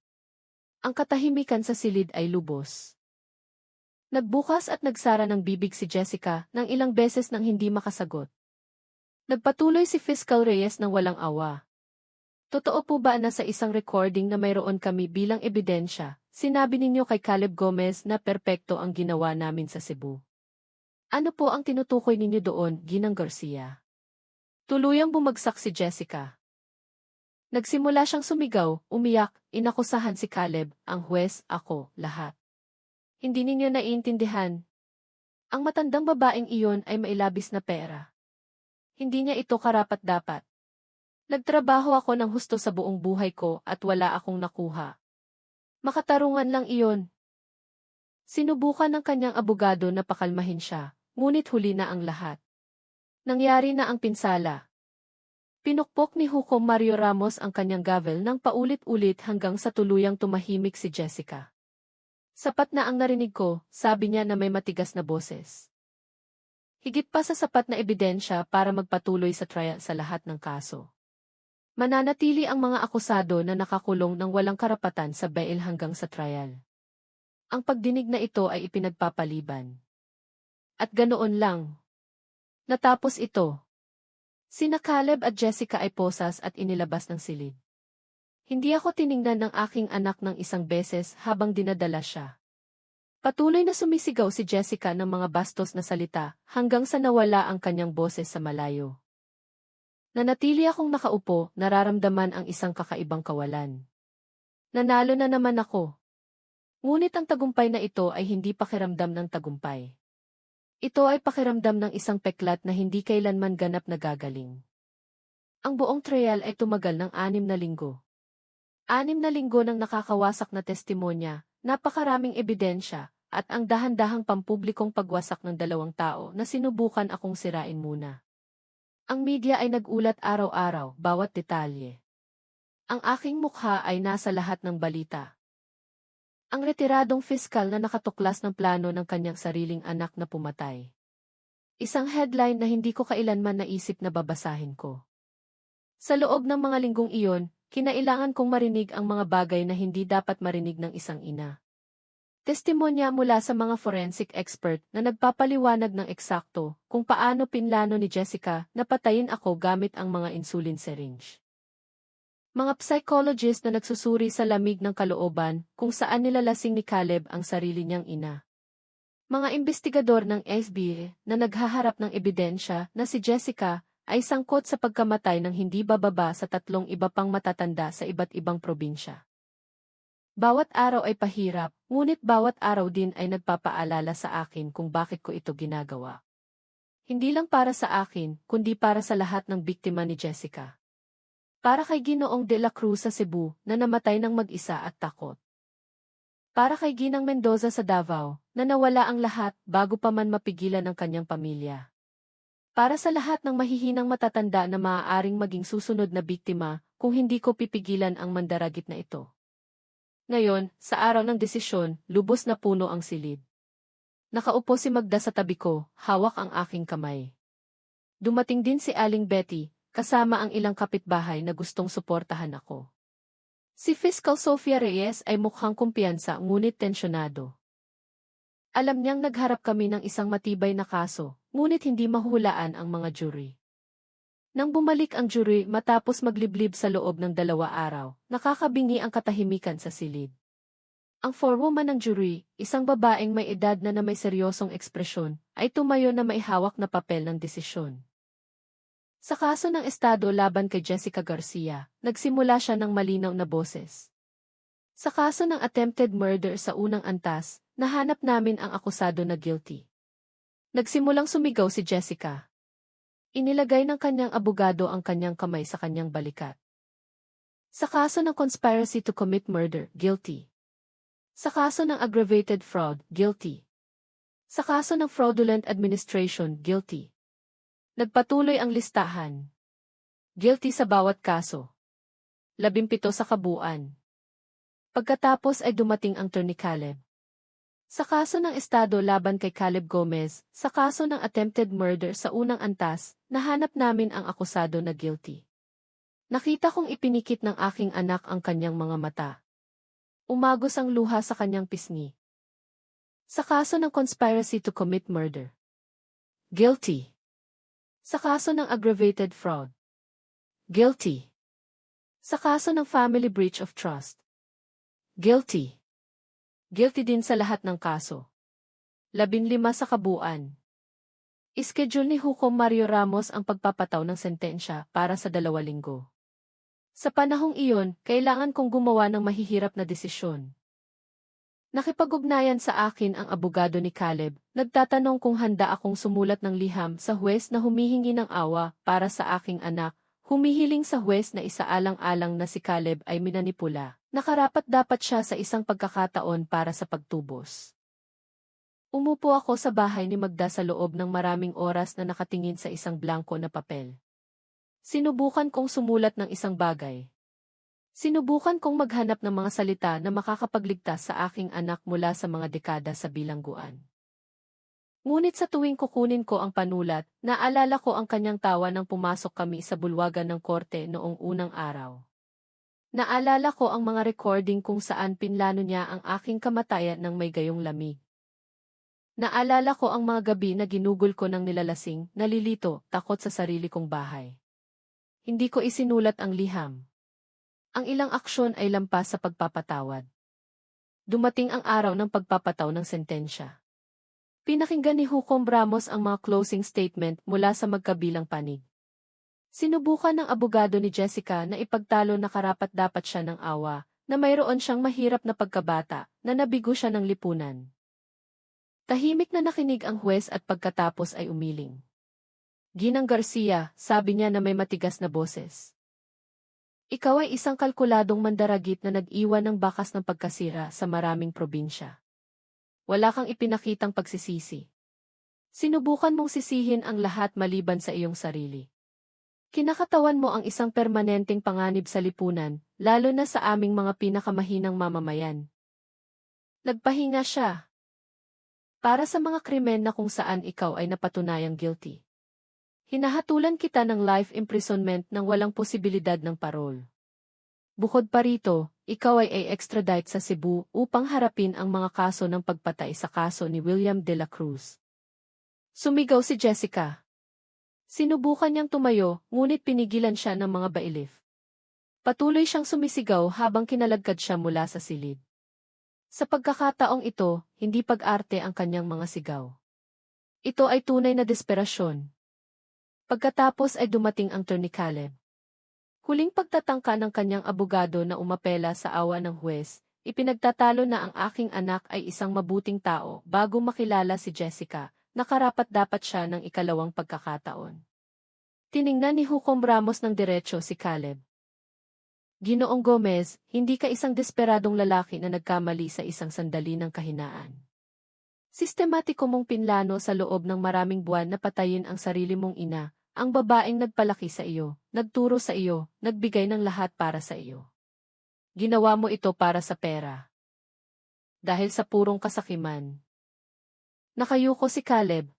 Ang katahimikan sa silid ay lubos. Nagbukas at nagsara ng bibig si Jessica nang ilang beses nang hindi makasagot. Nagpatuloy si Fiscal Reyes ng walang awa. Totoo po ba na sa isang recording na mayroon kami bilang ebidensya, sinabi ninyo kay Caleb Gomez na perpekto ang ginawa namin sa Cebu? Ano po ang tinutukoy ninyo doon, Ginang Garcia? Tuluyang bumagsak si Jessica. Nagsimula siyang sumigaw, umiyak, inakusahan si Caleb, ang huwes, ako, lahat. Hindi ninyo naiintindihan. Ang matandang babaeng iyon ay mailabis na pera. Hindi niya ito karapat-dapat. Nagtrabaho ako ng husto sa buong buhay ko at wala akong nakuha. Makatarungan lang iyon. Sinubukan ng kanyang abogado na pakalmahin siya, ngunit huli na ang lahat. Nangyari na ang pinsala. Pinukpok ni Hukom Mario Ramos ang kanyang gavel ng paulit-ulit hanggang sa tuluyang tumahimik si Jessica. Sapat na ang narinig ko, sabi niya na may matigas na boses. Higit pa sa sapat na ebidensya para magpatuloy sa trial sa lahat ng kaso. Mananatili ang mga akusado na nakakulong ng walang karapatan sa bail hanggang sa trial. Ang pagdinig na ito ay ipinagpapaliban. At ganoon lang. Natapos ito. Sina Caleb at Jessica ay posas at inilabas ng silid. Hindi ako tiningnan ng aking anak ng isang beses habang dinadala siya. Patuloy na sumisigaw si Jessica ng mga bastos na salita hanggang sa nawala ang kanyang boses sa malayo. Nanatili akong nakaupo, nararamdaman ang isang kakaibang kawalan. Nanalo na naman ako. Ngunit ang tagumpay na ito ay hindi pakiramdam ng tagumpay. Ito ay pakiramdam ng isang peklat na hindi kailanman ganap na gagaling. Ang buong trial ay tumagal ng 6 na linggo. 6 na linggo ng nakakawasak na testimonya, napakaraming ebidensya, at ang dahan-dahang pampublikong pagwasak ng 2 tao na sinubukan akong sirain muna. Ang media ay nag-ulat araw-araw, bawat detalye. Ang aking mukha ay nasa lahat ng balita. Ang retiradong fiskal na nakatuklas ng plano ng kanyang sariling anak na pumatay. Isang headline na hindi ko kailanman naisip na babasahin ko. Sa loob ng mga linggong iyon, kinailangan kong marinig ang mga bagay na hindi dapat marinig ng isang ina. Testimonya mula sa mga forensic expert na nagpapaliwanag ng eksakto kung paano pinlano ni Jessica na patayin ako gamit ang mga insulin syringe. Mga psychologist na nagsusuri sa lamig ng kalooban kung saan nilalasing ni Caleb ang sarili niyang ina. Mga investigador ng SBA na naghaharap ng ebidensya na si Jessica ay sangkot sa pagkamatay ng hindi bababa sa 3 iba pang matatanda sa iba't ibang probinsya. Bawat araw ay pahirap, ngunit bawat araw din ay nagpapaalala sa akin kung bakit ko ito ginagawa. Hindi lang para sa akin, kundi para sa lahat ng biktima ni Jessica. Para kay Ginoong de la Cruz sa Cebu na namatay ng mag-isa at takot. Para kay Ginang Mendoza sa Davao na nawala ang lahat bago pa man mapigilan ang kanyang pamilya. Para sa lahat ng mahihinang matatanda na maaaring maging susunod na biktima kung hindi ko pipigilan ang mandaragit na ito. Ngayon, sa araw ng desisyon, lubos na puno ang silid. Nakaupo si Magda sa tabi ko, hawak ang aking kamay. Dumating din si Aling Betty, kasama ang ilang kapitbahay na gustong suportahan ako. Si Fiscal Sofia Reyes ay mukhang kumpiyansa ngunit tensyonado. Alam niyang nagharap kami ng isang matibay na kaso, ngunit hindi mahulaan ang mga jury. Nang bumalik ang jury matapos magliblib sa loob ng 2 araw, nakakabingi ang katahimikan sa silid. Ang forewoman ng jury, isang babaeng may edad na may seryosong ekspresyon, ay tumayo na may hawak na papel ng desisyon. Sa kaso ng Estado laban kay Jessica Garcia, nagsimula siya ng malinaw na boses. Sa kaso ng attempted murder sa unang antas, nahanap namin ang akusado na guilty. Nagsimulang sumigaw si Jessica. Inilagay ng kanyang abogado ang kanyang kamay sa kanyang balikat. Sa kaso ng conspiracy to commit murder, guilty. Sa kaso ng aggravated fraud, guilty. Sa kaso ng fraudulent administration, guilty. Nagpatuloy ang listahan. Guilty sa bawat kaso. 17 sa kabuuan. Pagkatapos ay dumating ang turn ni Caleb. Sa kaso ng Estado laban kay Caleb Gomez, sa kaso ng attempted murder sa unang antas, nahanap namin ang akusado na guilty. Nakita kong ipinikit ng aking anak ang kanyang mga mata. Umagos ang luha sa kanyang pisngi. Sa kaso ng conspiracy to commit murder. Guilty. Sa kaso ng aggravated fraud. Guilty. Sa kaso ng family breach of trust. Guilty. Guilty din sa lahat ng kaso. 15 sa kabuuan. Ischedule ni Hukom Mario Ramos ang pagpapataw ng sentensya para sa 2 linggo. Sa panahong iyon, kailangan kong gumawa ng mahihirap na desisyon. Nakipag-ugnayan sa akin ang abogado ni Caleb, nagtatanong kung handa akong sumulat ng liham sa huwes na humihingi ng awa para sa aking anak, humihiling sa huwes na isaalang-alang na si Caleb ay minanipula. Nakarapat-dapat siya sa isang pagkakataon para sa pagtubos. Umupo ako sa bahay ni Magda sa loob ng maraming oras na nakatingin sa isang blanko na papel. Sinubukan kong sumulat ng isang bagay. Sinubukan kong maghanap ng mga salita na makakapagligtas sa aking anak mula sa mga dekada sa bilangguan. Ngunit sa tuwing kukunin ko ang panulat, naalala ko ang kanyang tawa nang pumasok kami sa bulwagan ng korte noong unang araw. Naalala ko ang mga recording kung saan pinlano niya ang aking kamatayan ng may gayong lamig. Naalala ko ang mga gabi na ginugol ko ng nilalasing, nalilito, takot sa sarili kong bahay. Hindi ko isinulat ang liham. Ang ilang aksyon ay lampas sa pagpapatawad. Dumating ang araw ng pagpapataw ng sentensya. Pinakinggan ni Hukom Ramos ang mga closing statement mula sa magkabilang panig. Sinubukan ng abogado ni Jessica na ipagtalo na karapat-dapat siya ng awa, na mayroon siyang mahirap na pagkabata, na nabigo siya ng lipunan. Tahimik na nakinig ang huwes at pagkatapos ay umiling. Ginang Garcia, sabi niya na may matigas na boses. Ikaw ay isang kalkuladong mandaragit na nag-iwan ng bakas ng pagkasira sa maraming probinsya. Wala kang ipinakitang pagsisisi. Sinubukan mong sisihin ang lahat maliban sa iyong sarili. Kinakatawan mo ang isang permanenteng panganib sa lipunan, lalo na sa aming mga pinakamahinang mamamayan. Nagpahinga siya. Para sa mga krimen na kung saan ikaw ay napatunayang guilty. Hinahatulan kita ng life imprisonment nang walang posibilidad ng parol. Bukod pa rito, ikaw ay extradite sa Cebu upang harapin ang mga kaso ng pagpatay sa kaso ni William de la Cruz. Sumigaw si Jessica. Sinubukan niyang tumayo, ngunit pinigilan siya ng mga bailif. Patuloy siyang sumisigaw habang kinalagkad siya mula sa silid. Sa pagkakataong ito, hindi pag-arte ang kanyang mga sigaw. Ito ay tunay na desperasyon. Pagkatapos ay dumating ang Attorney Caleb. Huling pagtatangka ng kanyang abogado na umapela sa awa ng huwes, ipinagtatalo na ang aking anak ay isang mabuting tao bago makilala si Jessica, na karapat-dapat siya ng ikalawang pagkakataon. Tiningnan ni Hukom Ramos ng diretso si Caleb. Ginoong Gomez, hindi ka isang desperadong lalaki na nagkamali sa isang sandali ng kahinaan. Sistematiko mong pinlano sa loob ng maraming buwan na patayin ang sarili mong ina, ang babaeng nagpalaki sa iyo, nagturo sa iyo, nagbigay ng lahat para sa iyo. Ginawa mo ito para sa pera. Dahil sa purong kasakiman. Nakayuko si Caleb.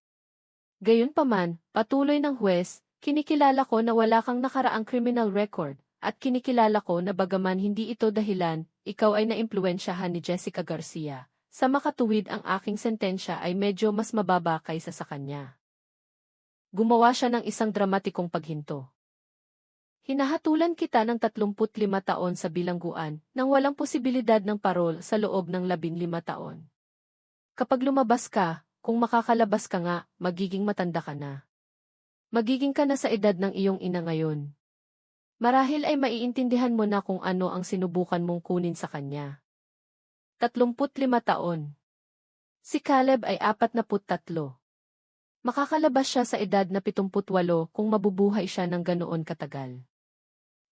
Gayunpaman, patuloy ng huwes, kinikilala ko na wala kang nakaraang criminal record, at kinikilala ko na bagaman hindi ito dahilan, ikaw ay naimpluwensyahan ni Jessica Garcia. Sa makatuwid ang aking sentensya ay medyo mas mababa kaysa sa kanya. Gumawa siya ng isang dramatikong paghinto. Hinahatulan kita ng 35 taon sa bilangguan nang walang posibilidad ng parol sa loob ng 15 taon. Kapag lumabas ka, kung makakalabas ka nga, magiging matanda ka na. Magiging ka na sa edad ng iyong ina ngayon. Marahil ay maiintindihan mo na kung ano ang sinubukan mong kunin sa kanya. 35 taon. Si Caleb ay 43. Makakalabas siya sa edad na 78 kung mabubuhay siya ng ganoon katagal.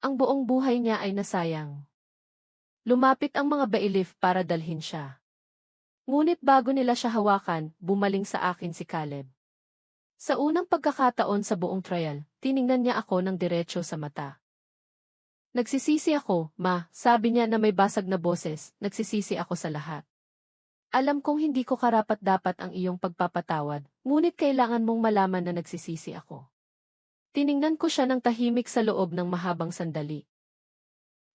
Ang buong buhay niya ay nasayang. Lumapit ang mga bailif para dalhin siya. Ngunit bago nila siya hawakan, bumaling sa akin si Caleb. Sa unang pagkakataon sa buong trial, tiningnan niya ako ng diretso sa mata. Nagsisisi ako, ma, sabi niya na may basag na boses, nagsisisi ako sa lahat. Alam kong hindi ko karapat-dapat ang iyong pagpapatawad, ngunit kailangan mong malaman na nagsisisi ako. Tiningnan ko siya ng tahimik sa loob ng mahabang sandali.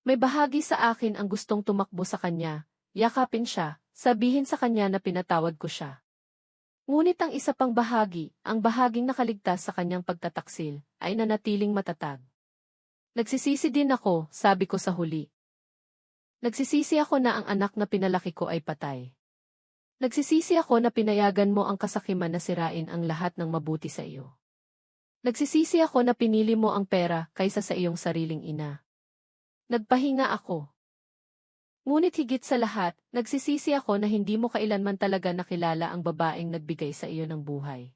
May bahagi sa akin ang gustong tumakbo sa kanya, yakapin siya, sabihin sa kanya na pinatawad ko siya. Ngunit ang isa pang bahagi, ang bahaging nakaligtas sa kanyang pagtataksil, ay nanatiling matatag. Nagsisisi din ako, sabi ko sa huli. Nagsisisi ako na ang anak na pinalaki ko ay patay. Nagsisisi ako na pinayagan mo ang kasakiman na sirain ang lahat ng mabuti sa iyo. Nagsisisi ako na pinili mo ang pera kaysa sa iyong sariling ina. Nagpahinga ako. Ngunit higit sa lahat, nagsisisi ako na hindi mo kailanman talaga nakilala ang babaeng nagbigay sa iyo ng buhay.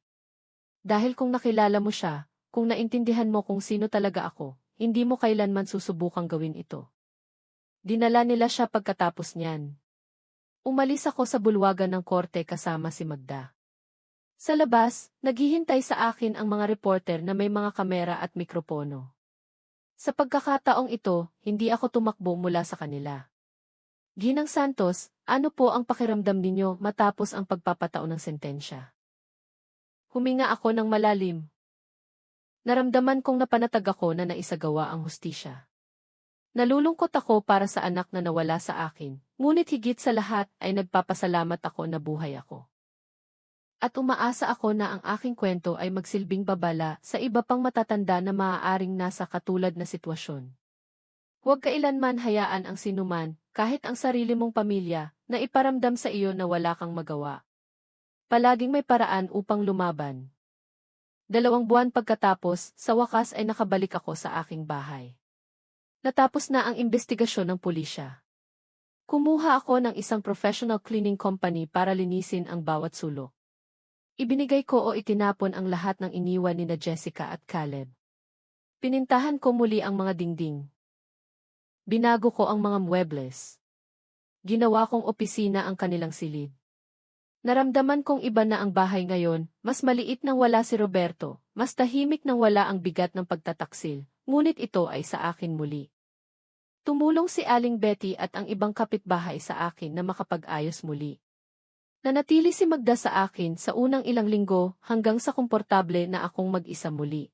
Dahil kung nakilala mo siya, kung naintindihan mo kung sino talaga ako, hindi mo kailanman susubukang gawin ito. Dinala nila siya pagkatapos niyan. Umalis ako sa bulwagan ng korte kasama si Magda. Sa labas, naghihintay sa akin ang mga reporter na may mga kamera at mikropono. Sa pagkakataong ito, hindi ako tumakbo mula sa kanila. Ginang Santos, ano po ang pakiramdam ninyo matapos ang pagpapatao ng sentensya? Huminga ako ng malalim. Naramdaman kong napanatag ako na naisagawa ang hustisya. Nalulungkot ako para sa anak na nawala sa akin, ngunit higit sa lahat ay nagpapasalamat ako na buhay ako. At umaasa ako na ang aking kwento ay magsilbing babala sa iba pang matatanda na maaaring nasa katulad na sitwasyon. Huwag kailanman hayaan ang sinuman, kahit ang sarili mong pamilya, na iparamdam sa iyo na wala kang magawa. Palaging may paraan upang lumaban. 2 buwan pagkatapos, sa wakas ay nakabalik ako sa aking bahay. Natapos na ang investigasyon ng pulisya. Kumuha ako ng isang professional cleaning company para linisin ang bawat sulok. Ibinigay ko o itinapon ang lahat ng iniwan ni Jessica at Caleb. Pinintahan ko muli ang mga dingding. Binago ko ang mga muebles. Ginawa kong opisina ang kanilang silid. Naramdaman kong iba na ang bahay ngayon, mas maliit nang wala si Roberto, mas tahimik nang wala ang bigat ng pagtataksil, ngunit ito ay sa akin muli. Tumulong si Aling Betty at ang ibang kapitbahay sa akin na makapag-ayos muli. Nanatili si Magda sa akin sa unang ilang linggo hanggang sa komportable na akong mag-isa muli.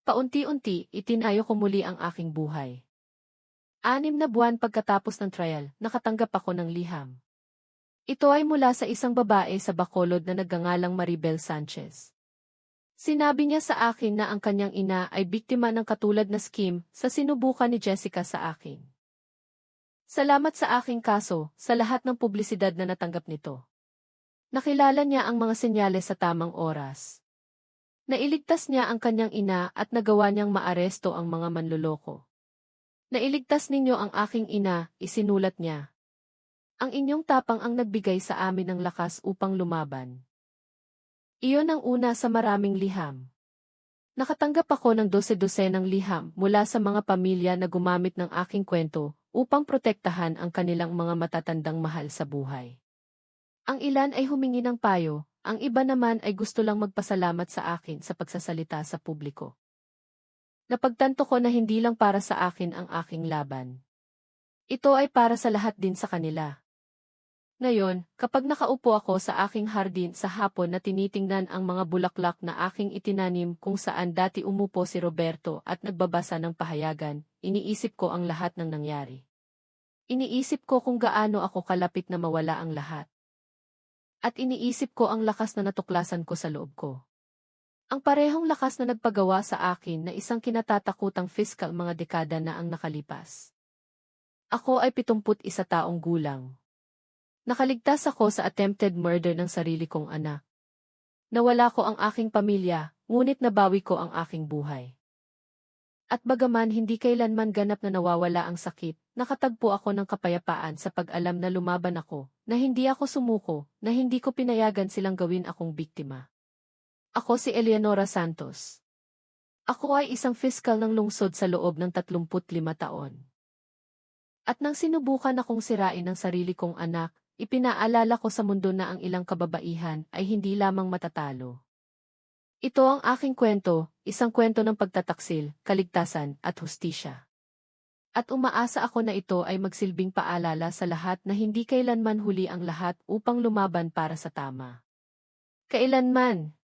Paunti-unti, itinayo ko muli ang aking buhay. 6 na buwan pagkatapos ng trial, nakatanggap ako ng liham. Ito ay mula sa isang babae sa Bacolod na nagngangalang Maribel Sanchez. Sinabi niya sa akin na ang kanyang ina ay biktima ng katulad na scheme sa sinubukan ni Jessica sa akin. Salamat sa aking kaso, sa lahat ng publisidad na natanggap nito. Nakilala niya ang mga senyales sa tamang oras. Nailigtas niya ang kanyang ina at nagawa niyang maaresto ang mga manloloko. Nailigtas ninyo ang aking ina, isinulat niya. Ang inyong tapang ang nagbigay sa amin ng lakas upang lumaban. Iyon ang una sa maraming liham. Nakatanggap ako ng 12-dosenang liham mula sa mga pamilya na gumamit ng aking kwento upang protektahan ang kanilang mga matatandang mahal sa buhay. Ang ilan ay humingi ng payo, ang iba naman ay gusto lang magpasalamat sa akin sa pagsasalita sa publiko. Napagtanto ko na hindi lang para sa akin ang aking laban. Ito ay para sa lahat din sa kanila. Ngayon, kapag nakaupo ako sa aking hardin sa hapon na tinitingnan ang mga bulaklak na aking itinanim kung saan dati umupo si Roberto at nagbabasa ng pahayagan, iniisip ko ang lahat ng nangyari. Iniisip ko kung gaano ako kalapit na mawala ang lahat. At iniisip ko ang lakas na natuklasan ko sa loob ko. Ang parehong lakas na nagpagawa sa akin na isang kinatatakutang fiscal mga dekada na ang nakalipas. Ako ay 71 taong gulang. Nakaligtas ako sa attempted murder ng sarili kong anak. Nawala ko ang aking pamilya, ngunit nabawi ko ang aking buhay. At bagaman hindi kailanman ganap na nawawala ang sakit, nakatagpo ako ng kapayapaan sa pag-alam na lumaban ako, na hindi ako sumuko, na hindi ko pinayagan silang gawin akong biktima. Ako si Eleonora Santos. Ako ay isang fiscal ng lungsod sa loob ng 35 taon. At nang sinubukan akong sirain ang sarili kong anak, ipinaalala ko sa mundo na ang ilang kababaihan ay hindi lamang matatalo. Ito ang aking kwento, isang kwento ng pagtataksil, kaligtasan at hustisya. At umaasa ako na ito ay magsilbing paalala sa lahat na hindi kailanman huli ang lahat upang lumaban para sa tama. Kailanman.